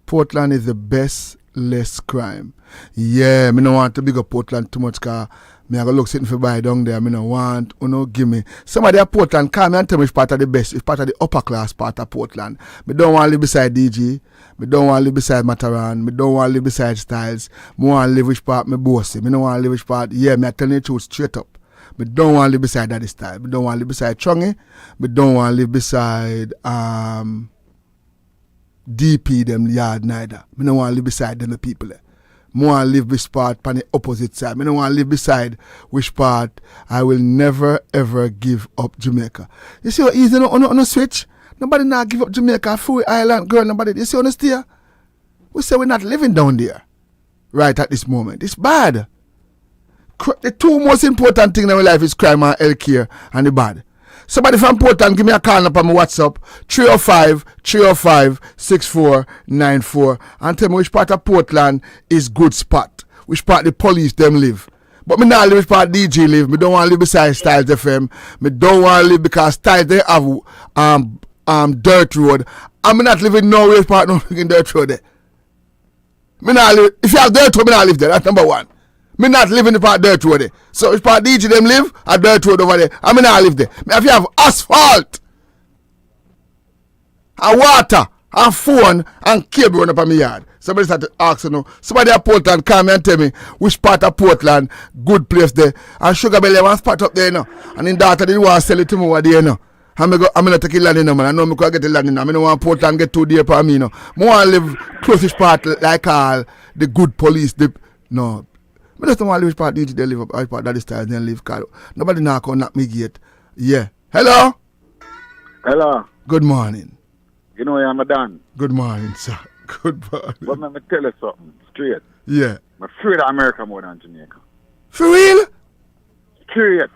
Portland is the best less crime. Yeah, me don't want to big up Portland too much because me I go look sitting for buy down there. Me no want, give me. Somebody at Portland call me and tell me which part of the best, it's part of the upper class part of Portland. Me don't want to live beside DG. Me don't want to live beside Mataran. Me don't want to live beside Styles. Me want to live which part me bossy. Me don't want to live which part, yeah, me I tell you the truth straight up. Me don't want to live beside Daddy Style. Me don't want to live beside Chungy. Me don't want to live beside DP them yard neither. Me don't want to live beside them the people there. I want to live which part on the opposite side. I don't want to live beside which part. I will never ever give up Jamaica. You see how easy on a switch? Nobody now give up Jamaica, free island, girl, nobody. You see on the steer? We say we're not living down there right at this moment. It's bad. The two most important things in our life is crime and healthcare and the bad. Somebody from Portland, give me a call up on my WhatsApp, 305-6494, and tell me which part of Portland is good spot, which part the police them live. But me not live which part DJ live. Me don't want to live beside Styles FM. Me don't want to live because Styles they have dirt road. I'm not living nowhere part no in dirt road there. Me not live. If you have dirt road, me not live there. That's number one. Me not live in the part dirt road there. So which part DJ them live at dirt road over there. I me not live there. If you have asphalt and water and phone and cable run up on my yard. Somebody started asking you. Somebody at Portland come and tell me which part of Portland good place there. And Sugar Belly one spot up there you know. And in that they didn't want to sell it to me over there you know. I'm gonna take it land in man. I know me could get the land in. I don't want Portland get too dear for me you know. I want to live closest part like all the good police no. I just don't want to live which part DJ they live up, which part Daddy Style they live. Nobody now can knock me gate. Yeah. Hello? Hello. Good morning. You know I'm done. Good morning, sir. Good morning. But let me tell you something straight. Yeah. I'm afraid of America more than Jamaica. For real? Straight.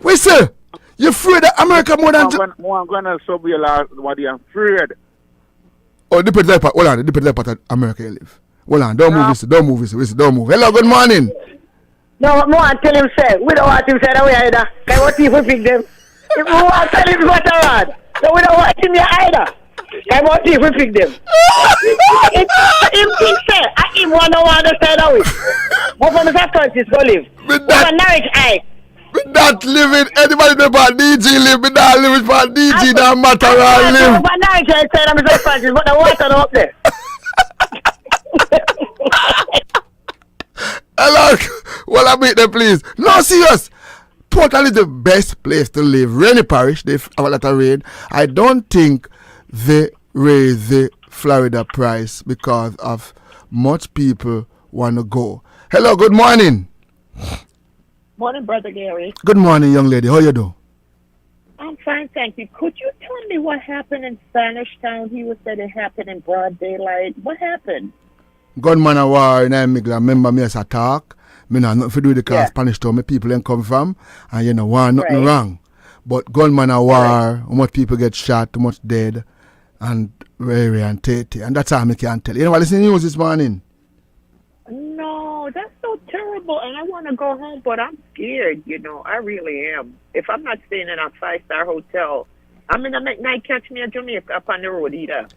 Wait, sir. You're afraid of America more than Jamaica? I'm going to sub you what you're afraid. Oh, depends on part. Hold on. Depends on part of America you live. Hold on, don't move this, don't move this, don't move. Hello, good morning. No, I want to tell him, say, we don't want him say that way either. Can what people pick them? If we want to tell him what I want, so we don't want him here either. I want to pick them. Him think say, I him wanna understand how it. But from the factors is go live. With that, marriage I. with that living, anybody know about DG live, with that living for DG, that matter I live. But marriage I said I'm so Francis, but the water up there. Hello, well I meet them please. No, serious. Portland is the best place to live. Rainy parish, they have a lot of rain. I don't think they raise the Florida price because of much people want to go. Hello, good morning. Morning, Brother Gary. Good morning, young lady. How you do? I'm fine, thank you. Could you tell me what happened in Spanish Town? He was said it happened in broad daylight. What happened? Gunman of war in Emigla. Remember me as a talk. Me not nothing to do with the car Spanish Town. My people ain't come from. And you know, war nothing wrong. But gunman of war, how much people get shot, how much dead, and Ray and Tate. And that's all I can tell you. You know what, listen to the news this morning? No, that's so terrible. And I want to go home, but I'm scared, you know. I really am. If I'm not staying in a 5-star hotel, I'm in a McKnight catch me in Jamaica up on the road either.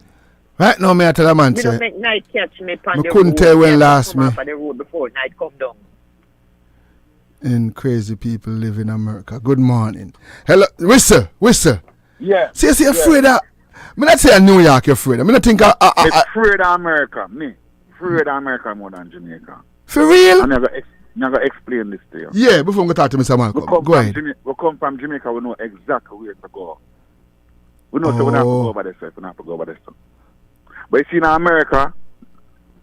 Right now, me I tell a man, You say, know, McKnight catch me on the road. couldn't tell when Me last come me. off of the road before night come down. And crazy people live in America. Good morning. Hello, Whistle. Yeah. See, afraid of. Me not say New York you're afraid of. Me not think I'm afraid of America. Me. Afraid of America more than Jamaica. For real? I never explain this to you. Yeah, before we talk to Mr. Malcolm. Go ahead. We come from Jamaica, we know exactly where to go. We know so we don't have to go over there, we don't have to go over there. But you see in America,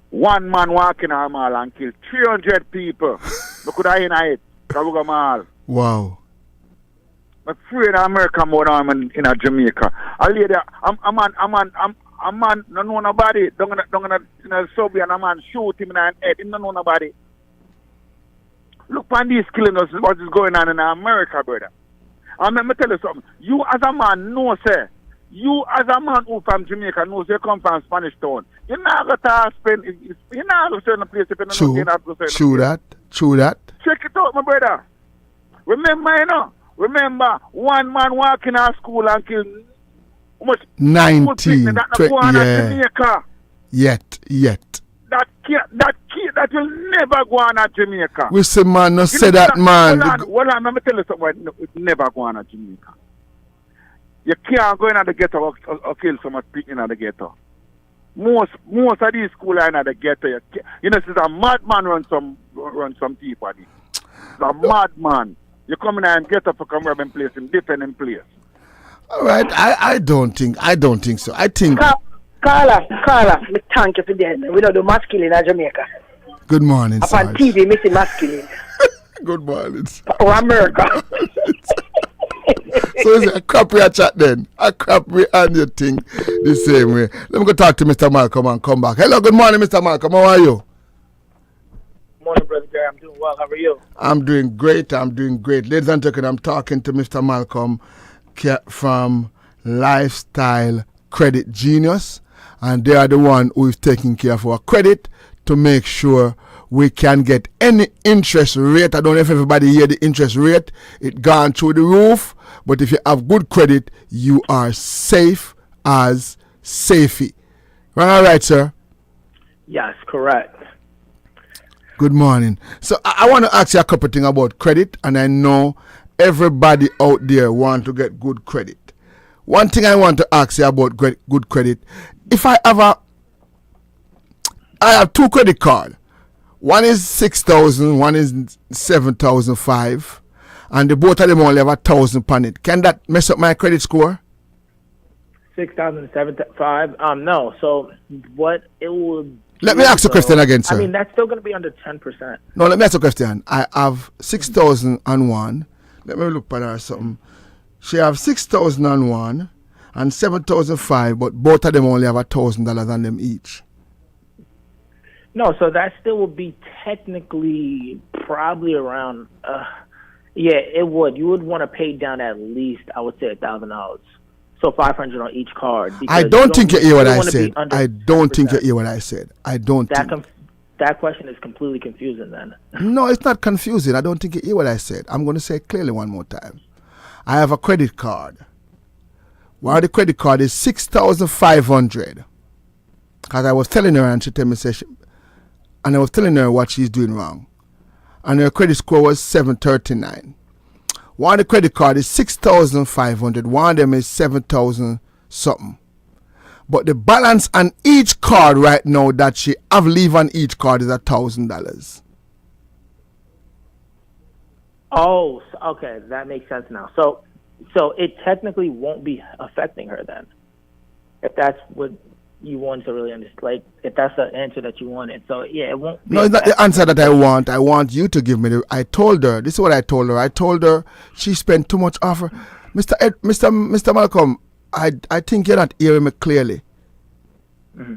one man walking a mall and kill 300 people. We could have in it. Kabuga Mall. Wow. I'm afraid of America more than I'm in Jamaica. A lady, a man, no know nobody. Don't gonna subway and a man shoot him in the head. He don't know nobody. Look on these killing us. What is going on in America, brother? And let me tell you something. You as a man know, sir. You as a man who from Jamaica knows you come from Spanish Town. You're not going to spend. You're not going to certain place if you don't know. True that. Check it out, my brother. Remember, one man walking out of school and kill almost 19, 20, Jamaica. Yet. That will never go on at Jamaica. We say, man, no say that, man. Hold on, let me tell you something. It will never go on at Jamaica. You can't go in the ghetto or kill someone speaking in the ghetto. Most of these schools are in the ghetto. You know, it's a madman run some people. It's a madman. You come in and get up for come rob and place him, defend him place. All right, I don't think so. I think. Carla, thank you for that. We don't do masculine in Jamaica. Good morning, Up on TV, missing masculine. Good morning. Or America. So it's a crap we chat then. A crap we and you think the same way. Let me go talk to Mr. Malcolm and come back. Hello, good morning, Mr. Malcolm. How are you? Morning, Brother Gary. I'm doing well. How are you? I'm doing great. Ladies and gentlemen, I'm talking to Mr. Malcolm from Lifestyle Credit Genius. And they are the one who is taking care of our credit to make sure we can get any interest rate. I don't know if everybody hear the interest rate. It gone through the roof. But if you have good credit, you are safe as safety. All right, sir? Yes, correct. Good morning. So I want to ask you a couple things about credit. And I know everybody out there want to get good credit. One thing I want to ask you about good credit. If I have two credit cards. One is 6,000, one is 7,005, and the both of them only have 1,000 on it. Can that mess up my credit score? 6,075. No. So what it would. Let me ask the question again, sir. I mean, that's still going to be under 10%. No, let me ask the question. I have 6,001. Let me look at her something. She have 6,001 and 7,005, but both of them only have $1,000 on them each. No, so that still would be technically probably around. Yeah, it would. You would want to pay down at least, I would say, $1,000. So $500 on each card. I don't think you hear what I said. I don't think you hear what I said. I don't think. That question is completely confusing then. No, it's not confusing. I don't think you hear what I said. I'm going to say it clearly one more time. I have a credit card One of the credit card is 6,500. Because I was telling her and she told me, and I was telling her what she's doing wrong. And her credit score was 739. One of the credit card is 6,500. One of them is 7,000 something. But the balance on each card right now that she have leave on each card is $1,000. Oh, okay, that makes sense now. So it technically won't be affecting her then, if that's what you want to really understand. Like, if that's the answer that you wanted. So yeah, it won't. No, it's not the answer that I want. I want you to give me. I told her. This is what I told her. I told her she spent too much offer. Mr. Malcolm, I think you're not hearing me clearly. Mm-hmm.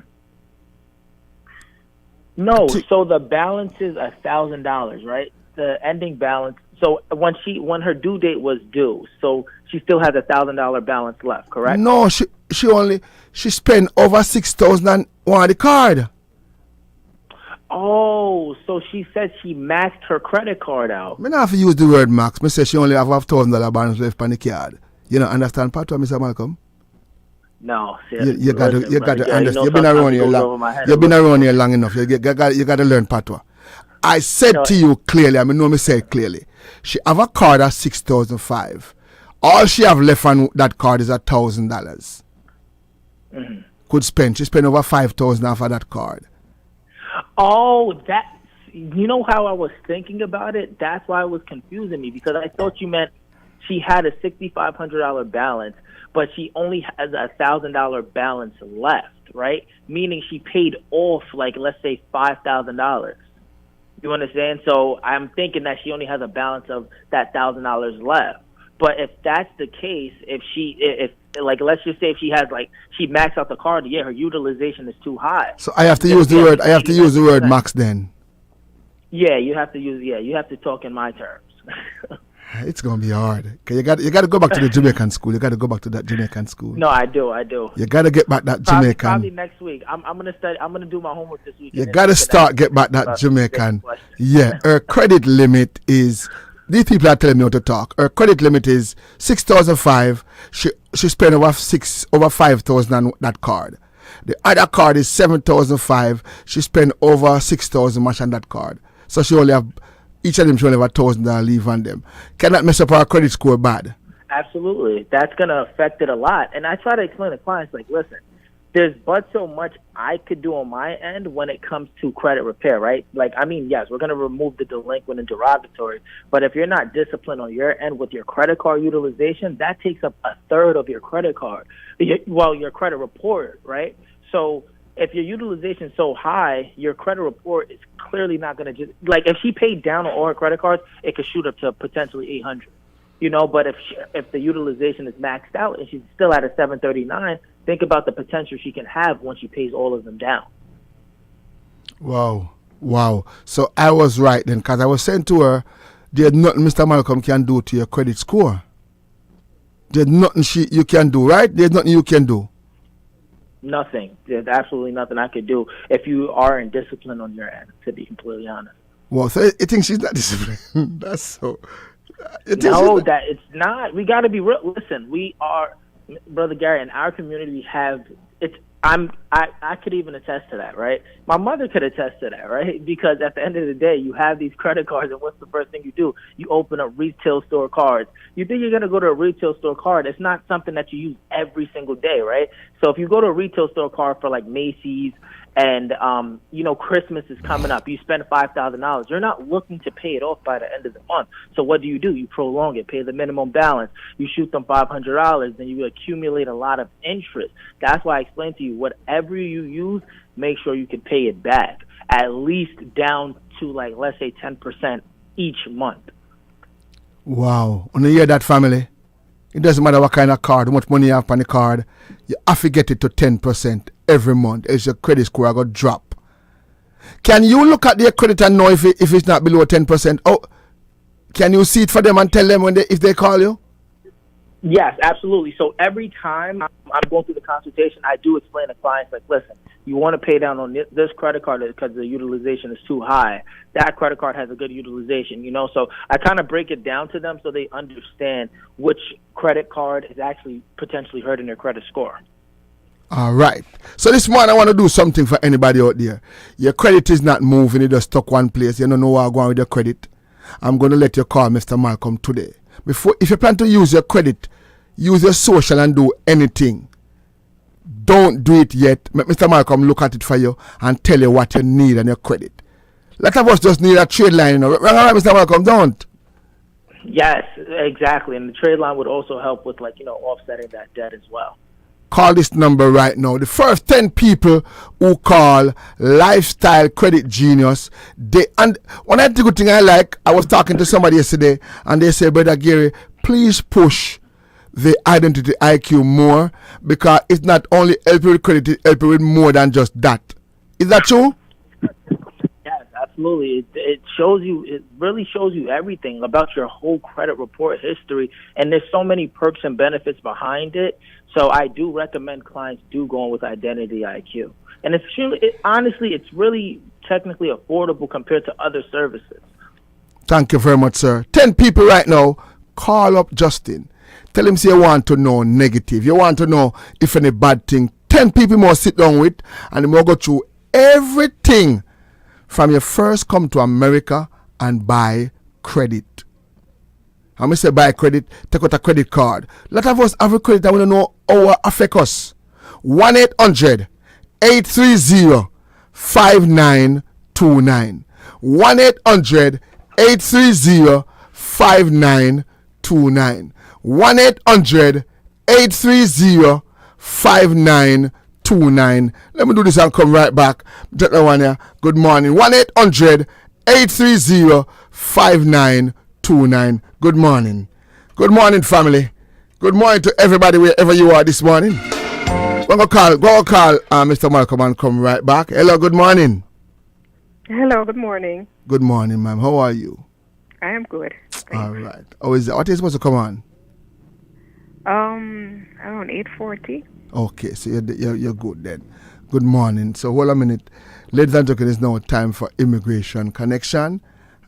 No, so the balance is $1,000, right? The ending balance. So when her due date was due, so she still has $1,000 balance left, correct? No, she spent over 6,000 on one of the card. Oh, so she said she maxed her credit card out. I don't have to use the word max. I say she only have $1,000 balance left on the card. You don't understand part of Mr. Malcolm? No, you got to understand. You've been around here long. You've been around here long enough. You got to learn patwa. I said to you clearly. I know me say it clearly. She have a card at 6,500. All she have left on that card is $1,000. Mm-hmm. Could spend. She spent over 5,000 off of that card. Oh, you know how I was thinking about it? That's why it was confusing me, because I thought you meant she had a $6,500 balance, but she only has a $1,000 balance left, right? Meaning she paid off, like, let's say $5,000. You understand? So I'm thinking that she only has a balance of that $1,000 left. But if that's the case, if let's just say if she has, like, she maxed out the card, yeah, her utilization is too high. So I have to use the word. I have to use the word max then. Yeah, you have to use. Yeah, you have to talk in my terms. It's gonna be hard. Okay, you got to go back to the Jamaican school. You got to go back to that Jamaican school. No, I do. You got to get back that Jamaican. Probably next week. I'm gonna study. I'm gonna do my homework this week. You got to get back that Jamaican. Yeah, her credit limit is. These people are telling me how to talk. Her credit limit is 6,500. She spent over 5,000 on that card. The other card is 7,500. She spent over 6,000 much on that card. So she only have. Each of them should have $1,000 leave on them. Can that mess up our credit score bad? Absolutely. That's going to affect it a lot. And I try to explain to clients, like, listen, there's but so much I could do on my end when it comes to credit repair, right? Like, I mean, yes, we're going to remove the delinquent and derogatory, but if you're not disciplined on your end with your credit card utilization, that takes up a third of your credit card, your credit report, right? So if your utilization is so high, your credit report is clearly not going to just, like, if she paid down on all her credit cards, it could shoot up to potentially 800. But if the utilization is maxed out and she's still at a 739, think about the potential she can have once she pays all of them down. Wow. So I was right then, because I was saying to her, there's nothing Mr. Malcolm can do to your credit score. There's nothing you can do, right? There's nothing you can do. Nothing. There's absolutely nothing I could do if you are in discipline on your end, to be completely honest. Well, so you think she's not disciplined? That's so... No, that it's not. We got to be real. Listen, we are, Brother Gary, in our community, we have, I could even attest to that, right? My mother could attest to that, right? Because at the end of the day, you have these credit cards, and what's the first thing you do? You open up retail store cards. You think you're going to go to a retail store card. It's not something that you use every single day, right? So if you go to a retail store card for, like, Macy's, and Christmas is coming up, you spend $5,000, you're not looking to pay it off by the end of the month. So what do? You prolong it, pay the minimum balance, you shoot them $500, then you accumulate a lot of interest. That's why I explained to you, whatever you use, make sure you can pay it back, at least down to, like, let's say 10% each month. Wow. When you hear that, family, it doesn't matter what kind of card, how much money you have on the card, you have to get it to 10% every month. Else your credit score are going to drop. Can you look at their credit and know if it's not below 10%? Oh, can you see it for them and tell them if they call you? Yes, absolutely. So every time I'm going through the consultation, I do explain to clients, like, listen, you want to pay down on this credit card because the utilization is too high. That credit card has a good utilization, you know. So I kind of break it down to them so they understand which credit card is actually potentially hurting their credit score. All right. So this morning I want to do something for anybody out there. Your credit is not moving, it just stuck one place. You don't know where I'm going with your credit. I'm going to let you call Mr. Malcolm today. If you plan to use your credit, use your social and do anything. Don't do it yet. Make Mr. Malcolm look at it for you and tell you what you need on your credit. A lot of us just need a trade line, you know. Right, Mr. Malcolm, don't. Yes, exactly. And the trade line would also help with, like, you know, offsetting that debt as well. Call this number right now. The first 10 people who call Lifestyle Credit Genius, and one of the good thing I like, I was talking to somebody yesterday and they said, Brother Gary, please push the identity IQ more, because it's not only helping with credit, it helping with more than just that. Is that true? Yes, absolutely. It shows you, it really shows you everything about your whole credit report history, and there's so many perks and benefits behind it. So I do recommend clients do go on with Identity IQ. And it's truly, honestly, it's really technically affordable compared to other services. Thank you very much, sir. 10 people right now, call up Justin. Tell him, say you want to know negative. You want to know if any bad thing. 10 people more sit down with, and more go through everything from your first come to America and buy credit. I'm going to say buy credit, take out a credit card. A lot of us have a credit that we don't know how it affect us. 1-800-830-5929. 1-800-830-5929. 1-800-830-5929. Let me do this and come right back. Take that one here. Good morning. 1-800-830-5929. Good morning. Good morning, family. Good morning to everybody wherever you are this morning. Go call Mr. Malcolm and come right back. Hello, good morning. Hello, good morning. Good morning, ma'am. How are you? I am good. Thanks. All right. What is supposed to come on? Around 8:40. Okay, so you're good then. Good morning. So hold a minute. Ladies and gentlemen, it's now time for Immigration Connection.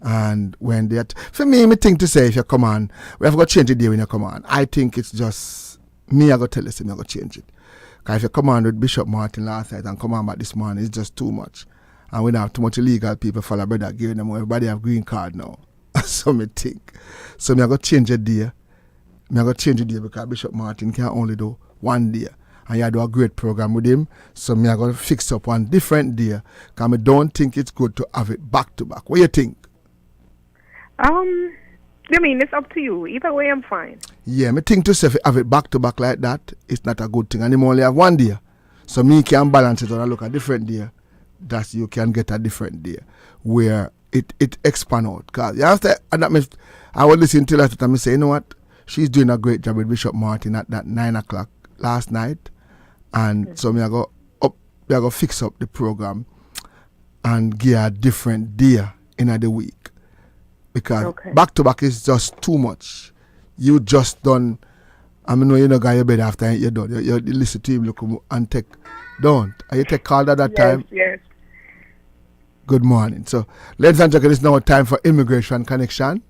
And when they for me think to say, if you come on, we have got to change the day when you come on. I think it's just me, I got to tell you, I'm going to change it. Because if you come on with Bishop Martin last night and come on back this morning, it's just too much. And we don't have too much illegal people follow Brother Gary them. Everybody have green card now. So me think. So me I got to change the day. Because Bishop Martin can only do one day. And you do a great program with him. So me I got to fix up one different day. Because I don't think it's good to have it back to back. What do you think? I mean, it's up to you. Either way, I'm fine. Yeah, me think to say if you have it back to back like that, it's not a good thing. And you only have one day. So me can balance it and look at a different day. That you can get a different day where it expand out. Cause you have to, and that means I was listening to that and I say, you know what? She's doing a great job with Bishop Martin at that 9 o'clock last night. And so me I go fix up the program and give a different day in the week. Because back to back is just too much. You just done. I mean, you know, got your bed after you're done. You listen to him, look and take. Don't. Are you take call at that time? Yes. Good morning. So, ladies and gentlemen, it's now time for Immigration Connection.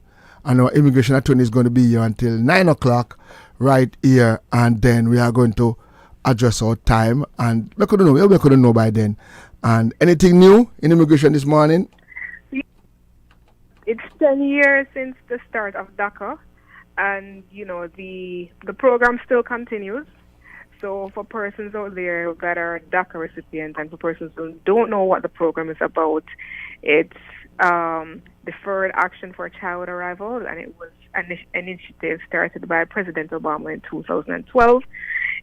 And our immigration attorney is going to be here until 9 o'clock right here. And then we are going to address our time. And we couldn't know by then. And anything new in immigration this morning? It's 10 years since the start of DACA, and you know the program still continues. So for persons out there that are DACA recipients and for persons who don't know what the program is about, it's Deferred Action for Child Arrival, and it was an initiative started by President Obama in 2012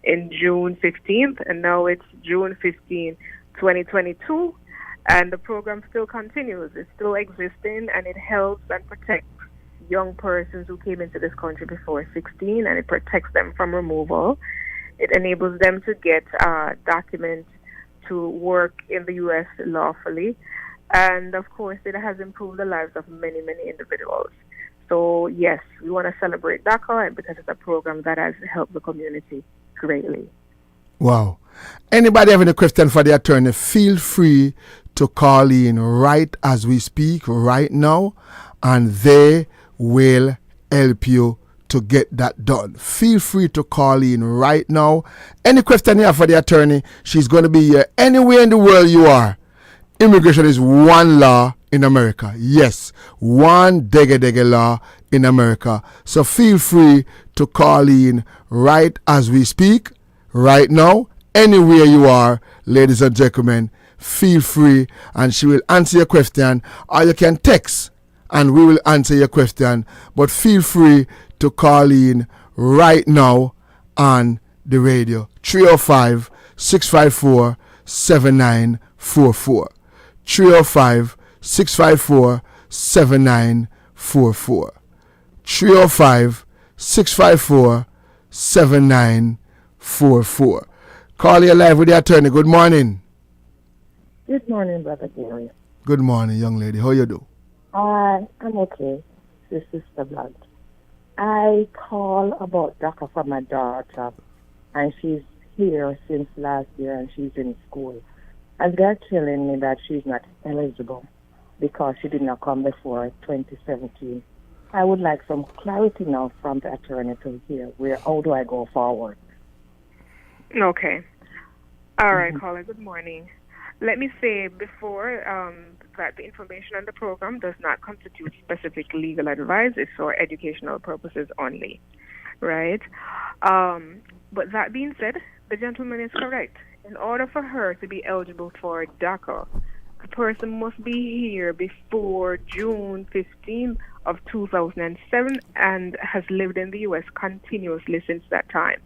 in June 15th, and now it's June 15, 2022. And the program still continues. It's still existing, and it helps and protects young persons who came into this country before 16, and it protects them from removal. It enables them to get documents to work in the U.S. lawfully, And of course, it has improved the lives of many, many individuals. So yes, we want to celebrate DACA because it's a program that has helped the community greatly. Wow. Anybody have any question for the attorney, feel free to call in right as we speak, right now, and they will help you to get that done. Feel free to call in right now. Any question you have for the attorney, she's going to be here anywhere in the world you are. Immigration is one law in America. Yes, one dege law in America. So feel free to call in right as we speak, right now, anywhere you are, ladies and gentlemen. Feel free, and she will answer your question, or you can text and we will answer your question. But feel free to call in right now on the radio. 305-654-7944. 305-654-7944. 305-654-7944. Call you live with the attorney. Good morning. Good morning, Brother Gary. Good morning, young lady. How you do? I'm okay. This is Sister Blunt. I call about DACA for my daughter, and she's here since last year, and she's in school. And they're telling me that she's not eligible because she did not come before 2017. I would like some clarity now from the attorney to hear how do I go forward? Okay. All right, caller. Good morning. Let me say before that the information on the program does not constitute specific legal advice. It's for educational purposes only, right? But that being said, the gentleman is correct. In order for her to be eligible for DACA, the person must be here before June 15th of 2007 and has lived in the U.S. continuously since that time,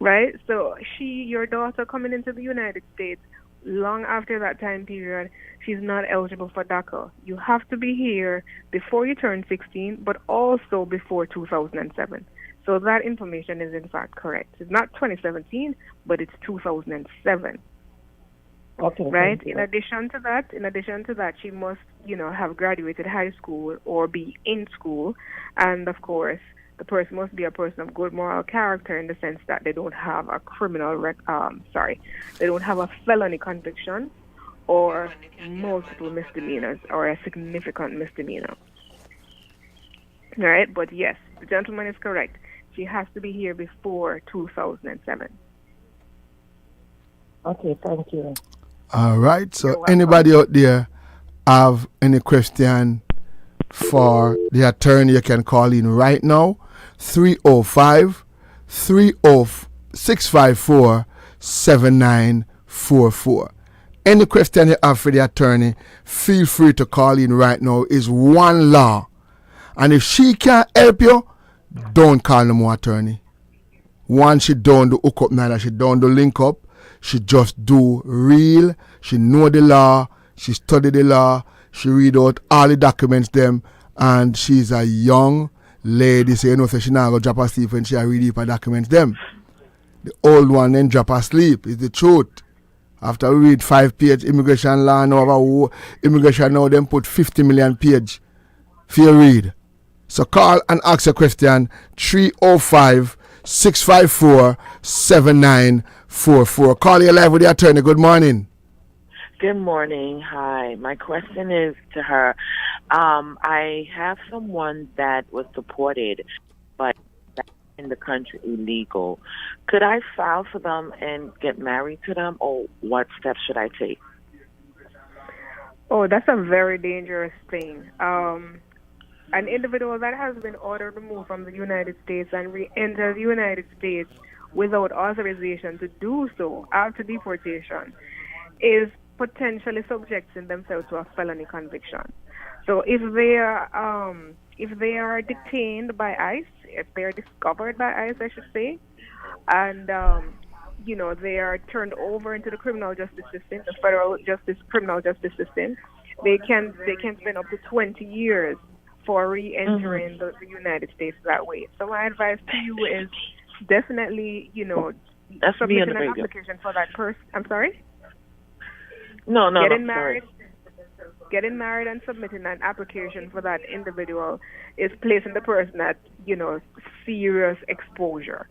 right? So your daughter coming into the United States long after that time period, she's not eligible for DACA. You have to be here before you turn 16, but also before 2007. So that information is in fact correct. It's not 2017, but it's 2007. Okay. Right? In addition to that, she must, have graduated high school or be in school, and of course, the person must be a person of good moral character in the sense that they don't have a they don't have a felony conviction or multiple misdemeanors or a significant misdemeanor. All right? But yes, the gentleman is correct. She has to be here before 2007. Okay, thank you. All right. So anybody out there have any question for the attorney, you can call in right now. 305-654-7944. Any question you have for the attorney, feel free to call in right now. It's one law. And if she can't help you, don't call no more attorney. One, she don't do hook up neither. She don't do link up. She just do real. She know the law. She study the law. She read out all the documents them. And she's a young lady, so so she not go drop asleep when she read the documents them. The old one then drop asleep. It's the truth. After we read 5-page immigration law now, immigration now them put 50 million page for you read. So call and ask a question. 305-654-7944. Call you live with the attorney. Good morning. Good morning. Hi. My question is to her. I have someone that was deported, but in the country illegal. Could I file for them and get married to them, or what steps should I take? Oh, that's a very dangerous thing. An individual that has been ordered removed from the United States and re-enter the United States without authorization to do so after deportation is potentially subjecting themselves to a felony conviction. So if they are detained by ICE, if they are discovered by ICE, I should say, and they are turned over into the criminal justice system, the federal criminal justice system, they can spend up to 20 years for re-entering the United States that way. So my advice to you is definitely, submitting an application for that person. I'm sorry? No, Getting married. getting married and submitting an application for that individual is placing the person at, serious exposure.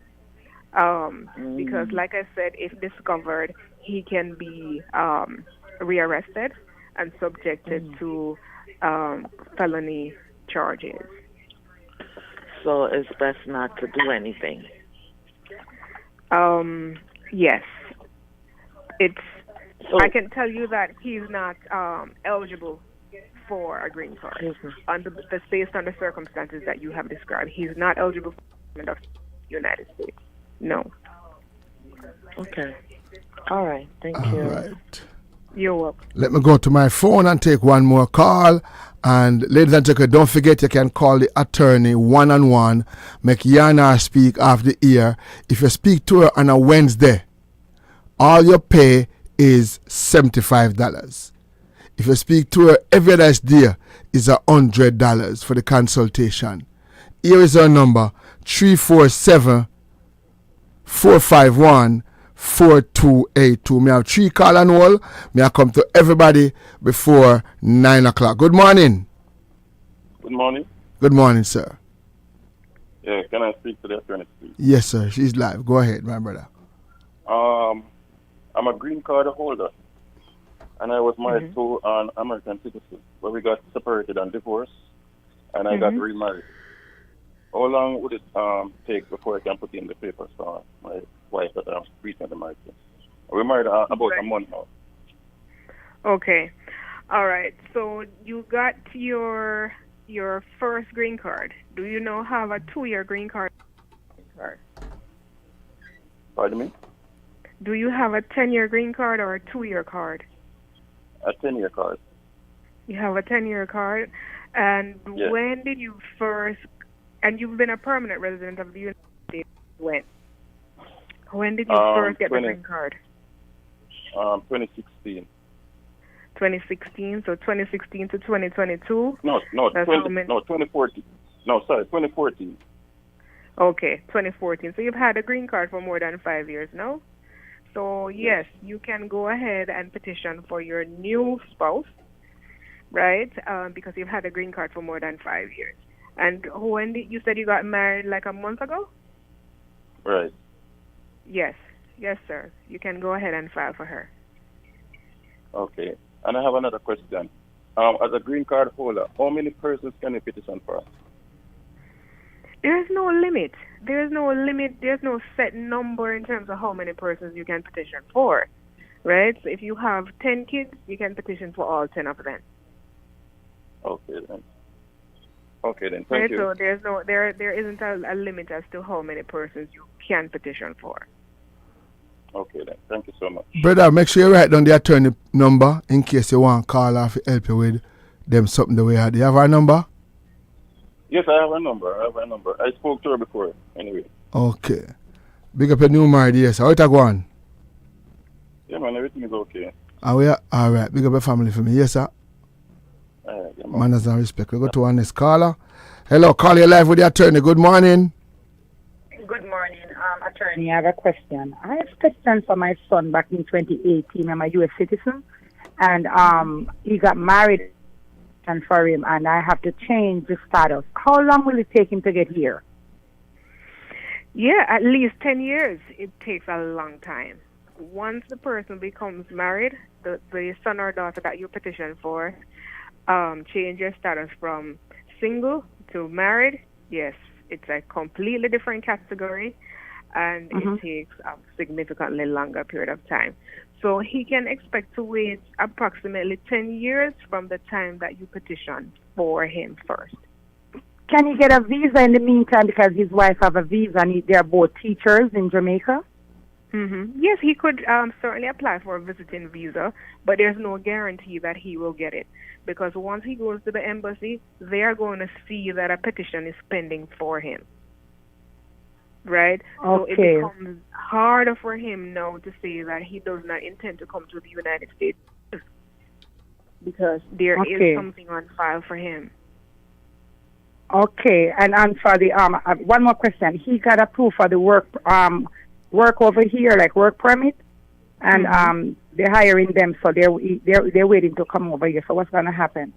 Because, like I said, if discovered, he can be rearrested and subjected to felony charges. So it's best not to do anything. Yes. I can tell you that he's not eligible for a green card based on the circumstances that you have described. He's not eligible for the United States. No. Okay. All right. Thank you. All right. You're welcome. Let me go to my phone and take one more call. And ladies and gentlemen, don't forget you can call the attorney one-on-one. Make Yana speak off the ear. If you speak to her on a Wednesday, all your pay is $75. If you speak to her every other day, is $100 for the consultation. Here is her number, 347-451-4282. Me have 3 call and all. Me I come to everybody before 9 o'clock. Good morning. Good morning. Good morning, sir. Yeah, can I speak to the attorney, please? Yes, sir. She's live. Go ahead, my brother. I'm a green card holder, and I was married to an American citizen, but we got separated and divorced, and I got remarried. How long would it take before I can put in the papers for my wife that I'm recently married to? We're married about a month now. Okay. All right. So you got your first green card. Do you now have a 2-year green card? Pardon me? Do you have a 10-year green card or a 2-year card? A 10-year card. You have a 10-year card. And Yes. when did you first, and you've been a permanent resident of the United States, when? When did you first get the green card? 2016. 2016, so 2016 to 2022? No, That's how many- 2014. No, sorry, 2014. Okay, 2014. So you've had a green card for more than 5 years, no? So yes, you can go ahead and petition for your new spouse, right? Because you've had a green card for more than 5 years. And when did you said you got married like a month ago? Right. Yes, sir. You can go ahead and file for her. Okay. And I have another question. As a green card holder, how many persons can you petition for? There's no limit. There's no set number in terms of how many persons you can petition for, right? So if you have 10 kids, you can petition for all 10 of them. Okay then. Thank Right? you. So there isn't a limit as to how many persons you can petition for. Okay then. Thank you so much. Brother, make sure you write down the attorney number in case you want to call off to help you with them something the way I do. You have our number? Yes, I have a number. I spoke to her before, anyway. Okay. Big up your new married, yes. How it go on? Yeah, man, everything is okay. All right. Big up your family for me. Yes, sir. Yeah, Manners and respect. We go to our next caller. Hello, call you live with the attorney. Good morning. Good morning, attorney. I have a question. I have petitioned for my son back in 2018. I'm a U.S. citizen, and he got married and for him, and I have to change the status. How long will it take him to get here? Yeah, at least 10 years. It takes a long time. Once the person becomes married, the son or daughter that you petition for, change your status from single to married. Yes, it's a completely different category, and it takes a significantly longer period of time. So he can expect to wait approximately 10 years from the time that you petition for him first. Can he get a visa in the meantime because his wife have a visa and they're both teachers in Jamaica? Yes, he could certainly apply for a visiting visa, but there's no guarantee that he will get it, because once he goes to the embassy, they are going to see that a petition is pending for him. Right? So it Okay. becomes harder for him now to say that he does not intend to come to the United States, because there Okay. is something on file for him. Okay, and for the one more question. He got approved for the work over here, like work permit, and They're hiring them, so they're waiting to come over here. So what's gonna happen?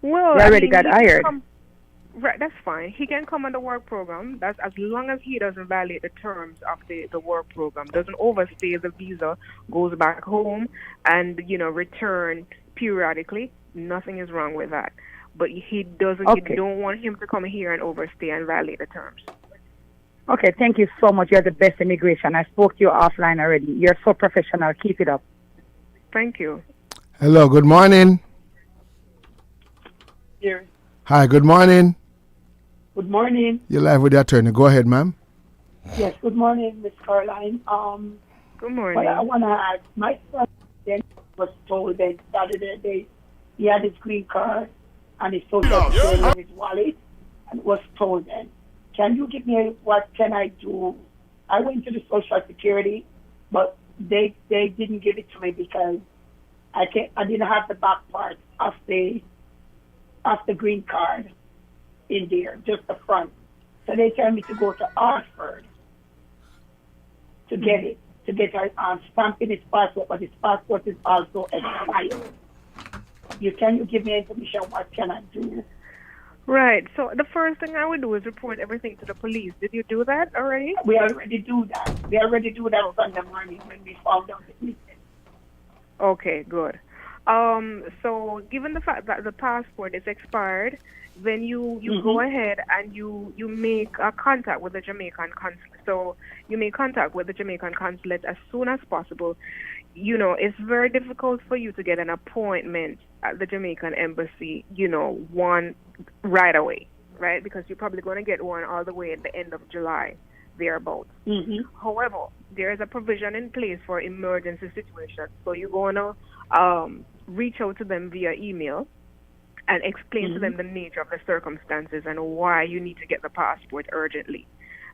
Well, They already got he can hired. Right, that's fine. He can come on the work program. That's as long as he doesn't violate the terms of the work program, doesn't overstay the visa, goes back home, and return periodically. Nothing is wrong with that. But he doesn't. Okay. You don't want him to come here and overstay and violate the terms. Okay, thank you so much. You're the best immigration. I spoke to you offline already. You're so professional. Keep it up. Thank you. Hello, good morning. Here. Hi, good morning. Good morning. You're live with the attorney. Go ahead, ma'am. Yes, good morning, Miss Caroline. Good morning. But I want to ask, my son then was told that Saturday he had his green card and his social security in his wallet, and was told then, can you give me what can I do? I went to the social security, but they didn't give it to me because I didn't have the back part of the green card in there, just the front. So they tell me to go to Oxford to get it, to get a stamp in his passport, but his passport is also expired. Can you give me information? What can I do? Right. So the first thing I would do is report everything to the police. Did you do that already? We already do that. We already do that Sunday morning when we found out the mistake. Okay, good. So given the fact that the passport is expired, then you go ahead and you make a contact with the Jamaican consulate. So you make contact with the Jamaican consulate as soon as possible. It's very difficult for you to get an appointment at the Jamaican embassy, one right away, right? Because you're probably going to get one all the way at the end of July, thereabouts. However, there is a provision in place for emergency situations. So you're going to reach out to them via email and explain to them the nature of the circumstances and why you need to get the passport urgently,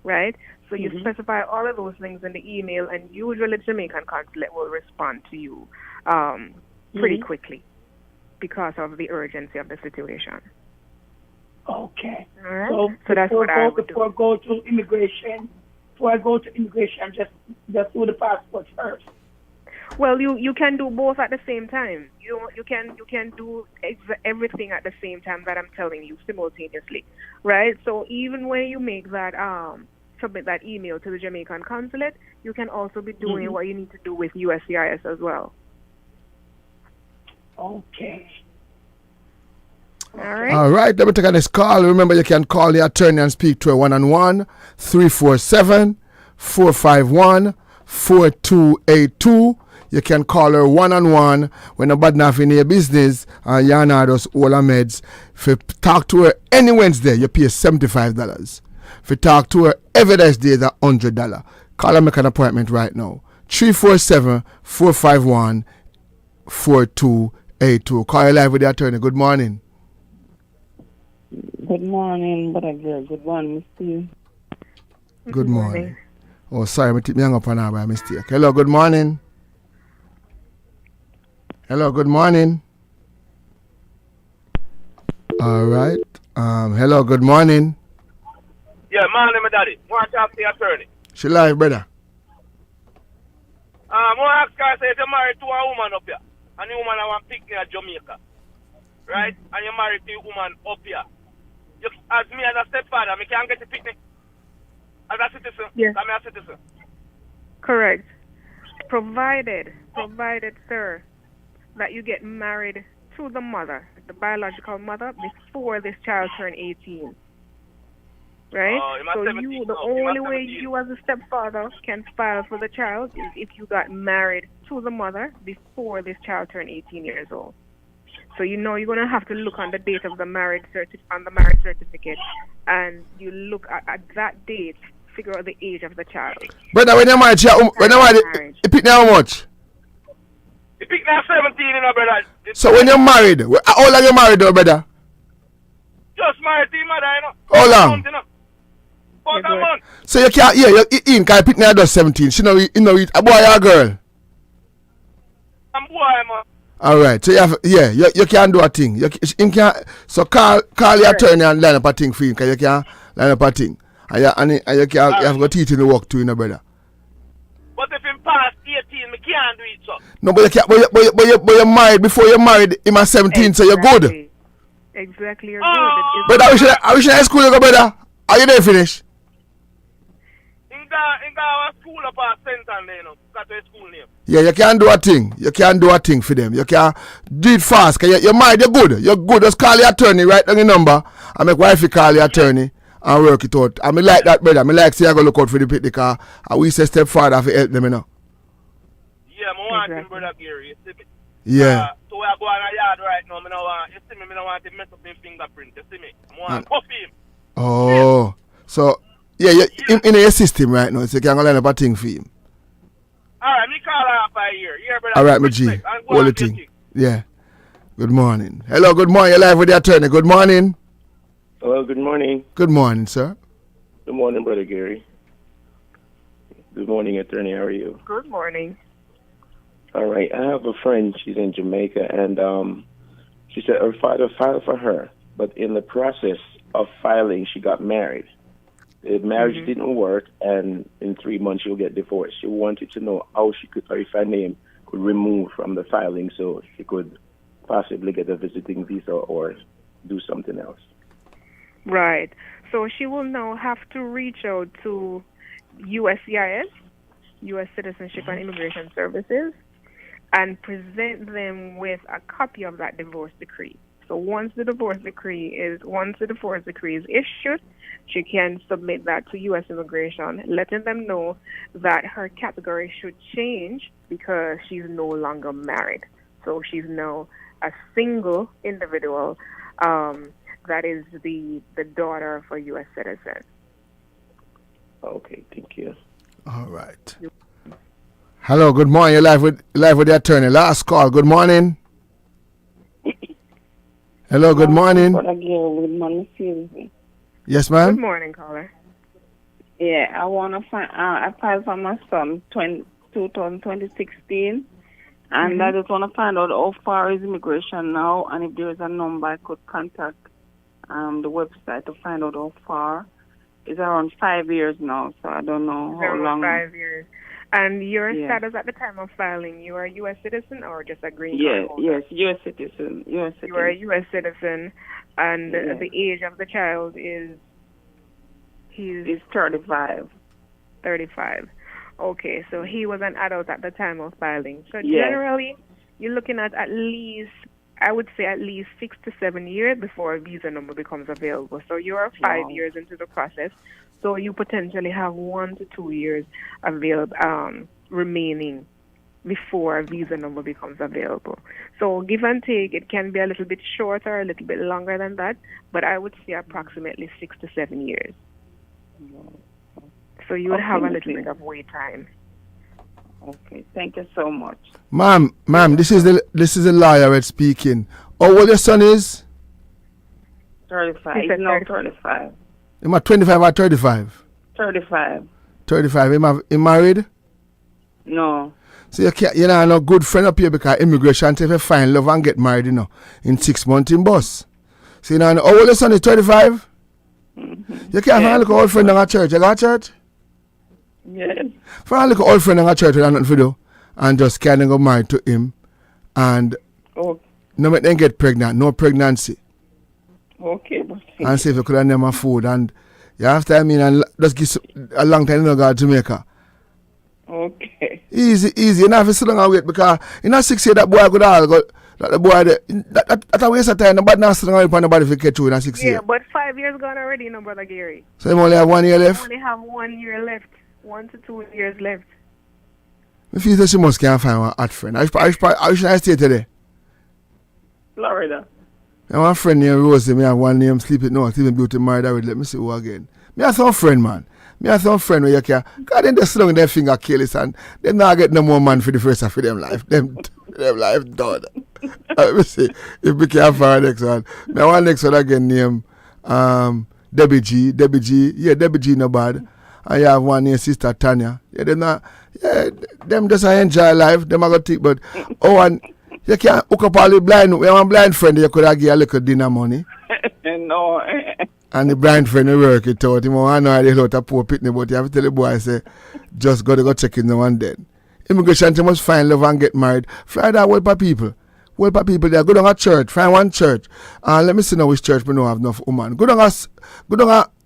right? So you specify all of those things in the email, and usually the Jamaican consulate will respond to you pretty quickly because of the urgency of the situation. Okay. All right. So that's what I would do. Before I go to immigration, just do the passport first. Well, you can do both at the same time. You can do everything at the same time that I'm telling you simultaneously, right? So even when you make that submit that email to the Jamaican consulate, you can also be doing what you need to do with USCIS as well. Okay. All right. All right, let me take this call. Remember, you can call the attorney and speak to her one-on-one, 347-451-4282. You can call her one-on-one when nobody enough in your business and you're not just all her meds. If you talk to her any Wednesday, you pay $75. If you talk to her every day, that's $100. Call her, make an appointment right now. 347-451-4282. Call you live with the attorney. Good morning. Good morning, brother girl. Good morning, Mr. Good morning. Oh, sorry, I hung up on her by mistake. Hello, good morning. Hello, good morning. All right. Hello, good morning. Yeah, morning, my daddy. Want to talk to the attorney. She live, brother. I ask her, say, you're married to a woman up here, and the woman I want to pick me at Jamaica, right? And you're married to a woman up here. As me as a stepfather, I can't get a picnic as a citizen. Yes. I'm a citizen. Correct. Provided, sir, that you get married to the mother, the biological mother, before this child turns 18. Right? So the only way you as a stepfather can file for the child is if you got married to the mother before this child turned 18 years old. So you're going to have to look on the date of the marriage certificate, and you look at that date, figure out the age of the child. Brother, when you're married, you pick how much? You pick now 17, brother. So when you're married, how long are you married, brother? Just married to your mother, How long? About a month. So you can't, you can pick now just 17. She know it, a boy or a girl? I'm boy, man. All right, so you can do a thing. You can, so call your attorney and line up a thing for him, because you can line up a thing. And you have got teeth in the work too, brother. But if him past 18, me can't do it, so. No, but you can't. But you're married before you're married. Him at 17, so you're good. Exactly, you're good. But I wish high school you go, brother. Are you there finish? In our school up at Central, you know, got a school name. Yeah, you can't do a thing. You can't do a thing for them. You can't do it fast. Cause you're married, you're good. You're good. Just call your attorney, write down your number, and make wife call your attorney and work it out. I mean, like that, brother. I mean, like, say, I go look out for the pit car. And we say step farther to help them, you know. Yeah, I want him, brother Gary. You see me? Yeah. So I go on a yard right now. You see me? I don't want to mess up his fingerprint. You see me? I want to puff him. Oh. So, yeah, in your system right now, so you can line up a thing for him. Alright, me call her up by here. Yeah, brother. All right, my G. All the thing. Yeah. Good morning. Hello, good morning. You're live with the attorney. Good morning. Well, good morning. Good morning, sir. Good morning, Brother Gary. Good morning, attorney. How are you? Good morning. All right. I have a friend. She's in Jamaica, and she said her father filed for her, but in the process of filing, she got married. The marriage didn't work, and in 3 months she'll get divorced. She wanted to know how she could, or if her name could remove from the filing so she could possibly get a visiting visa or do something else. Right. So she will now have to reach out to USCIS, U.S. Citizenship and Immigration Services, and present them with a copy of that divorce decree. So once the divorce decree is issued, she can submit that to U.S. Immigration, letting them know that her category should change because she's no longer married. So she's now a single individual that is the daughter of a U.S. citizen. Okay, thank you. All right. Hello, good morning. You're live with the attorney. Last call. Good morning. Hello, good morning. Good morning, Susie. Yes, ma'am. Good morning, caller. Yeah, I want to find. I filed for my son 2016, and I just want to find out how far is immigration now, and if there is a number I could contact the website to find out how far. It's around 5 years now, so I don't know how long. 5 years. And your status at the time of filing, you are a U.S. citizen or just a green card holder? Yes, U.S. citizen. You are a U.S. citizen, and the age of the child is... He's 35. 35. Okay, so he was an adult at the time of filing. So generally, you're looking at least, I would say at least 6 to 7 years before a visa number becomes available. So you're 5 years into the process. So you potentially have 1 to 2 years available, remaining before a visa number becomes available. So give and take, it can be a little bit shorter, a little bit longer than that, but I would say approximately 6 to 7 years. So you would have a little bit of wait time. Okay, thank you so much. Ma'am, this is the lawyer speaking. How old your son is? 35. He's now 35. Am I 25 or 35? 35. 35. Am I married? No. So you're not no good friend up here because immigration if you find love and get married, in 6 months in bus. So how old your son is 35? You can't find a old friend in a church. You got a church? Yes. Find a old friend in a church with nothing to do and just kind of go married to him and no make them get pregnant, no pregnancy. Okay. And see if you could have them a food and you have time and just give a long time to go to Jamaica. Okay. Easy. You don't have to sit down and wait because in a 6 years that boy could all go. That the boy, that's a waste of time. Nobody not sitting around for nobody to get through in a 6 years. Yeah, but 5 years gone already, Brother Gary. So you only have 1 year left? You only have 1 year left. 1 to 2 years left. If you say she must can't find one hot friend. How should I stay today? Florida. I have one friend named Rosie. I have one named Sleeping Beauty married already. Let me see who again. Me have some friend, man. Me have some friend where you can. God, then they sit down their finger careless and they not get no more man for the first half of them life. Them life done. Let me see if we can find next one. Me want next one again named Debbie G. Yeah, Debbie G no bad. And you have one named Sister Tanya. Yeah, them just enjoy life. Them are going to take, but and you can't hook up all the blind. We have one blind friend you could have give a little dinner money. No. And the blind friend will work it out. He want to know how they lot of poor pitney, but you have to tell the boy, say, just got to go check in now and then. Immigration team must find love and get married. Florida, help our people. Help our people there. Go down a church. Find one church. And let me see now which church we know have enough woman. Go down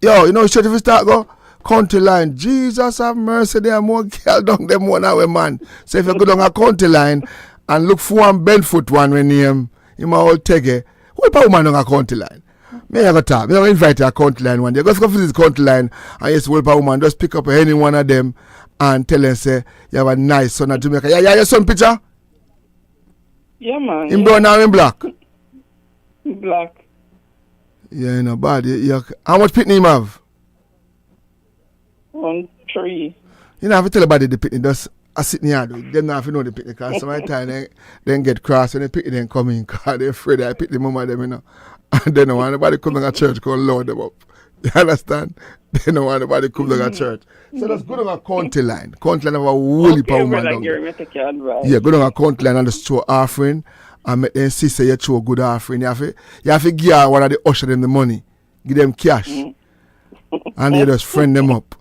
yo, you know which church if you start go? County line. Jesus have mercy, there are more girl down them one hour, man. So if you go down a county line and look for one Benfoot one when him my old Tege, help a woman down a county line. May I go talk? May I invite you a county line one day? Go visit the county line and yes, help a woman, just pick up any one of them and tell them say you have a nice son of Jamaica. Yeah, your son picture? Yeah, man. In brown or in black? Black. Yeah, no bad. How much pitney him have? 1 3. You know, have to tell about the pitney. Just sit in the yard. Them not have to know the pitney because sometimes they get cross when the pitney then come in because they're afraid I pick the mama them, you know. And they don't want nobody come to a church go load them up. You understand? They don't want nobody come to a church. So let's go to a county line. County line have a woolly power man down there. Yeah, go to a county line and just throw offering and make them see say you throw a good offering. You have to give one of the usher them the money. Give them cash. And you just friend them up.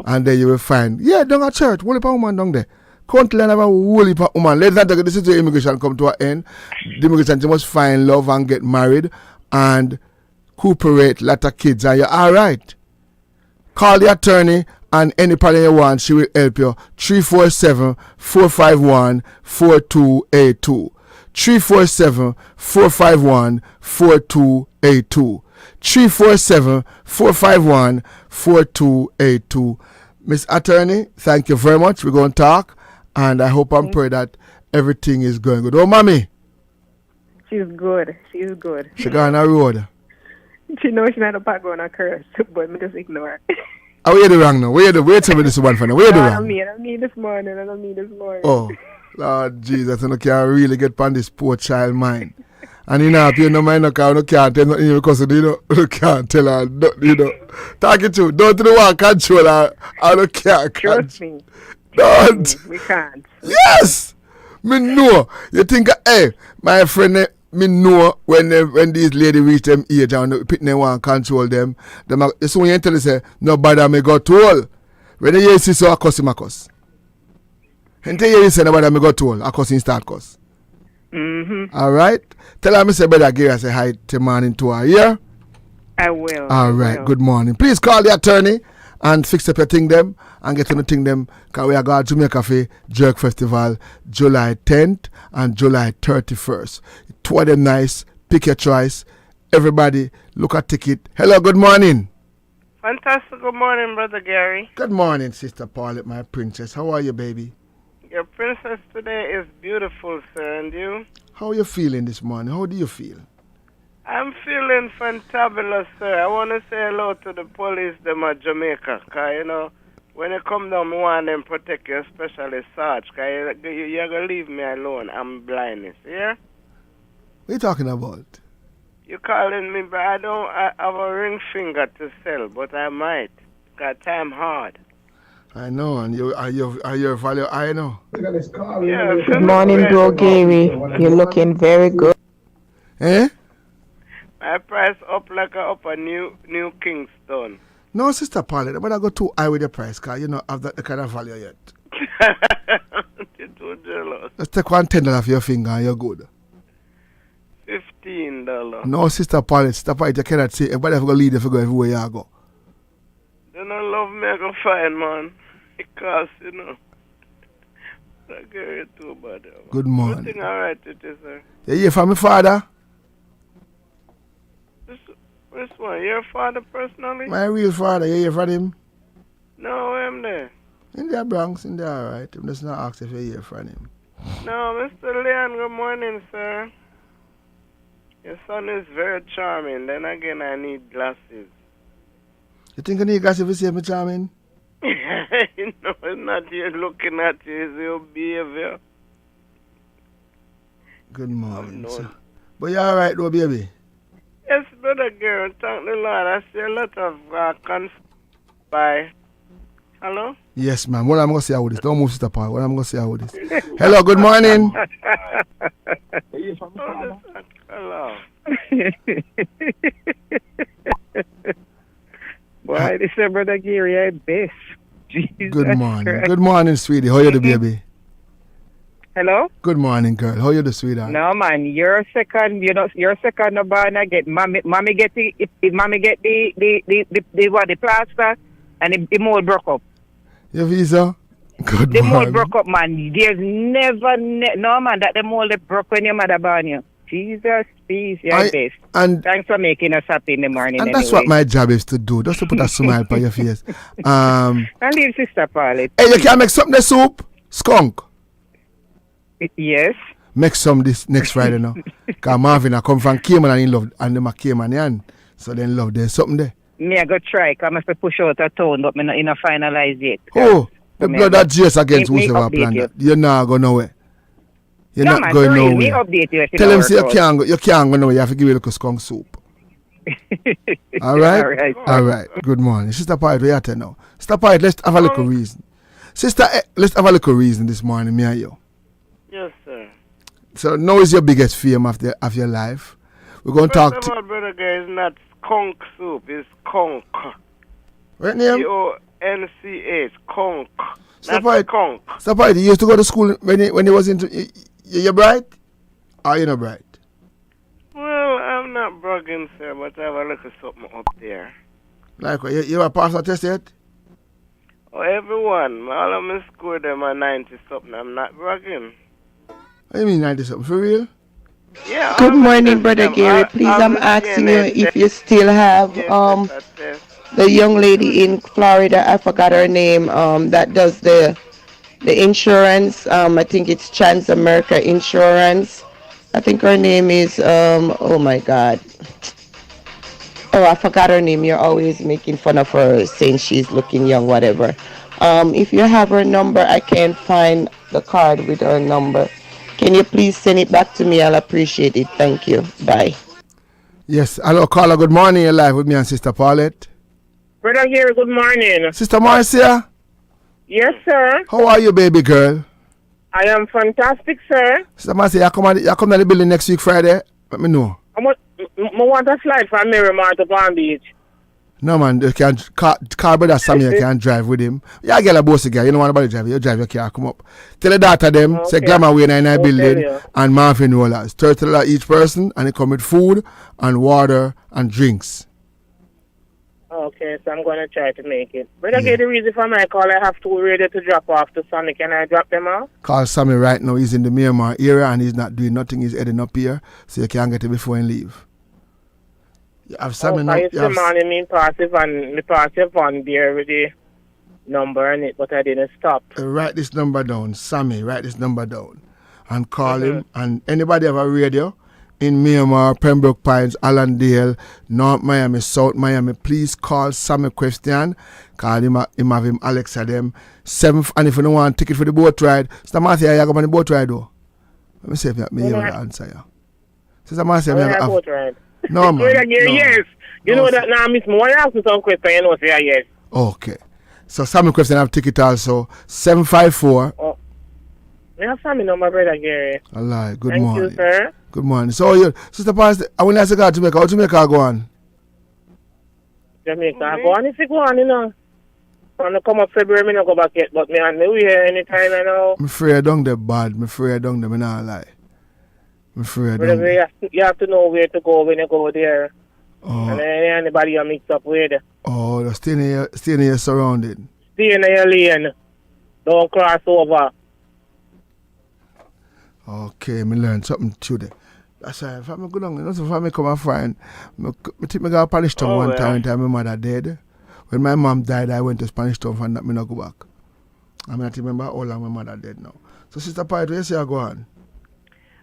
And then you will find, yeah, down a church, woolly power man down there. County line have a woolly power woman. Ladies and gentlemen, this is the immigration come to an end. The immigration must find love and get married and cooperate, lot of kids, and you're all right. Call the attorney and any problem you want, she will help you. 347-451-4282. 347-451-4282. 347-451-4282. Miss Attorney, thank you very much. We're going to talk, and I hope and pray that everything is going good. Oh, mommy. She's good. She's good. She got on the road. She knows she's not a part going to curse, but me just ignore her. Oh, where you do wrong now? Where you tell me this one for now? Where you do wrong? I don't mean this morning. Oh, Lord Jesus, I can't really get on this poor child mind. And you know, you know, mind no can't tell nothing because you can't tell her, you know. Talk it to, don't the one control her, I don't care. Trust me. Don't. We can't. Yes! Me know. You think, hey, my friend, me know when these ladies reach them age and the people want to control them. It's when you tell them, say, nobody me got told. When you see so, I cuss him, I cuss. Until you say, nobody me got told, I cuss him start cuss. Mm-hmm. All right? Tell her, Mr. Brother Gary, I say hi to morning to her, yeah? I will. All right, good morning. Please call the attorney and fix up your thing them and get on the thing them because we are going to Jamaica Cafe Jerk Festival July 10th and July 31st. Two of them nice. Pick your choice. Everybody, look at ticket. Hello, good morning. Fantastic. Good morning, Brother Gary. Good morning, Sister Paulette, my princess. How are you, baby? Your princess today is beautiful, sir. And you? How are you feeling this morning? How do you feel? I'm feeling fantabulous, sir. I want to say hello to the police them at Jamaica. Because, you know, when you come down, I want them protect you, especially Sarge. Because you're going to leave me alone. I'm blindness, yeah? What are you talking about? You're calling me, but I have a ring finger to sell, but I might. Because time hard. I know, and your value, I know. Yeah, good morning, Bro Gary. You're looking very good. Eh? My price up like a new Kingston. No, Sister Paulette, but I go too high with the price, because you don't have that kind of value yet. You're too jealous. Let's take $10 off your finger and you're good. $15. No, Sister Paulette, you cannot say, everybody have to lead if you go everywhere you go. They don't love me, I go fine, man. Because, you know, I get it too bad. Good morning. Everything all right with you, sir? You hear from my father? Which one? Your father personally? My real father, you hear from him? No, I'm there. In the Bronx, in there, all right. I'm just not asking if you hear from him. No, Mr. Leon, good morning, sir. Your son is very charming. Then again, I need glasses. You think I need glasses if you see me charming? No, it's not you looking at you, it's your behavior. Good morning, sir. But you're all right, though, baby? Yes, Brother Gary, thank the Lord. I see a lot of by. Hello? Yes, ma'am. What I'm going to say about this? Don't move, Sister Paul. What I'm going to say about this? Hello, good morning. Hello. Why, this is Brother Gary, I best. Jesus Good morning. Christ. Good morning, sweetie. How are you, the baby? Hello? Good morning, girl. How you do, sweetheart? No, man, you're second. You're second. No, man, I get mommy get if mommy get the plaster and the mold broke up. Your visa? Good The mold morning. broke up, man. There's never, no, man, that the mold that broke when your mother born you. Jesus, peace, you're best. And thanks for making us happy in the morning. And that's anyway. what my job is to do, just to put a smile on your face. And leave Sister Paulette. Hey, you can make something the soup? Skunk. Yes. Make some this next Friday now. Because Marvin I come from Cayman and he love, and them a Caymanian. So they love there's something there. Me I go try, because I must push out a tone, but me not finalize yet. Oh, the me blood I that Jesus against me whosoever update plan you. that. You're not going nowhere. You're No, not man, going for real, me nowhere. update you if it Tell don't him say work you can't go nowhere. You have to give you a little skunk soup. All right? All right. All right. Good morning. Sister Pied, where you at now? Sister Pied, let's have a little reason. Sister, let's have a little reason this morning, me and you. Yes, sir. So now is your biggest fame of your life. We're going to talk First to... of all, brother guy, it's not skunk soup, it's conch. What name? C-O-N-C-H, conch. Sister Not Pied, skunk. Sister Pied, you used to go to school when he was into... You're bright? Or you're not bright? Well, I'm not bragging, sir, but I have a little something up there. Like, you have passed a test yet? Oh, everyone, all of my school, them are 90-something. I'm not bragging. What do you mean 90 something? For real? Yeah. Good all of morning, them, Brother Gary. Please, I'm asking you if you still have the young lady in Florida. I forgot her name. That does the insurance. I think it's Transamerica Insurance. I think her name is oh my God. Oh, I forgot her name. You're always making fun of her, saying she's looking young, whatever. If you have her number, I can't find the card with her number. Can you please send it back to me? I'll appreciate it. Thank you. Bye. Yes. Hello, caller. Good morning. You're live with me and Sister Paulette. Brother Gary, good morning. Sister Marcia? Yes, sir. How are you, baby girl? I am fantastic, sir. Sister Marcia, you come to the building next week Friday? Let me know. I want a slide from Miramar to Palm Beach. No, man. You can't... Car brother Sammy, you can't drive with him. Yeah, get a bossy guy. You don't want nobody drive. You drive your car. Come up. Tell the daughter them. Okay. Say Glamour Way in our I'll building. tell you. And Marvin Rollers. $30 each person. And they come with food and water and drinks. Okay, so I'm going to try to make it. Brother Gary, the reason for my call, I have two ready to drop off to Sonny. Can I drop them off? Call Sammy right now. He's in the Miramar area and he's not doing nothing. He's heading up here. So you can't get it before he leave. You have Sammy now. I used to morning me passive and me passive on there with the number in it, but I didn't stop. Write this number down. Sammy, write this number down. And call him. And anybody have a radio in Miramar, Pembroke Pines, Allendale, North Miami, South Miami, please call Sammy Question. Call him, have him Alexa them. 7th, and if you don't want a ticket for the boat ride, Sister Marcia, you go on the boat ride though. Let me see if you able to answer you. Sister Marcia, me have boat ride. No, man. Brother Gary, No. yes. You know that now, Miss Moore, I asked you some question, you know, say yes. Okay. So Sammy Question have ticket also. 754. Oh. I have Sammy number, Brother Gary. Allah, good Thank morning. you, sir. Good morning. So you, Sister Pastor, I want to ask you about Jamaica. How Jamaica go on? Jamaica, go on if you go on, you know. When I come up February, I don't go back yet, but me and me here anytime, you know. I'm afraid down there bad. I'm afraid down there, I not lie. I'm afraid down Brother, there. you have to know where to go when you go there. Oh. And anybody you mix up with. Oh, just stay in your surrounded. Stay in your lane. Don't cross over. Okay, me learn something today. That's why if I go down, if I come and find, I think I got Spanish Town one time my mother died. When my mom died, I went to Spanish Town and that me not go back. I mean, I remember how long my mother dead now. So Sister Pied, where you go on?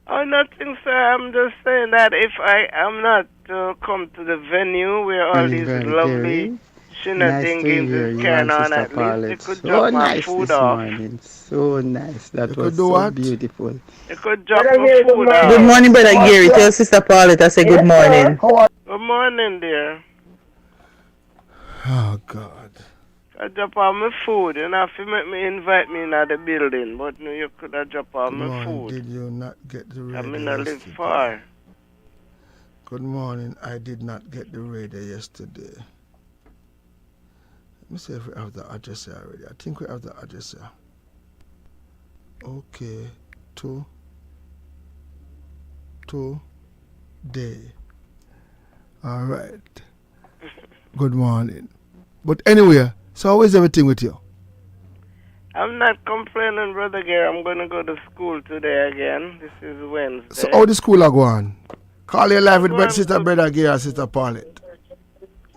Oh, nothing, sir. I'm just saying that if I am not to come to the venue where all these lovely shenanigans is carrying on, at least you could drop my food off. So nice. That was do so what? beautiful. You could drop my food off. Good morning, Brother Gary. Tell Sister Paulette I say good morning. Good morning, dear. Oh, God. I drop all my food. You know, if you make me invite me in the building, but no, you could have drop all my food. Did you not get the radio I mean, I live yesterday? far. Good morning. I did not get the radio yesterday. Let me see if we have the address here already. I think we have the address here. Okay. today. All right. Good morning. But anyway, so how is everything with you? I'm not complaining, Brother Gary. I'm going to go to school today again. This is Wednesday. So how the school are going? Call your live with Sister Brother Gary and Sister Paulette.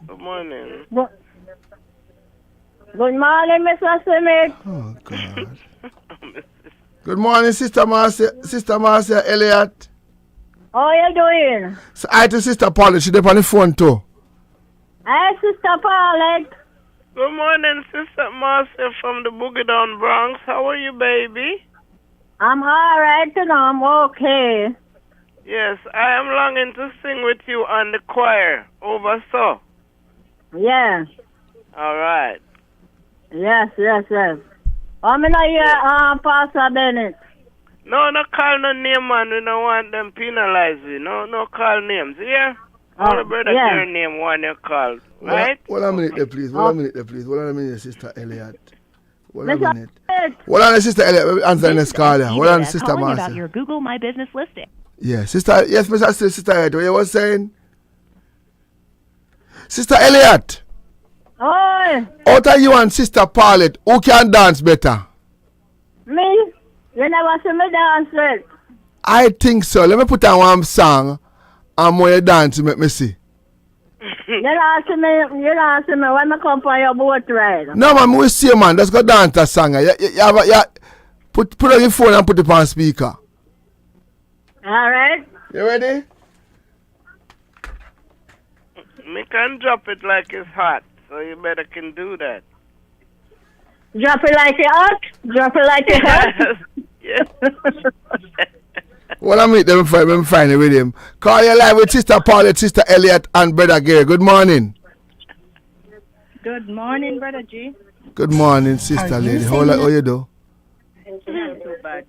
Good morning. Good morning, Mr. Smith. Oh, God. Good morning, Sister Marcia Elliott. How you doing? So I to Sister Paulette. She's on the phone too. Hi, Sister Paulette. Good morning, Sister Marcia from the Boogie Down Bronx. How are you, baby? I'm all right, and I'm okay. Yes, I am longing to sing with you on the choir. Over so. Yeah. All right. Yes. I'm in here, Pastor Bennett. No call no name, man. We don't want them penalized. No call names. Yeah? All the brother your name one you call. Right? Hold on a minute there, please. Hold on a minute, Sister Elliott. Hold on a minute. Hold on, Sister Elliott. Answer this call. Hold on, Sister Marcia. About your Google My Business listing. Yeah, Sister. Yes, Sister Elliott. What you was saying? Sister Elliott. Oi. Out of you and Sister Paulette, who can dance better? Me? You never see me dance with. I think so. Let me put on one song and when you dance, make me see. You don't see me when I come for your boat ride. No, man, we see you, man. Let's go dance that song. Put on your phone and put it on speaker. All right. You ready? Me can drop it like it's hot, so you better can do that. Drop it like it hot? Drop it like it hot? Yes. Well, I meet them find it with him. Call you live with Sister Paulette, Sister Elliott, and Brother Gary. Good morning. Good morning, Brother G. Good morning, Sister Lady. How you do? Not too bad.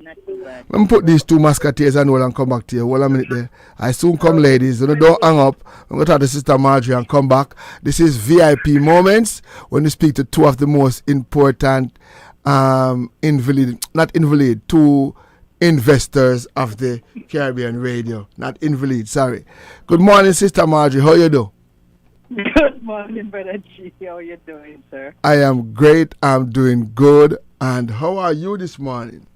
Let me put these two musketeers and hold and come back to you. Hold a minute there. I soon come, ladies. Don't hang up. I'm going to talk to Sister Marjorie and come back. This is VIP Moments when we speak to two of the most important two investors of the Caribbean radio. Not invalid, sorry. Good morning, Sister Marjorie. How you do? Good morning, Brother G. How you doing, sir? I am great. I'm doing good. And how are you this morning?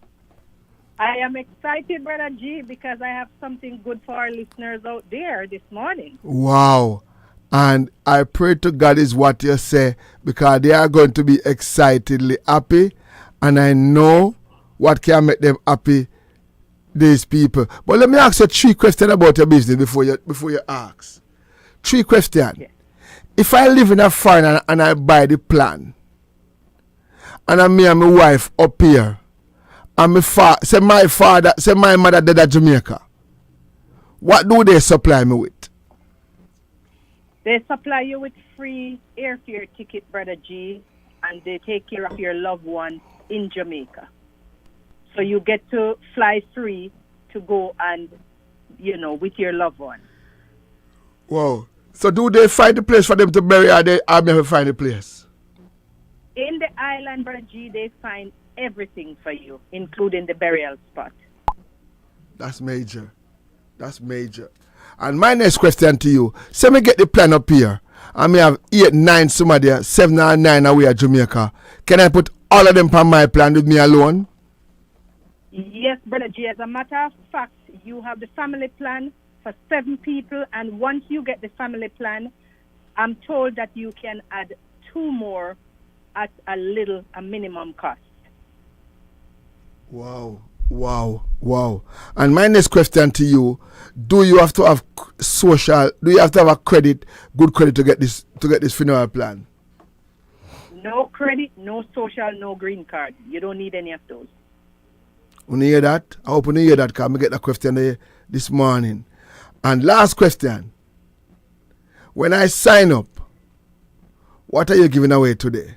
I am excited, Brother G, because I have something good for our listeners out there this morning. Wow. And I pray to God is what you say, because they are going to be excitedly happy. And I know what can make them happy, these people. But let me ask you 3 questions about your business before you ask. 3 questions. Yeah. If I live in a foreign and I buy the plan, and me and my wife up here, and my mother dead at Jamaica, what do they supply me with? They supply you with free airfare ticket, Brother G, and they take care of your loved one in Jamaica. So you get to fly free to go and, with your loved one. Wow. So do they find a place for them to bury, or they never find a place? In the island, Brother G, they find everything for you, including the burial spot. That's major. And my next question to you, say me get the plan up here, and me have 8, 9 somebody, 7 or 9 away at Jamaica. Can I put all of them on my plan with me alone? Yes, Brother G. As a matter of fact, you have the family plan for 7 people, and once you get the family plan, I'm told that you can add 2 more at a minimum cost. Wow. And my next question to you, do you have to have a good credit to get this funeral plan? No credit, no social, no green card. You don't need any of those. When you hear that? I hope you hear that, because I get that question this morning. And last question. When I sign up, what are you giving away today?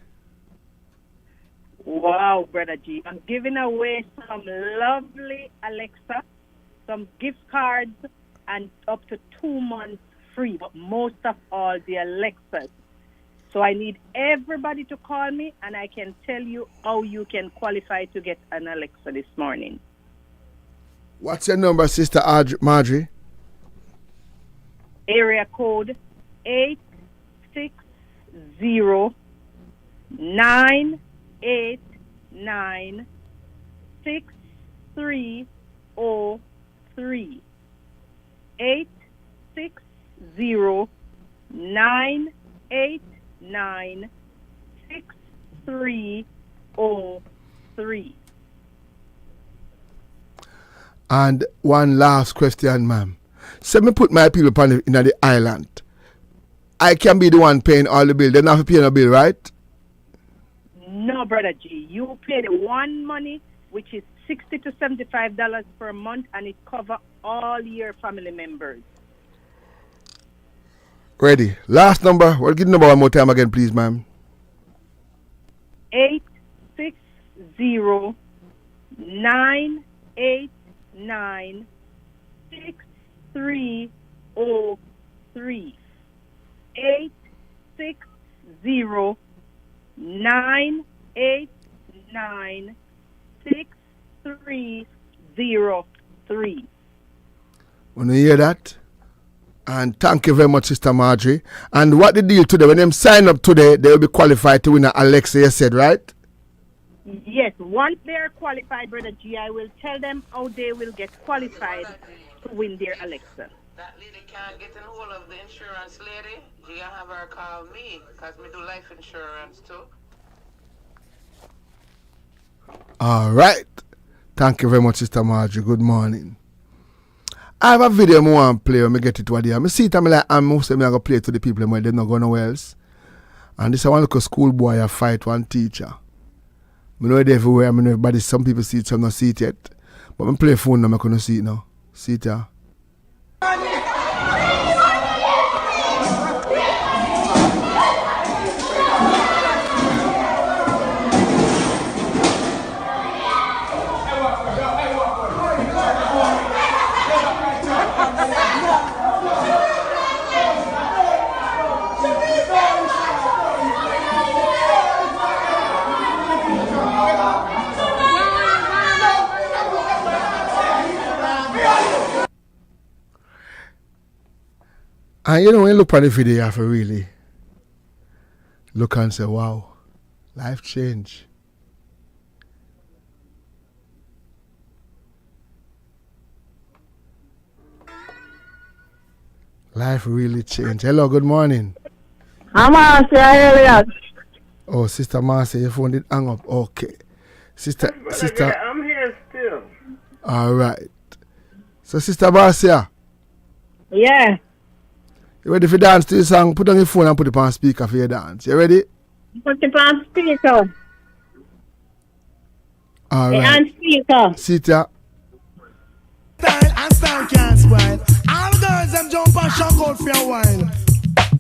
Wow, Brother G. I'm giving away some lovely Alexa, some gift cards, and up to 2 months free, but most of all, the Alexas. So I need everybody to call me, and I can tell you how you can qualify to get an Alexa this morning. What's your number, Sister Marjorie? Area code 860-989-6303. 860-989-6303. And one last question, ma'am. So me put my people in the island. I can be the one paying all the bill. They don't have to pay no bill, right? No, Brother G. You pay the one money, which is $60 to $75 per month, and it covers all your family members. Ready. Last number. Well, give the number one more time again, please, ma'am. 860-989-6303. 860-989-6303. When you hear that? And thank you very much, Sister Marjorie. And what the deal today? When them sign up today, they will be qualified to win an Alexa, you said, right? Yes, once they are qualified, Brother G, I will tell them how they will get qualified to win their Alexa. That lady can't get in hold of the insurance lady. You can have her call me, because me do life insurance too. All right. Thank you very much, Sister Marjorie. Good morning. I have a video I want to play when I get it to there. I see it, I'm like, I'm going to play it to the people when they're not going nowhere else. And this is one little schoolboy I fight one teacher. I know it everywhere, I know everybody, some people see it, some not see it yet. But I play phone now, I couldn't see it now. See it here. And you know, when you look at the video, you have to really look and say, wow, life change. Life really changed. Hello, good morning. I'm Elliot. Oh, Sister Marcia, your phone did hang up. Okay. Sister. I'm here still. All right. So, Sister Marcia. Yeah. You ready for dance to the song? Put on your phone and put it on speaker for your dance. You ready? Put it on speaker. All right. On speaker. Sit here. Style and style can't spoil. All girls them jump and shock out for a while.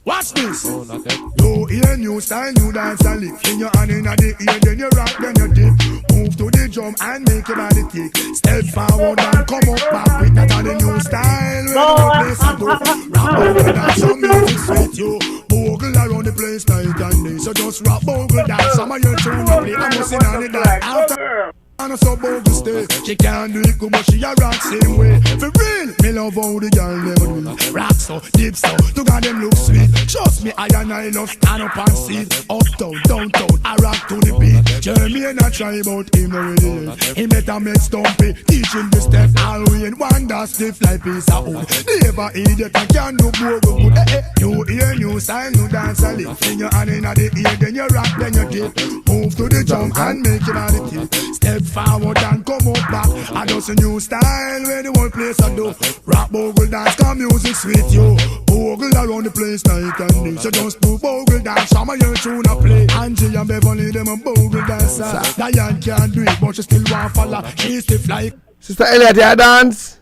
Watch this. Oh, not that. You hear new style, new dance and lick. In your hand in the ear, then you rock, then you dip. Move to the drum and make your body tick. Step forward and come up back with that on the new style. When you place a do, rock over dance, some music sweet you. Bogle around the place night and day. So just rock bogle dance. Some of your tune you play, I'm sing on the dance. After and so bogle stay. She can't do it good, but she a rock same way. For real, me love how the girl never do. Rock so, dip so, to God them look sweet. Trust me, I and I love stand up and see. Uptown, downtown, I rock to the beat. Jeremy and I try about him already. He better make stumpy, teaching the step all way in one that stiff like piece of wood. Never idiot, I can do bogle good. You hear new style, new dance and lift. In your hand in the ear, then you rock, then you dip. Move to the jump and make your body tip. Step forward and come up back. I just a new style where the whole place I do. Rock bogle dance, come music sweet you. Bogle around the place night and day. So just do bogle dance, some of your tune a play. Angie and Beverly them a bogle dancer. Diane can't do it but she still want follow. She stiff like Sister Elliot, you dance?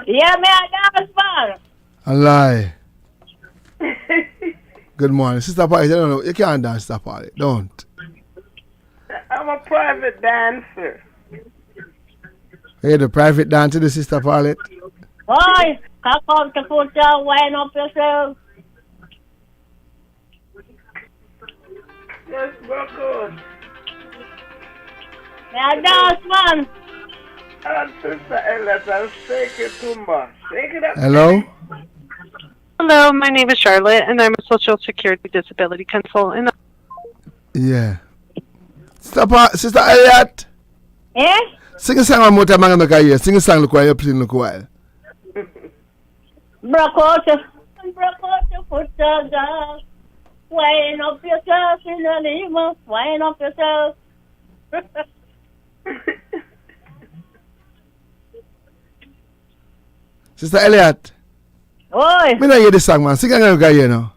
Yeah, me a dance man. A lie. Good morning. Sister Polly, you can't dance, Sister Polly. Don't. I'm a private dancer. Hey, the private dancer, the Sister Paulette. Boy, come on to put your wine up yourself. Yes, go good. Yeah, dance man. Sister Elliot, I'll take it too much. Take it up. Hello? Hello, my name is Charlotte, and I'm a Social Security Disability Consultant. Yeah. Sister Elliot? Eh? Sing a song one more time, I'm going to hear. Sing a song, look while you're playing, look while. Broke out your foot, girl. Wind up yourself in the river. Wind up yourself. Sister Elliot. Oi. Me not hear this song, man. Sing a song, you know.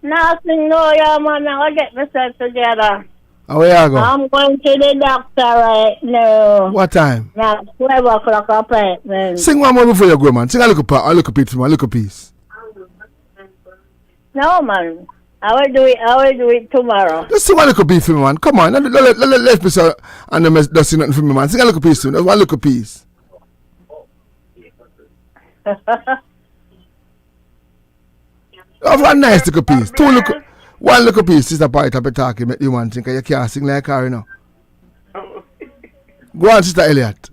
Nothing, no, yeah, man. I'll get myself together. And where you go? I'm going to the doctor right now. What time? Now, 12 o'clock appointment. Sing one more before you go, man. Sing a little bit for me, a little piece. No, man. I will do it tomorrow. Just sing one little piece for me, man. Come on. Let's be so and them don't see nothing for me, man. Sing a little piece to me. Just one little piece. Have one nice little piece. One little piece, Sister Party up talking, make you one think you can't sing like her, you know. Go on, Sister Elliot.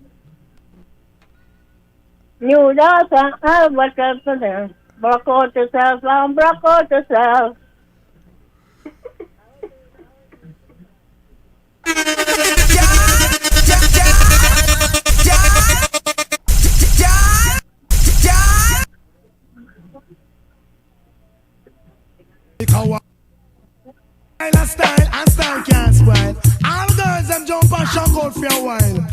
New daughter, I'll watch out for them. Broke out yourself, and broke out yourself. Style and style can't spoil. All girls them jump and shock out for a while.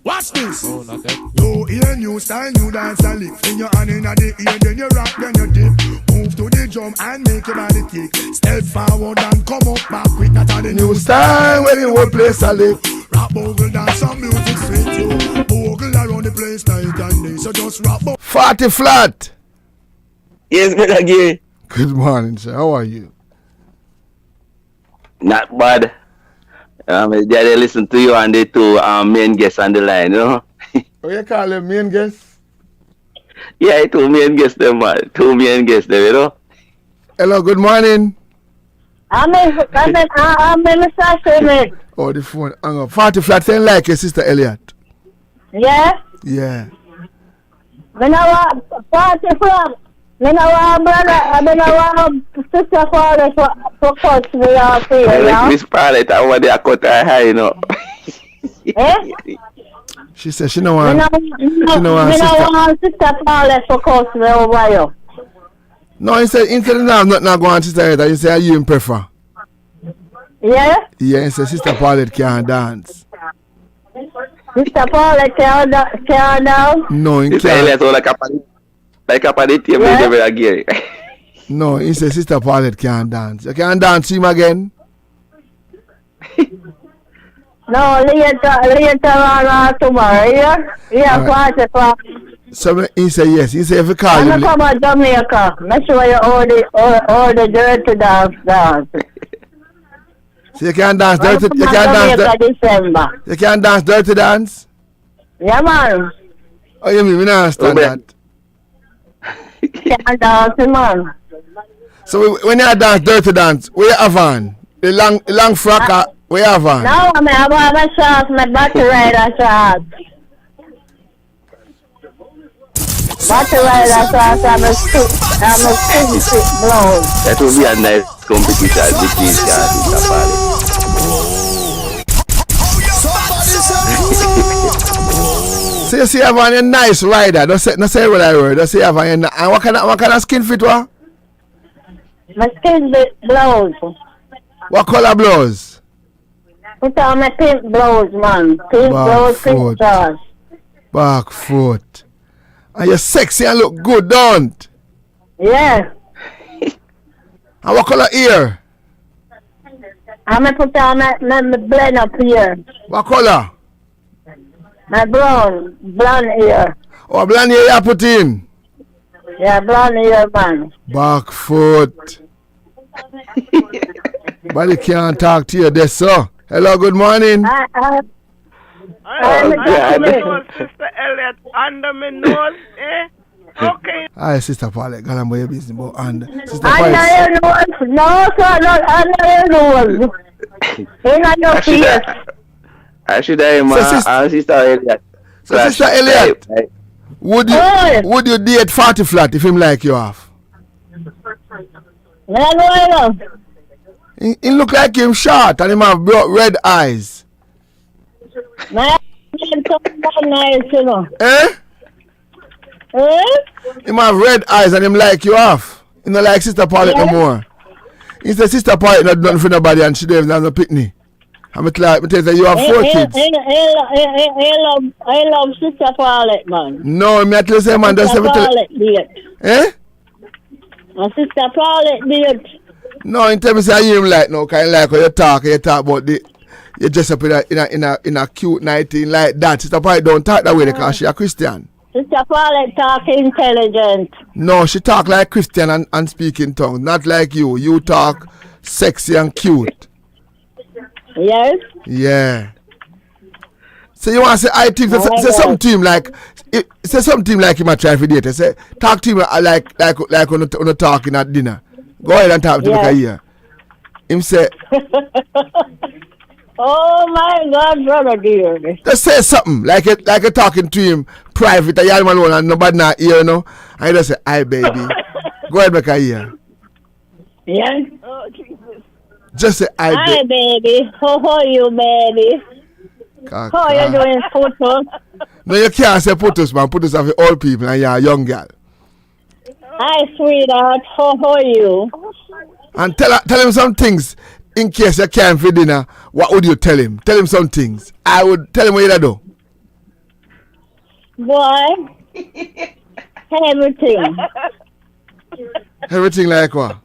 Watch this. Oh, not that. You hear new style, new dance and lift. In your hand in the ear, then you rock, then you dip. Move to the drum and make your body kick. Step forward and come up back quick. That's how the new style when you want place I live. Rap bogle dance some music straight you. Bogle around the place night and day. So just rap. 40 flat. Yes, Brother Gary. Good morning, sir. How are you? Not bad. They listen to you and the two main guests on the line, you know. Oh, you call them main guests? Yeah, two main guests them, two main guests them, you know. Hello, good morning. I'm in Mr. Oh, the phone. Hang on. 40 flat, saying like your Sister Elliot. Yeah? Yeah. When I want 40 flat. When I want brother, when I want sister father for coach me off here, you know? Miss Parlet, I want to cut her hair, you know. Eh? She said she no want. When I want sister father for coach me over you. No, instead of not going to Sister Elliot, you say you prefer. Yeah? Yeah, he said Sister Paulette can't dance. Sister Paulette can't dance? No, he Sister can't. Elliot, like up at the table, yeah? Gary. No, he said Sister Paulette can't dance. You can't dance him again? No, later on tomorrow, yeah? Yeah, party. So he said yes. He said if you call I'm him. come to Jamaica. Make sure you all the dirty dance. So you can't dance dirty. You can't dance. December. You can't dance dirty dance. Yeah, man. Oh, you mean we don't understand that? Can't dance, man. So when you dance dirty dance, where you have on? The long frock, where you have on? No, I have a shorts, my battery rider shorts. Battery rider shorts, I'm a stick blouse. That will be a nice competition between Sister So you see you have on a nice rider. Don't say what I word. Don't say you have on and what kind of skin fit what? My skin blouse. What color blouse? Put on my pink blouse, man. Pink blouse, pink shorts. Back foot. And you're sexy and look good, don't? Yeah. And what color ear? I'm going to put on my blend up here. What color? My blonde ear. Oh, blonde ear you put in? Yeah, blonde ear, man. Back foot. Body can't talk to you there, sir. Hello, good morning. I'm Sister Elliot under my nose, eh? Okay. Hi, Sister Paulette. Go on about your business. But and Sister I Paulette. no, sir, not under your face. I should have my Sister Elliot. So Sister Elliot, would you date 40 flat if him like you off? He look like him short and him have red eyes. Nice, you know. Eh? Him have red eyes and him like you off. You know, like Sister Paulette no more. He said Sister Paulette not done for nobody and she don't even have no picnic. I'm tell you, you have 4 kids. I love Sister Paulette, man. No, me tell you, say, man, Sister Paulette date. Eh? Sister Paulette date. No, in tell me say I hear him like no, kind of like when you talk about the you dress up in a cute nighting like that. Sister Paulette don't talk that way because she a Christian. Sister Paulette talk intelligent. No, she talk like Christian and speak in tongues, not like you. You talk sexy and cute. Yes? Yeah. So you want to say I think say some team like say some team like him a try for date. Say talk to him like on talking at dinner. Go ahead and talk to him here. Him say oh my God, brother dear. Just say something like you talking to him private a young man alone and nobody not hear, you know. And you just say, hi baby. Go ahead make a hear. Yes? Oh Jesus. Just say hi baby. How are you, baby? How are you doing, photos? No, you can't say photos, man. Photos are for old people and you're a young girl. Hi, sweetheart. How are you? And tell him some things in case you can't for dinner. What would you tell him? Tell him some things. I would tell him what you do. Boy, everything. Everything like what?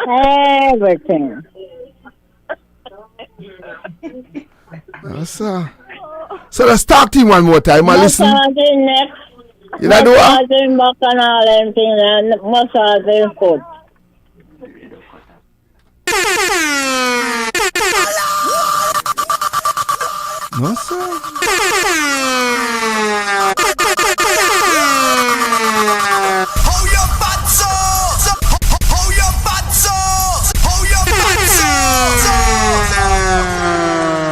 Everything. So let's talk to him one more time. Listen. Next. You know what? Massaging back and all them things and massaging foot. No, sir. Hold your butts up. Hold your butts up. Hold your butts up.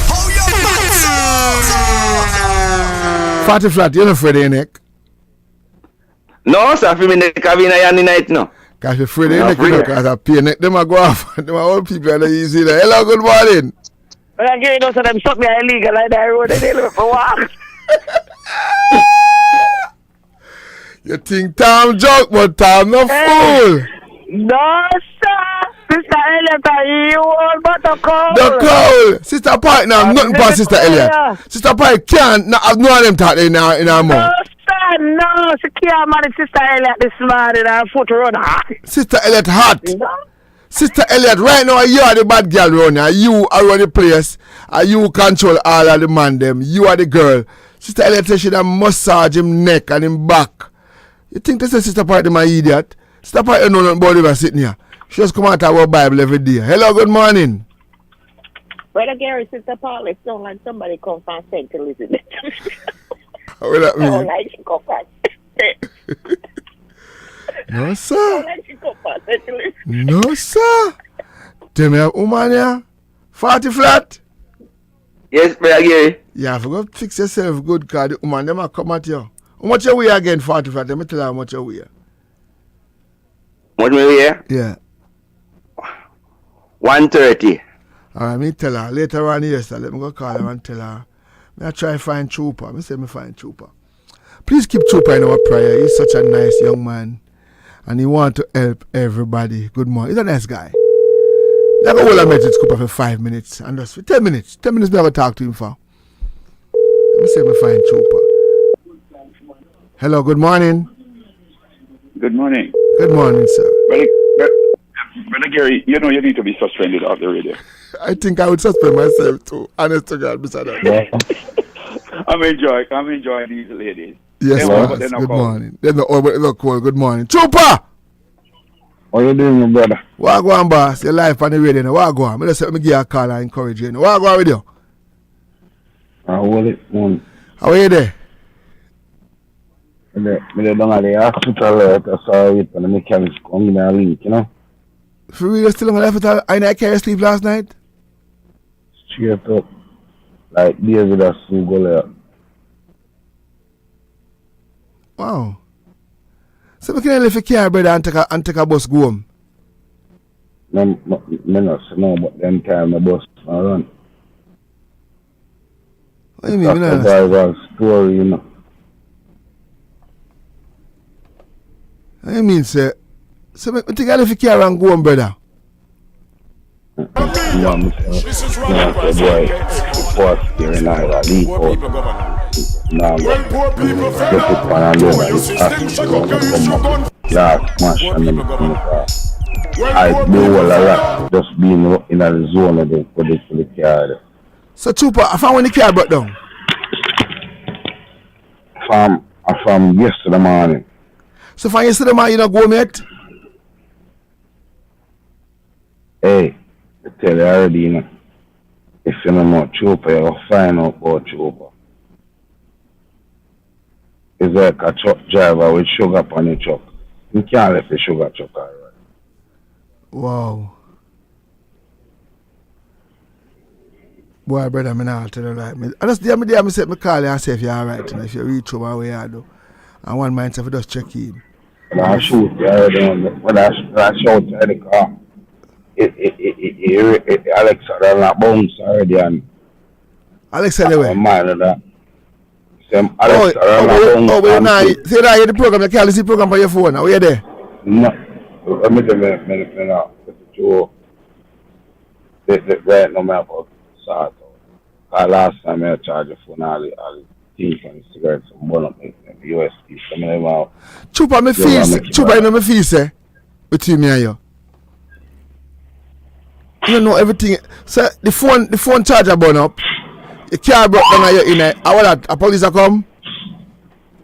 Hold your butts up. 40 flat, you're not afraid of neck? No, sir, for me, the cabin I am night now. Because you're afraid of neck, because I pay neck. Them are go off. Them are old people are easy. Hello, good morning. But I get those of them stop me illegal like that road and they look for walk. You think Tom joke, but Tom no fool. No, sir. Sister Elliot, you all but the cold. The cold. Sister Pike now, nothing past Sister Elliot. Sister Pike can't have no of them talk in our mouth. No, sir, no. She can't manage Sister Elliot this morning and foot run hot. Sister Elliot hot. Sister Elliot, right now you are the bad girl runner. You are running the place. You control all of the man them. You are the girl. Sister Elliot says she done massage him neck and him back. You think this is Sister Pike, my idiot? Sister Pike don't know nothing about him sitting here. She just come out of our Bible every day. Hello, good morning. Brother Gary, Sister Paul, it sounds like somebody come from St. Elizabeth. What that mean? Sound like she come from No, sir. Sound like she come from St. Elizabeth. No, sir. Tell me, woman here, 40 flat? Yes, Brother Gary. Yeah, forgot fix yourself good, because the woman, them a come at you. How much you weigh again, 40 flat? Let me tell you how much you weigh. What me weigh? Yeah. 130. All right, me tell her. Later on yesterday, let me go call her and tell her. I try find Trooper. I say me find Trooper. Please keep Trooper in our prayer. He's such a nice young man. And he want to help everybody. Good morning. He's a nice guy. Never hold a message Trooper for 5 minutes. And just for 10 minutes. 10 minutes never talk to him for. Let me say me find Trooper. Hello, good morning. Good morning. Good morning, sir. Brother Gary, you know you need to be suspended off the radio. I think I would suspend myself too. Honest to God, Mr. Yeah. I'm enjoying these ladies. Yes, sir. Good morning. They're not cold. Good morning. Trooper! What you doing, my brother? What go on, boss? Your life on the radio now. What go on? Let me give you a call and encourage you. What go on with you? How are you there? How are you there? Me down at the hospital, I saw it, and the mechanics come in and link, you know. For real, still on the hospital? I can't sleep last night? Straight up. Like David has to go there. Wow. So we can leave a car, brother, and take a bus go home? Me not know, but them time the bus not run. What do you mean? That's the driver's story, you know. I mean, sir. So we take a leave a car and go home, brother? No, boy, first year in I leave out. Now, get it on and then yeah, smash and then I do all of that, just being in a zone of the for the car. So, Chupa, I found when the car broke down? From yesterday morning. So, from yesterday morning, you not go home yet? Hey, I tell you already, you know, if you don't know Chupa, you'll find out about Chupa. It's like a truck driver with sugar on the truck. You can't let the sugar truck out. Wow. Boy, brother, I'm not tell you like me. I just the other day I said me call you and say if you're alright, and if you reach over where you do. And one mind if you just check in. When I shoot you already when I shout at the car, Alexa does not bounce already and Alexa the way. I'm mind of that. But now, see that you the program, you can't listen to the program on your phone. Are you there? No. Let me tell you now. Right now, I'm about to start. Last time I charged the phone, all the things and cigarettes and burn up the USB. Chupa, me Chupa, you know me feel, say, between me and you. You know everything. So, the phone charger burn up. The car broke down and you're in it. How that? A police are come?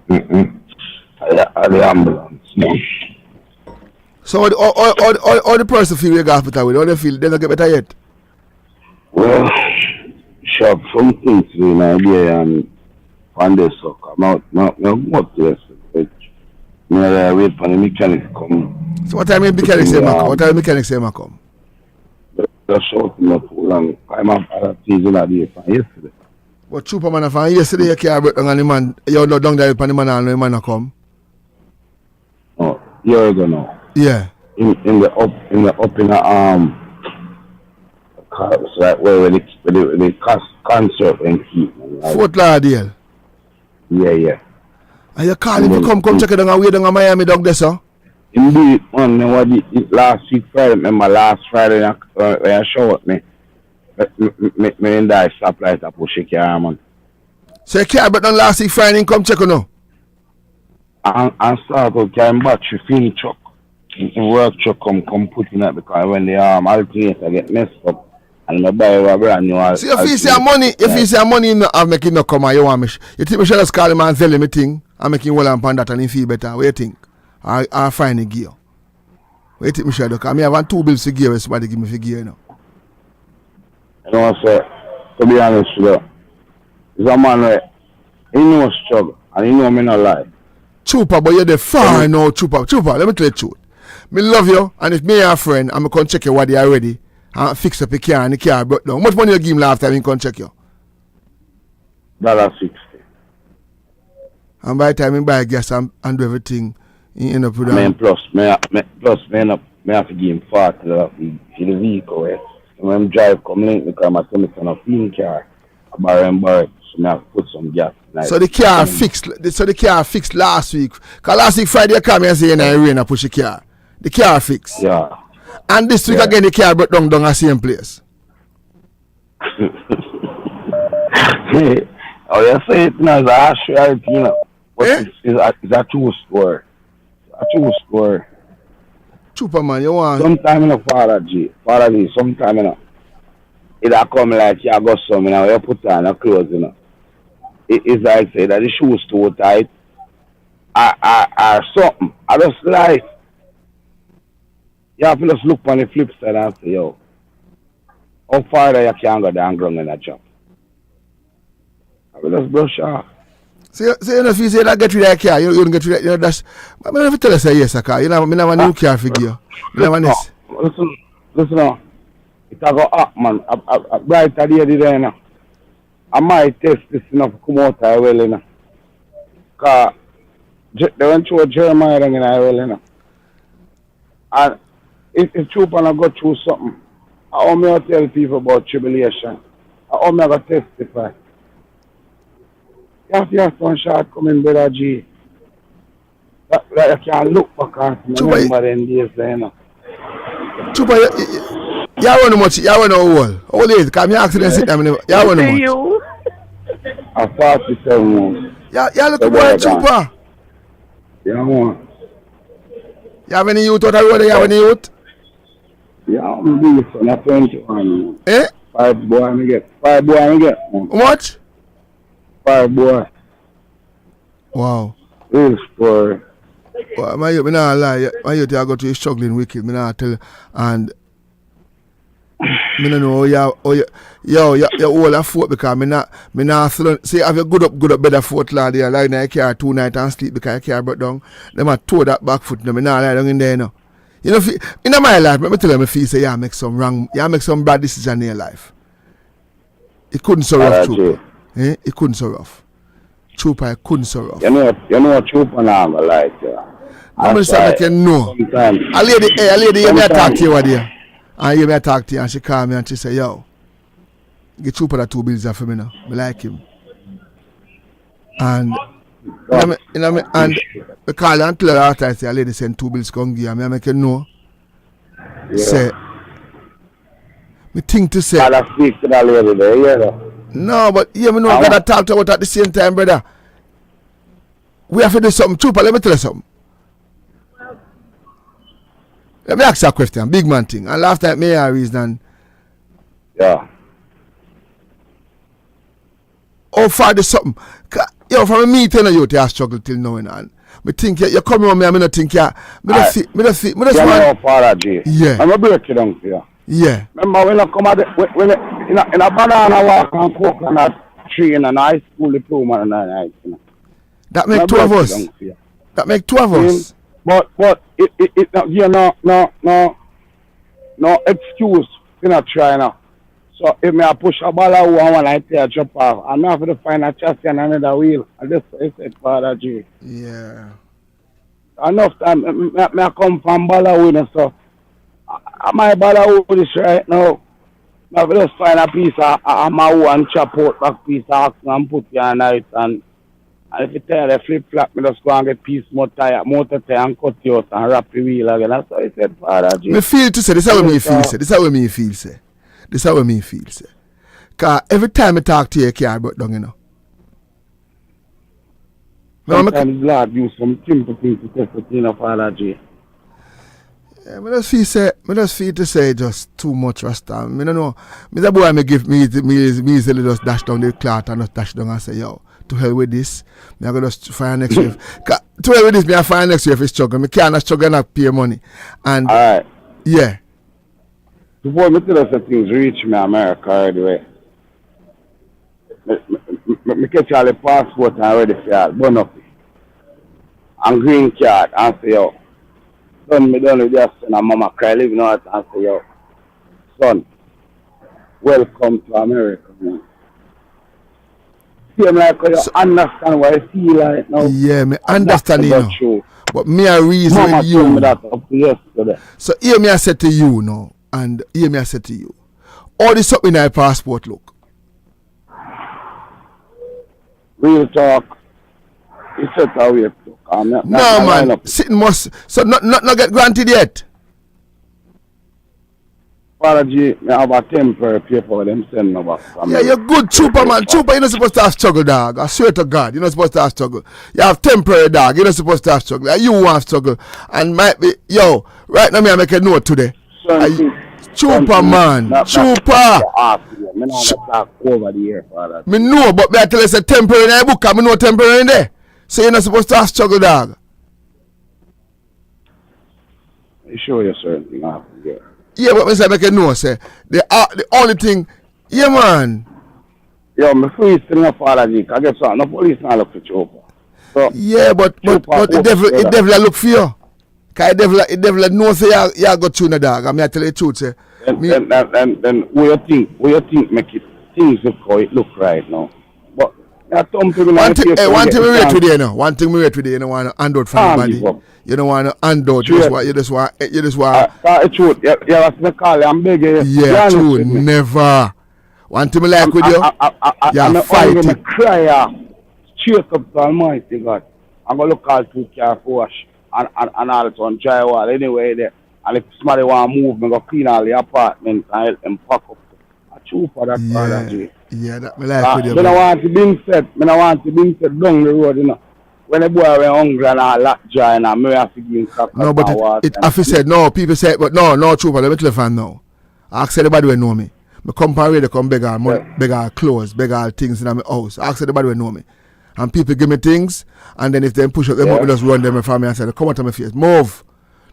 The ambulance. No. So all the person feel you go hospital with? How they feel? They don't get better yet? Well, shop some things in idea and one day so come out. Not this. I wait for the mechanic to come. So what time the mechanic say come? What time the mechanic say come? Just shouting up for long. I'm up at things in the day from yesterday. But Chupa man, from yesterday you can't break down and the man, you're not down there with the man and the man come? Oh, years ago now. Yeah. In the it's like where the concert and keep. Fort Lauderdale? Yeah. And you call him to come check it down and wait down in Miami down there, sir? Indeed, man, last week Friday, remember last Friday when you showed me and I stop light up push your car, man. So you can't break down last week Friday and come check it now? And start out carrying battery finish truck. In work truck come put in it because when the alternator get messed up and I buy a brand new. So if you say money you not have making no come and you want me, you think we should just call him and tell him a thing and make him well and that and he feel better? What do you think? I find a gear. What do you think we should do? Because I have 2 bills to gear, somebody give me for gear now. You know what I'm saying? To be honest with you, it's a man where he knows struggle and he know me not lie. Chupa, but you're the far now, Chupa, let me tell you the truth. Me love you, and if me and a friend, I'm going to check you what they are ready and fix up the car and the car broke down. How much money you give him last time he can check you? $60. And by the time he buy gas and do everything, he end up with that. Plus, me have to give him $40 for the vehicle. When I drive come link because I'm a clean car, I borrow and borrow, so I have to put some gas. So the car fixed last week. Because last week Friday you come and say in rain and push the car. The car fixed. Yeah. And this week again the car broke down the same place. Hey, you say it now, it's a harsh reality, you know. But it's a true story. A true story. Chupa man, you want... Sometime, you know, Father G, sometime, you know, it'll come like you got some, you know, you put on your clothes, you know. It's like say that the shoes too tight or something. I just like you have to just look on the flip side and say, yo, how far you can go down ground in a job. I will just brush off. So you know, if you say that get rid of a car, you don't get rid of, you know, that's, I'm never tell us yes a car. You know, I have a new car for you. Listen now. It's a go up, man. A brighter day there now. I might test this enough to come out as well, you know. Because they went through a Jeremiah ring in as well, you know. And if Trooper not go through something, I only tell people about tribulation. I only go testify. You have to have some shortcoming, Brother G. That you can look back and remember them days there, you know. Trooper, you want much? You want how old? How old is it? Because I asked you sit down. You want much? I'm 47 months. You look a boy, Trooper. Yeah, man. You have any youth out of the road? You have any youth? Yeah, I'm doing son. I'm 21. Eh? 5 boy I get. 5 boy I get. How much? 5 boy. Wow. Real story. Well, my youth, I not lie. My youth, I go to struggling wicked. I not tell you. And I don't know you're all afford because I not see have you good up better foot lad there like I carry 2 nights and sleep because I carry brought down. Them a toe that back foot them. I not lie down in there now. You know, in my life, let me tell you, I feel say you make some wrong, you make some bad decisions in your life. It couldn't so rough, Trooper. It couldn't so rough. Trooper, it couldn't so rough. You know Trooper now, I'm like, I'm going to say I can know. A lady, you may talk to you over there. And you may talk to you and she call me and she say, yo, get Trooper that 2 bills for me now. I like him. And and I call and tell her after I say a lady send 2 bills come give me. I make you know. Yeah. Say me think to say I speak to that lady there, yeah. No, but me know I gotta talk to her at the same time, brother. We have to do something. Trooper, let me tell you something. Let me ask you a question, big man thing. And last time me a reason. Yeah. How far there's something? Yo, from a meeting you have struggle till now and me think you come on me, I don't think yeah. Me don't see. Yeah. I'm a break it down for you. Yeah. Remember when I come out when in a banana walk and coconut tree in a high school diploma and night, you know. That make 2 of us. That make 2 of us. But it you know no excuse you not try now. So if me I push a ball out and I take a drop off, I'm not going to find a chassis and another wheel. And this is it, Father G. Yeah. Enough time, I come from Ballawin, so my Ballawin is right now. I will just find a piece of my one chop out back piece of ox and put it on it. And if you tell the flip flop, I just go and get piece motor tire and cut you out and wrap the wheel again. That's what I said, Father G. Me feel to say, this is how me feel, say. This is how me feel, say. This is how me feel, say. Because every time I talk to you, I can't break down, you know. Sometimes Lord use some simple things to test the thing of Father G. Yeah, I just feel to say just too much Rasta. I don't know. Me the boy me give me easily just dash down the cloth and just dash down and say, yo, to hell with this. Me I go just find next year. To hell with this, me I find next year if it's struggle. Me can't struggle and pay money. And alright. Yeah. Before me tell us that things reach me America already, right? Me catch all the passport and ready for y'all, burn up it. And green card and say, yo, son, me done with this son and mama cry living out and say, yo, son, welcome to America, man. See, I'm like, you understand what I feel like now. Yeah, me understand you know. But me a reason mama you. Me that up yesterday. So here me I said to you now, and here me I said to you, all this up in our passport look. Real talk. It's set away. No man, sitting must so not get granted yet. Father G, me have a temporary paper them send me back. Yeah, you're good trooper man. Trooper, you're not supposed to have struggle, dog. I swear to God, you're not supposed to have struggle. You have temporary, dog. You're not supposed to have struggle. You want struggle. And might be, yo, right now me I make a note today. Trooper man. Trooper. Me not talk over the year, Father. Me know, but me I tell you it's a temporary in the book, and me know temporary in there. So you're not supposed to have struggle, dog. I show you certain thing happen here. Yeah, but me say make a note, say the only thing, yeah man. Yo, me free still no Father G. I guess what? No police not look for Chopper. So, yeah, but the devil look for you. Cause the devil know say you go tune a dog. I mean I tell you the truth, say. Then what you think make it things look how it look right now. But one thing we rate today now. One thing we rate today, you don't want to hand out from anybody. You don't want to hand out. You just want the truth. Yeah, that's me call you. I'm begging you. Yeah, true. Never. One thing I like with you, you're fighting. I'm cry straight up to Almighty God. I'm going to look all 2 car wash and all it on drywall anyway there. And if somebody want to move, I'm going to clean all the apartment and help them pack up. I choose for that Father G. Yeah, that me like with you. I want to be said down the road, you know. When the boy went hungry and all that dry and I have to give him crap. No, but it said, no, people said, but no, true, but let me tell you fan now. I ask everybody who know me. I come parade, come beg all money, beg all clothes, beg all things in my house. I ask everybody who know me. And people give me things, and then if they push up them up, I just run them from me and say, come out of my face, move.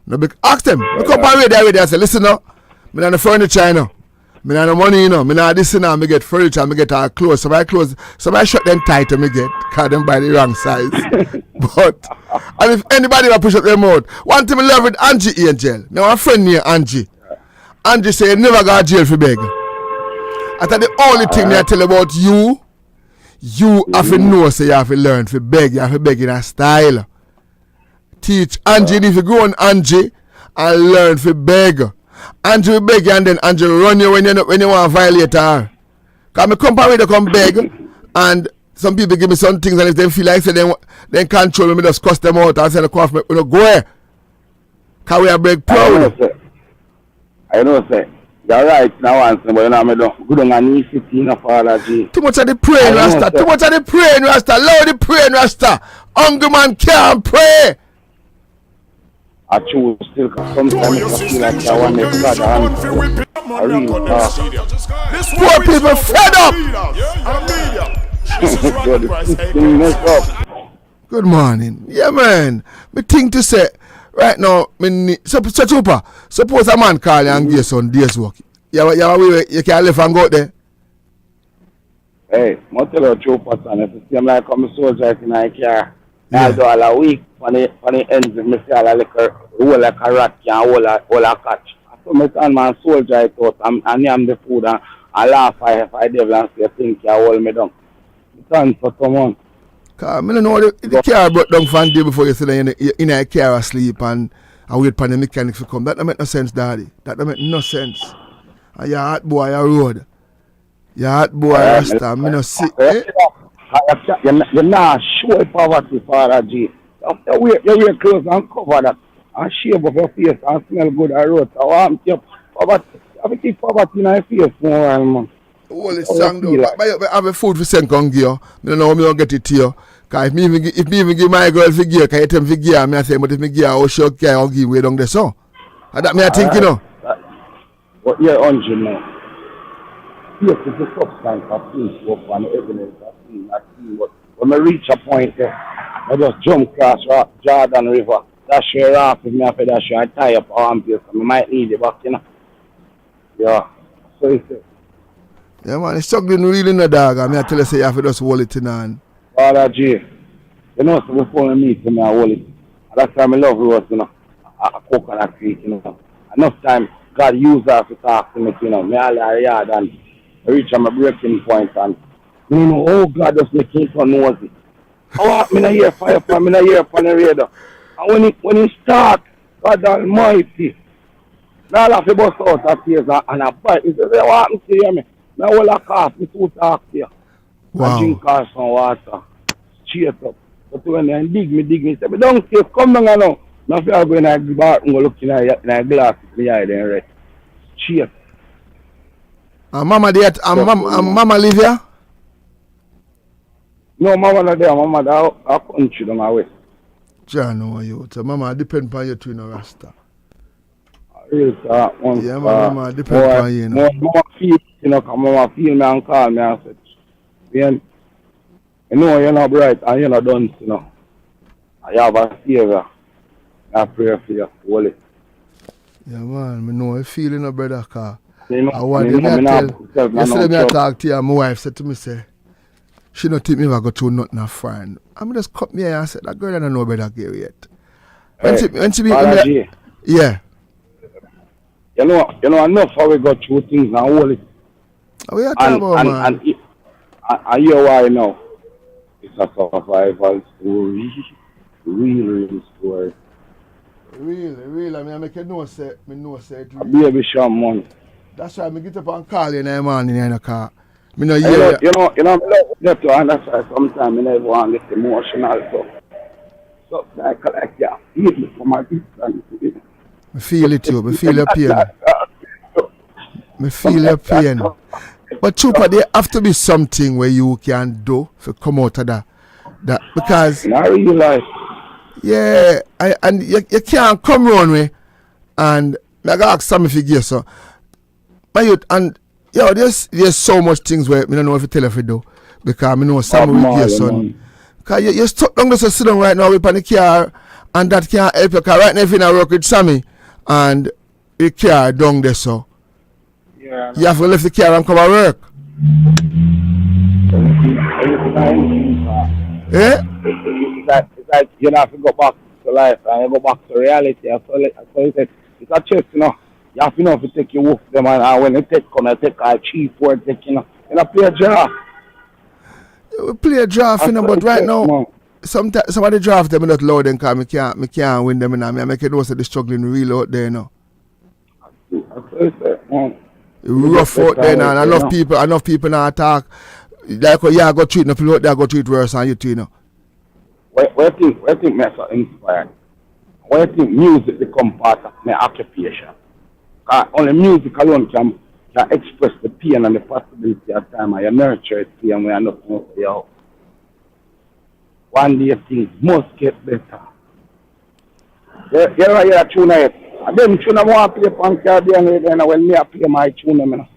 No, ask them. I come parade there, I say, listen now, I'm not the furniture, you know. I not the money, you know. I not this, you know. I get furniture, I get our clothes. Somebody shut them tight and me get, because them buy the wrong size. But, and if anybody will push up their mouth, one thing I love with Angie Angel. Now, a friend near Angie. Angie say, you never go to jail for beg. I thought the only thing I tell about you have to know, so you have to learn to beg. You have to beg in a style. Teach Angie, if you go on Angie and learn to beg. Angie will beg you and then Angie will run you when you want to violate her. Because I come parade to come beg and some people give me some things and if they feel like say they control me, just cuss them out and say, go where? Because we are beg proud. I know, sir. You're right now, answer, but you know, I don't go down and easy thing, Father G. Too much of the praying, Rasta. Too much of the praying, Rasta. Loud the praying, Rasta. Hungry man can't pray. I choose still, sometimes I feel like I want to start I really poor people fed up. Good morning. Yeah, man. Me think to say, right now, suppose a man call you and give you some days work. You can't live and go out there. Hey, I tell you true person. If you see me like I'm soldier in my car, I do all a week on the ends of me see all like a rat can hold a catch. So my son man soldier it out and I'm the food and I laugh if I devil and say think you hold me down. Son for someone. Cause I don't know the car brought down from day before you sit in a car asleep and wait for the mechanics to come. That don't make no sense, Daddy. That don't make no sense. And your hot boy a road. Your hot boy Rasta. Me no see. You're not sure poverty, Father G. You wear clothes and cover that and shave off your face and smell good and road. I want your poverty. I keep poverty in your face more, man. Holy song though. I have a food for send come give you. I don't know how me don't get it to you. Cause if me even give my girl figure, can you tell me figure? I say, but if me give her, how sure can I give way down there so? And that me I think, you know. But yeah, Angie now. Yes, it's a substance of things up and evidence of things. But when I reach a point there, I just jump across Jordan River. That's where off with me after that I tie up arm place. I might need it back, you know. Yeah. So it's it. Yeah, man, it's struggling really in the dog. I mean, I tell you, say you have to just hold it in hand. Father G, you know, so before I meet him, I hold it. That's why I love Rose, you know. I coconut creek, you know. Enough time, God used her to talk to me, you know. Me all our yard and I reach my breaking point and, you know, oh God, just make me so nosy. Oh, I'm not here fire for me, I'm not here for the radar. And when he start, God Almighty, now I have to bust out a tears and a bite. He says, what happened to you, me? Now all I cough, me to talk to you. Wow. I drink some water, cheer up. But when they dig me, say, but don't say, come down now. Now if I go in a bar and go look in a glass, in eye, then rest. Cheer. And Mama Mama live here? No, Mama not there. Mama there, our country down our west. John, no, you. So Mama depend on you to in a Rasta. Yes, yeah, Mama depend on you. Mama feel, you know, come Mama feel me and call me and say, you know you're not bright and you're not done, you know. I have a favor. I pray for you, holy. Yeah, man, I know I feel, brother, because you know, I want to tell. Yesterday, I talked to you, and my wife said to me, say, she don't think me ever go through nothing a friend. I'm just cut me and said, that girl I don't know about that girl yet. When she be yeah. You know enough how we got through things and all it. Oh, yeah, man. And you why now? It's a survival story. Real story. Real. I mean, I make you know say it real. Baby shot money. That's why I get up and call you in the morning in the car. Me no you know, get to understand sometimes I never want to get emotional so like yeah, feel it from my distance. I feel it too. I feel your pain. I feel your pain. But Chupa, there have to be something where you can do to come out of that because in real life. Yeah, and you can't come around me and I gotta ask some if you give so. My youth and there's so much things where I don't know if you tell if you do because I know some will give son. Because you're stuck down there sit down right now with the car and that can't help you because right now if you work with Sammy and the car down there so. Yeah. You have to leave the car and come and work. Yeah? It's like you have to go back to life and you go back to reality. So it's a chest, you know. You have to take your wolf them and when you take a cheap word, you play a draft. We play a draft, but right now, somebody draft them not loud them because me can't win them and I make it know that they're struggling real out there, you know. Rough out there now, and enough people now attack. Like I go treat no people out there go treat worse than you too, you know. Where think me so inspired? Where think music become part of my occupation? Only music alone can express the pain and the possibility of time and you nurture it and we are not going to see out. One day things must get better. You hear a tune here. And them tune I want to play on Caribbean radio when me play my tune.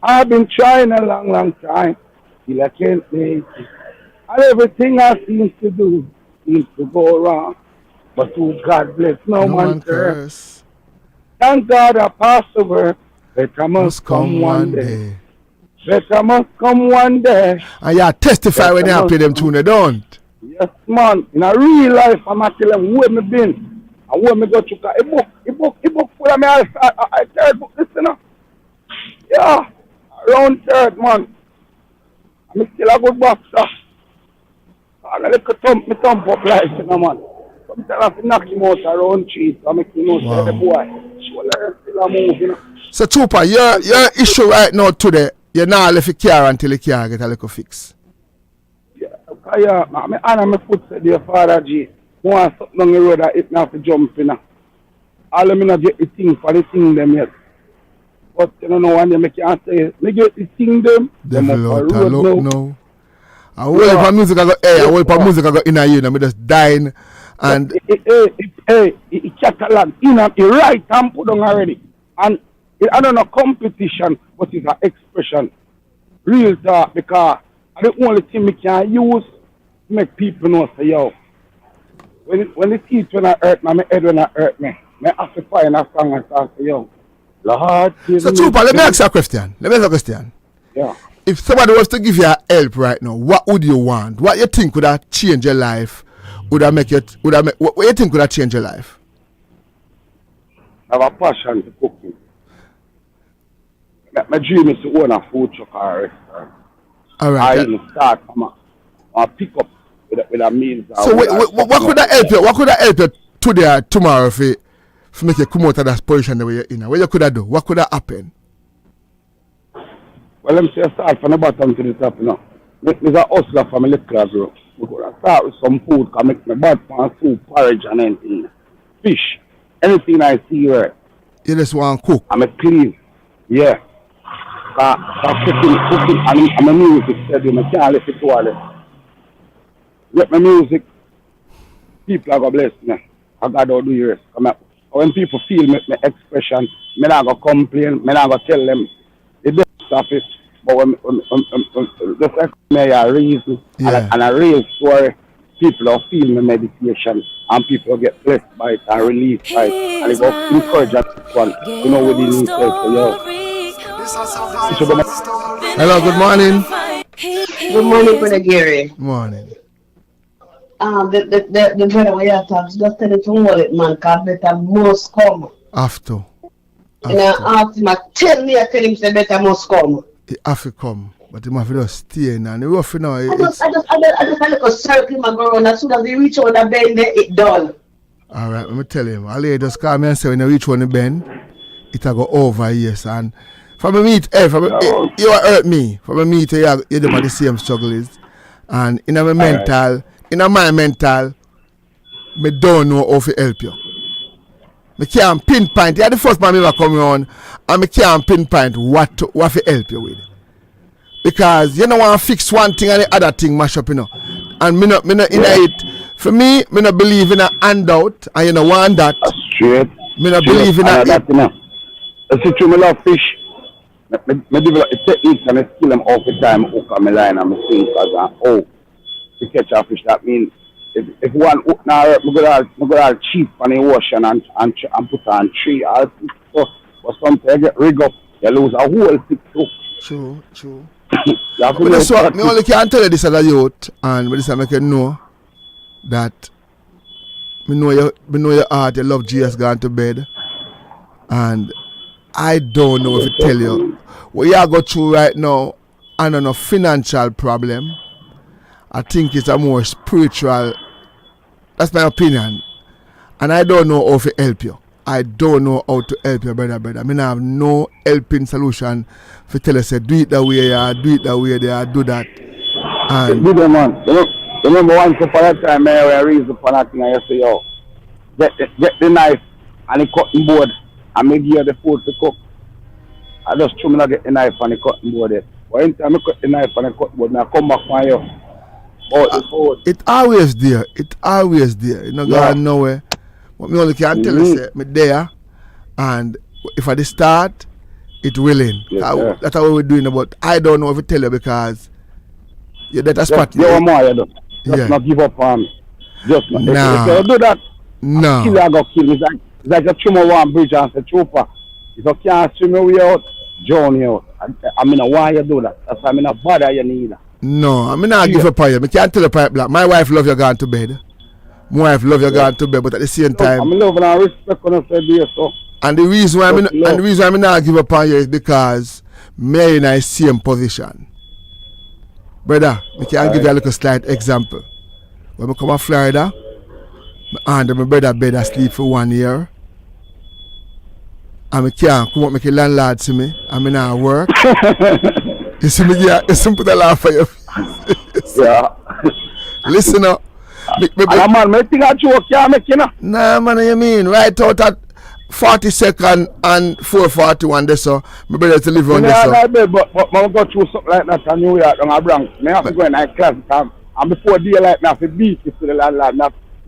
I've been trying a long time till I can't make it. And everything I seem to do seems to go wrong. But to God bless no man curse. Thank God I pass over. Better must come one day. Better must come one day. And you testify when you play them tune, you don't? Yes, man. In a real life, I'm not telling them where me been. And where me go to. A book full of me. I third book, listen up. Yeah. Around third, man. I'm still a good boxer. And I look at thump up like, you know, man. Sometimes I have to knock him out around trees. I make him out the boy. So Chupa, your issue right now today, you're not left your car until the car get a little fix. Yeah, my foot said dear Father G, want something down the road that it have to jump in. All of me not get the thing for the thing them yet. But you don't know when they make you say, me get the thing them. Devil out a look now. I will for music I got music I got in a year, I'm just dying. And it catalog in the right and put on already. And I don't know competition, but it's an expression. Real talk, because the only thing we can use to make people know say yo. When the teeth when I hurt me, my head when I hurt me, I have to find a song and talk to yo. Lord, so Chupa, let me ask you a question. Yeah. If somebody was to give you help right now, what would you want? What you think would have changed your life? What you think would have changed your life? I have a passion to cooking. My dream is to own a food truck or a restaurant. All right. I start from a pick up with a meal. So what could that help you? What could that help you today or tomorrow if make you come out of that position the way you're in? What you could have do? What could have happened? Well, let me say I start from the bottom to the top, you know. There's a hustler from a little girl. We're going to start with some food, can make my bad pan soup, porridge and anything. Fish. Anything I see here. You just want to cook? I'm a clean. Yeah. Cooking, I'm a music study. I can't let it to all this. With my music, people are going to bless me. I got to do yours. When people feel my expression, I'm not going to complain. I'm not going to tell them. It doesn't stop it. But when the first me a reason and a real story, people are feeling the meditation and people get blessed by it and released by it. And they go encourage that one, you know, within themselves. So, hello, good morning. Good morning, Brother Gary. Morning. The brother we are talking, just tell it to hold it, man, because better must come. Have to. And I asked him, I tell him, say better must come. He have to come, but he must just stay in and rough now. I just look a circle, my girl, and as soon as he reach on the bend, it done. All right, let me tell him. I'll just call me and say when you reach on the bend, it'll go over, yes. And from a meet, you hurt me. From a meet, you do the same struggle is. And in my mental, me don't know how to help you. Me can't pinpoint. You're the first man ever come on, and me can't pinpoint what to help you with. Because you don't want to fix one thing and the other thing mash up, you know. And me not in it. For me not believe in a handout, and you know want that. Straight. Me not believe in a. That, you know. I see you, me love fish. Me develop a technique and I skill them all the time. Hook on my line and me sink to catch a fish. That means if one hook now, me go all cheap on the ocean and put on tree. Or something I get rig up, you lose a whole 6 hook. True. That's what me only can tell you this as a youth, and with this I make you know that me know your heart, you love Jesus gone to bed, and I don't know if I tell you what you are going through right now and on a financial problem. I think it's a more spiritual. That's my opinion. And I don't know how to help you. I don't know how to help you, brother. I mean, I have no helping solution for tell you, say, do it that way, do it that way, do that. And do them, man. Remember once upon a time, I raised upon a thing and I say, yo, get the knife and the cutting board and make you the food to cook. I just threw me get the knife and the cutting board there. But anytime I cut the knife and the cutting board, I come back from you. It's always there. You know, God nowhere. But me only can tell you, say, me there, and if I start, it will end. Yes, that's how we're doing it, but I don't know if I tell you because you're that spot. You're more, you don't. Just not give up on me. Just not. Nah. If you do that, no. Kill you, go kill me. It's like a swimmer one bridge and say, trooper. If you can't swim your way out, drown you out. I mean, why you do that? That's why I mean, a bother you need. No, I mean, not give up on you. I can't tell you point blank. My wife love you gone to bed. My wife love you gone to bed, but at the same time, I'm loving and respect when I say this. So. And the reason why I not give up on you is because me in the same position. Brother, I can give you a little slight example. When I come to Florida, my aunt and my brother bed asleep for 1 year. And I can't come up make a landlord see me. And I not work. You see me, yeah, you see me put a laugh for you. Yeah. Listen up. Man, I think I joke, yeah, make you know. Nah, man, you mean? Right out at 42nd and 441 there, so my brother to live on there, so. But I go through something like that in New York, on a Bronx. I have to go in a class, and before daylight, I have to beat it to the landlord, I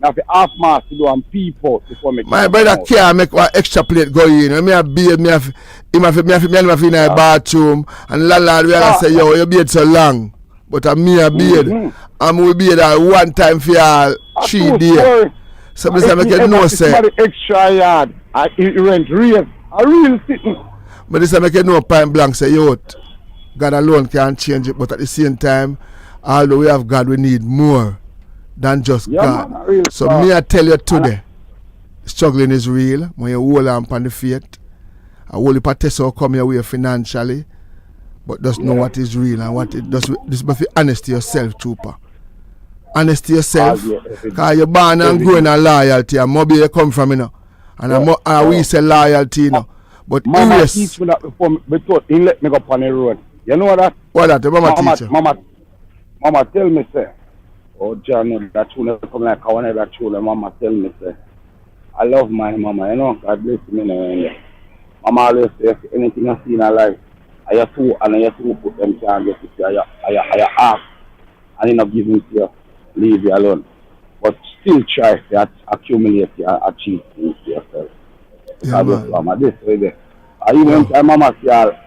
have to half mask to do and people before me. My brother can't make one extra plate go in. When me have beard, me have in the bathroom, and the landlord will say, yo, your beard so long. But I'm me a beard. I'm will be there one time for y'all 3 days. So I make it no say. Extra yard. It rent real. A real sitting. But this I make it no point blank say, yo, God alone can change it. But at the same time, although we have God, we need more than just God. Man, so me I tell you today, struggling is real. When you hold on the faith, a whole heap of tests will come your way financially. But just know what is real and what it does. This must be honest to yourself, trooper. Honest to yourself. Because you're born and growing a loyalty. And maybe you come from, you know. And we say loyalty, you know. But Mama teach me that before me thought he let me go on the road. You know that? What that? Mama teach you? Mama tell me, say, oh, John, that children come like I want that children. Mama tell me, say, I love my mama, you know. God bless me. Mama always say, anything I see in her life, I have to put them can get it. I ask and you not giving to you, leave you alone. But still try to accumulate and achieve things to yourself. Yeah, Mama, this way there. Even when Mama say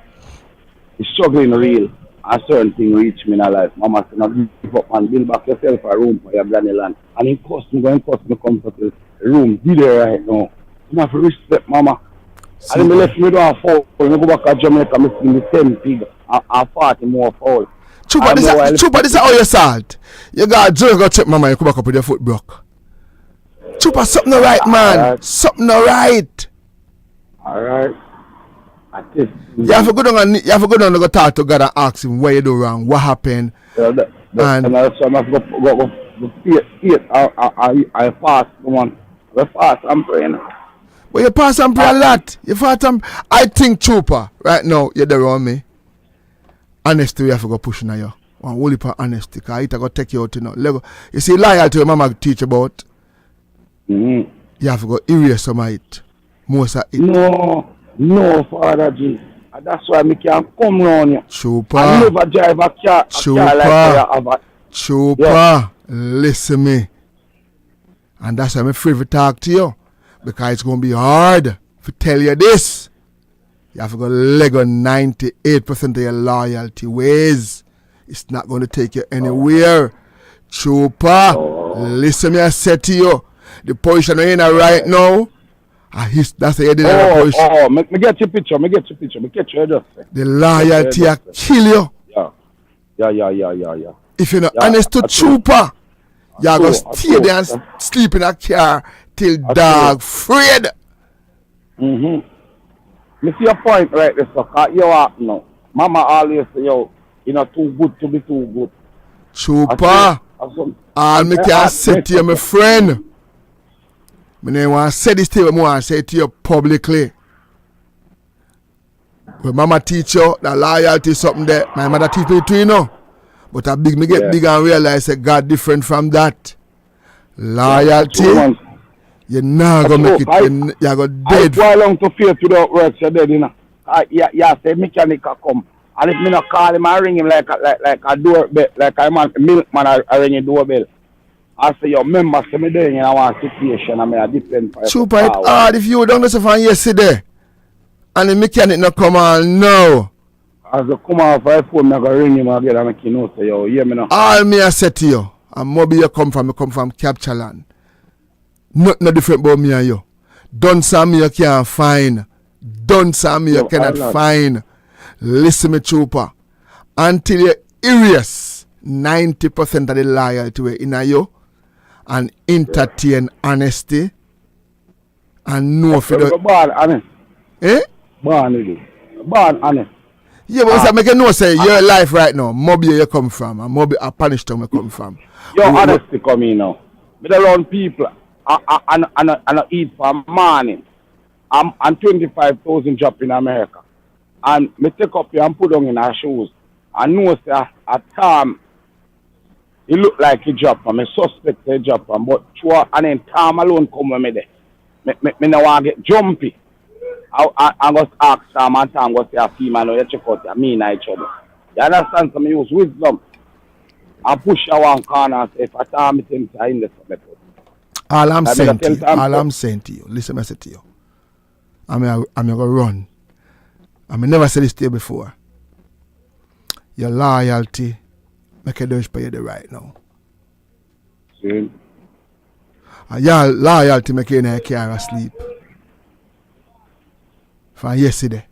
is struggling real and certain thing reach me in her life, Mama say not give up and build back yourself a room for your granny land. And it cost me come to the room, be there right now. You have to respect Mama. And then left me down fall. When I go back to Jamaica, I see the 10 pig and 40 more fall. Chupa, this is how you salt. You got a drink, go check mama, you come back up with your foot broke. Chupa, something no right, man. Right. Something no right. Alright. You have to go down and go talk to God and ask him what you do wrong, what happened. And that's why I have to go I fast one. I fast and pray now. Well, you fast and pray a lot. You fast and I think, Chupa, right now, you're there on me. Honesty, we have to go pushing on you. One whole heap of honesty, because it go take you out, you know. You see, loyalty, your mama teach about. You have to go erase some of it. Most of it. No, Father G. That's why I can come round you. Chupa. I never drive a car. Chupa, listen me. And that's why I'm afraid to talk to you. Because it's going to be hard to tell you this. You have to go leg on 98% of your loyalty ways. It's not going to take you anywhere. Chupa, listen me, I said to you. The position you're in right now, that's the heading of the position. Me get your picture. Me get your just. The loyalty will kill you. Yeah. If you're not honest to Chupa, you're going to stay there and sleep in a car till dog afraid. Me see your point right there, so you are now. Mama always say, yo, you're not too good to be too good. Chupa, all me can say to you, my friend. I don't want to say this to you, but I want to say it to you publicly. When mama teach you that loyalty is something that my mother teach me too, you know. But I get big and realize that God different from that. Loyalty, you're not going to make it. You're going to dead. I long to faith without works, you're dead, you know. Say mechanic come. And if me not call him, I ring him like a doorbell, like I'm a milkman, I ring a doorbell. I say, your members say me there, you know, one situation, I mean, a different. Chupa, it's hard if you don't listen from yesterday. And the mechanic not come on now. As I come off my phone, I'm going to ring him again and make you know, say, yo, hear me now. All me I say to you, and maybe you come from Capture Land. Nothing different about me and you. Done some you can't find. Done some you cannot find. Listen me, Chupa. Until you erase 90% of the loyalty in you and entertain honesty and know if you don't. Born honest. Eh? Born honest. Yeah, but make you know, say your life right now, maybe you come from, and maybe a punished town you come from. Your honesty come in now. But around people, I eat for morning. I'm 25,000 job in America. And me take up here and put on in our shoes. I know say at time it look like he drop from me suspect he drop from, but and then time alone come with me there. Me no want to get jumpy. I go ask Sam and Sam go say a female, you check out me and each other. You understand? So me use wisdom and push a one corner and say if I time it him in the summit. All I'm saying to you, listen, I say to you. I'm gonna run. I never said this to you before. Your loyalty make you don't pay you the right now. See? Your loyalty make you in a car asleep. From yesterday.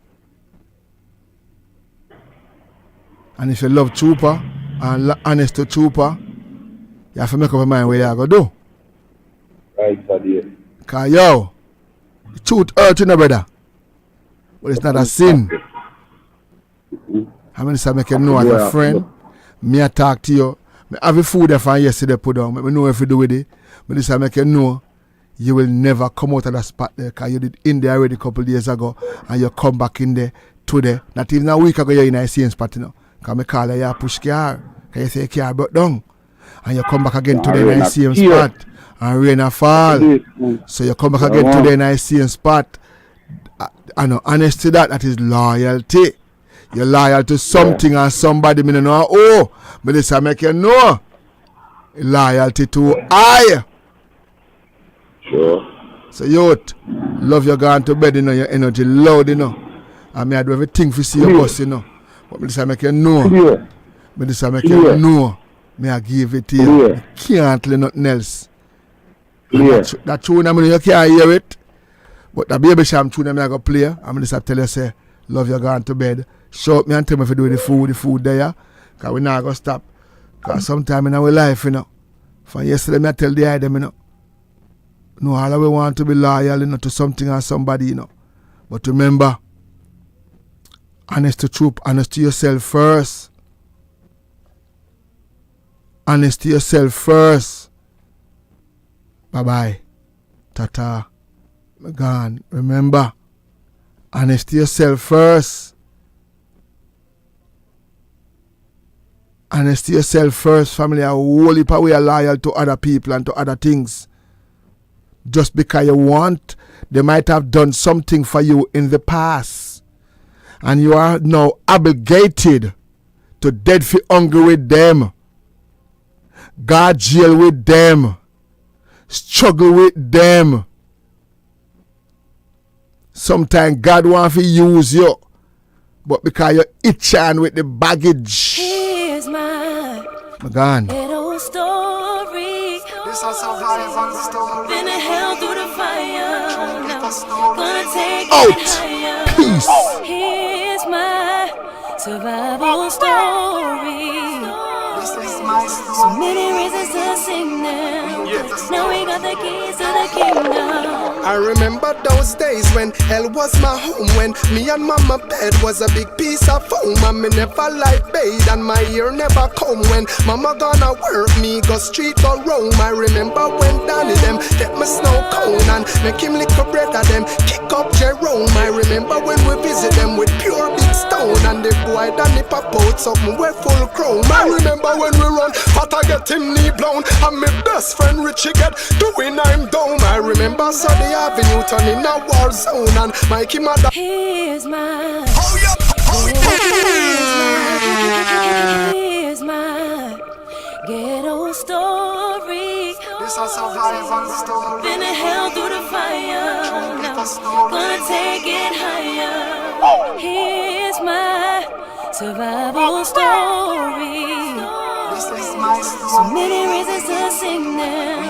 And if you love Chupa and honest to Chupa, you have to make up your mind what you're going to do. Right, buddy. Because yo, the truth hurts you, no, brother. But it's not a sin. How many times make you know as a friend? Me I talk to you. Me have the food there from yesterday put down. Me know if you do with it. But this time make you know you will never come out of that spot there because you did in there already a couple of days ago and you come back in there today. Not even a week ago you're in the same spot, you know. Because I call you push car. Because you say you car brought down. And you come back again today in the same spot. And rain a fall. So you come back again today in the same spot. I know, honest to that is loyalty. You're loyal to something and somebody, me know. Oh, but this I make you know. Loyalty to I. Sure. So youth, love you going to bed, you know, your energy loud, you know. I mean, I do everything for see your boss, you know. But me this I make you know. Me this I make you know. Me I give it to you. You can't learn nothing else. That tune, I mean, you can't hear it. But the baby sham tune, I go play. I'm just tell you, say, love you going to bed. Show up me and tell me if you do the food there. Because we're not going to stop. Because sometime in our life, you know, from yesterday, I tell the idea, you know, no, all we want to be loyal, you know, to something or somebody, you know. But remember, honest to truth, honest to yourself first. Honest to yourself first. Bye-bye. Tata. I'm gone. Remember, honest to yourself first. Honest to yourself first, family. A whole heap of we are loyal to other people and to other things. Just because you want, they might have done something for you in the past. And you are now obligated to dead for hungry with them. God jail with them. Struggle with them. Sometimes God wants to use you. But because you're itching with the baggage. Here's my gone. little story. This is a survival story. Been a hell through the fire. Now gonna take out. it higher. Peace. Here's my survival story. This is my story. So many reasons to sing now. Now we got the keys to the kingdom. I remember those days when hell was my home, when me and mama bed was a big piece of foam, and me never like bathe and my ear never comb. When mama gonna work, me go street or roam. I remember when Danny them get my snow cone and make him lick a bread of them kick up Jerome. I remember when we visit them with pure big stone, and the boy Danny pop out something we full chrome. I remember when we run, but I get him knee blown, and my best friend Richie get doing I'm down. I remember Sunday Avenue turning a war zone, and Mikey mother. Here's my. Oh yeah. Here's my ghetto story. This is a survival story. Been a hell through the fire. Now gonna take it higher. Here's my survival story. This is my story. So many reasons to sing now.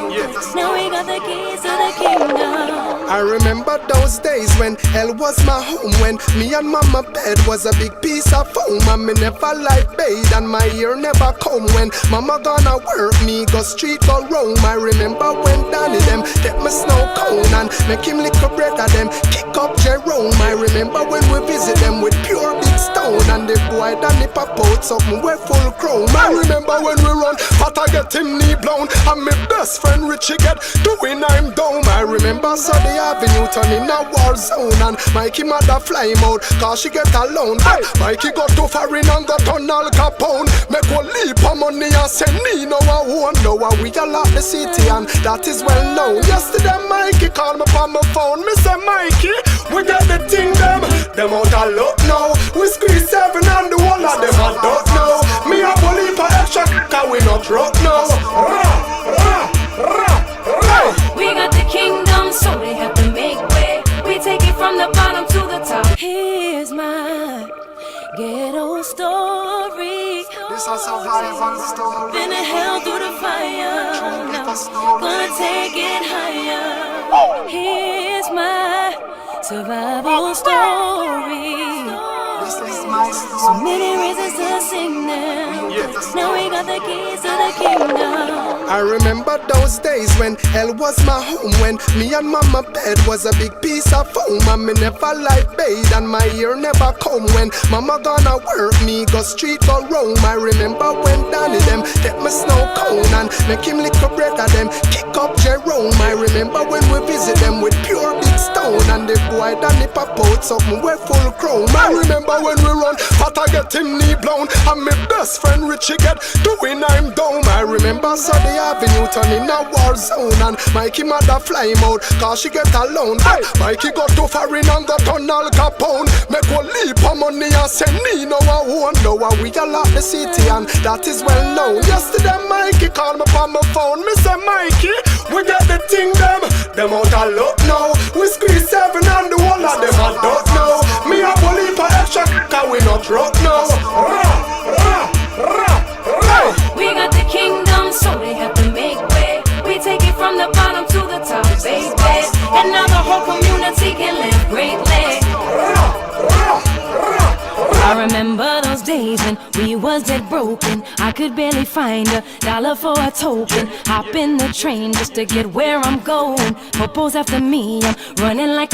Now we got the keys to the kingdom. I remember those days when hell was my home, when me and mama bed was a big piece of foam, and me never like bathe and my ear never comb. When mama gonna work, me go street or roam. I remember when Danny them get my snow cone and make him lick a bread of them kick up Jerome. I remember when we visit them with pure big stone, and the boy Danny pop out something we full chrome. I remember when we run, but I get him knee blown, and my best friend Richie get doing I'm down. I remember Sunday Avenue turning a war zone, and Mikey mother fly him out cause she get alone. Hey, Mikey got to foreign and got on Al Capone. Make one leap of money and send me no I won't know how we all out the city, and that is well known. Yesterday Mikey called me on my phone. Me say Mikey, we got the thing them out a lot now. We squeeze 7 and the whole of them I don't know. Me a believe for extra cause we not rock now. We got the kingdom, so they have to make way. We take it from the bottom to the top. Here's my ghetto story. This is a survival story. Been a hell through the fire. Now gonna take it higher. Here's my survival story. This is my story. So many reasons to sing now. Now we got the keys to the kingdom. I remember those days when hell was my home, when me and mama bed was a big piece of foam, and me never like bathe and my ear never comb. When mama gonna work, me go street or roam. I remember when Danny them get my snow cone and make him lick a bread of them kick up Jerome. I remember when we visit them with pure big stone, and the boy Danny pop out something we full chrome. I remember when we run, but I get him knee blown, and my best friend Richie get doing I'm down. I remember Sunday Avenue turning a war zone, and Mikey mother fly him out cause she get alone. Hey, Mikey got to foreign and got on Al Capone. Make one leap of money and send me no I won't know how we all out the city, and that is well known. Yesterday Mikey called me on my phone. Me say Mikey, we got the thing them out a lot now. We squeeze 7 and the whole of them I don't know. Me a believe for extra cause we not rock now. We got the kingdom, so they have to make way. We take it from the bottom to the top, baby. And now the whole community can live greatly. I remember those days when we was dead broken. I could barely find $1 for a token. Hop in the train just to get where I'm going. Popo's after me, I'm running like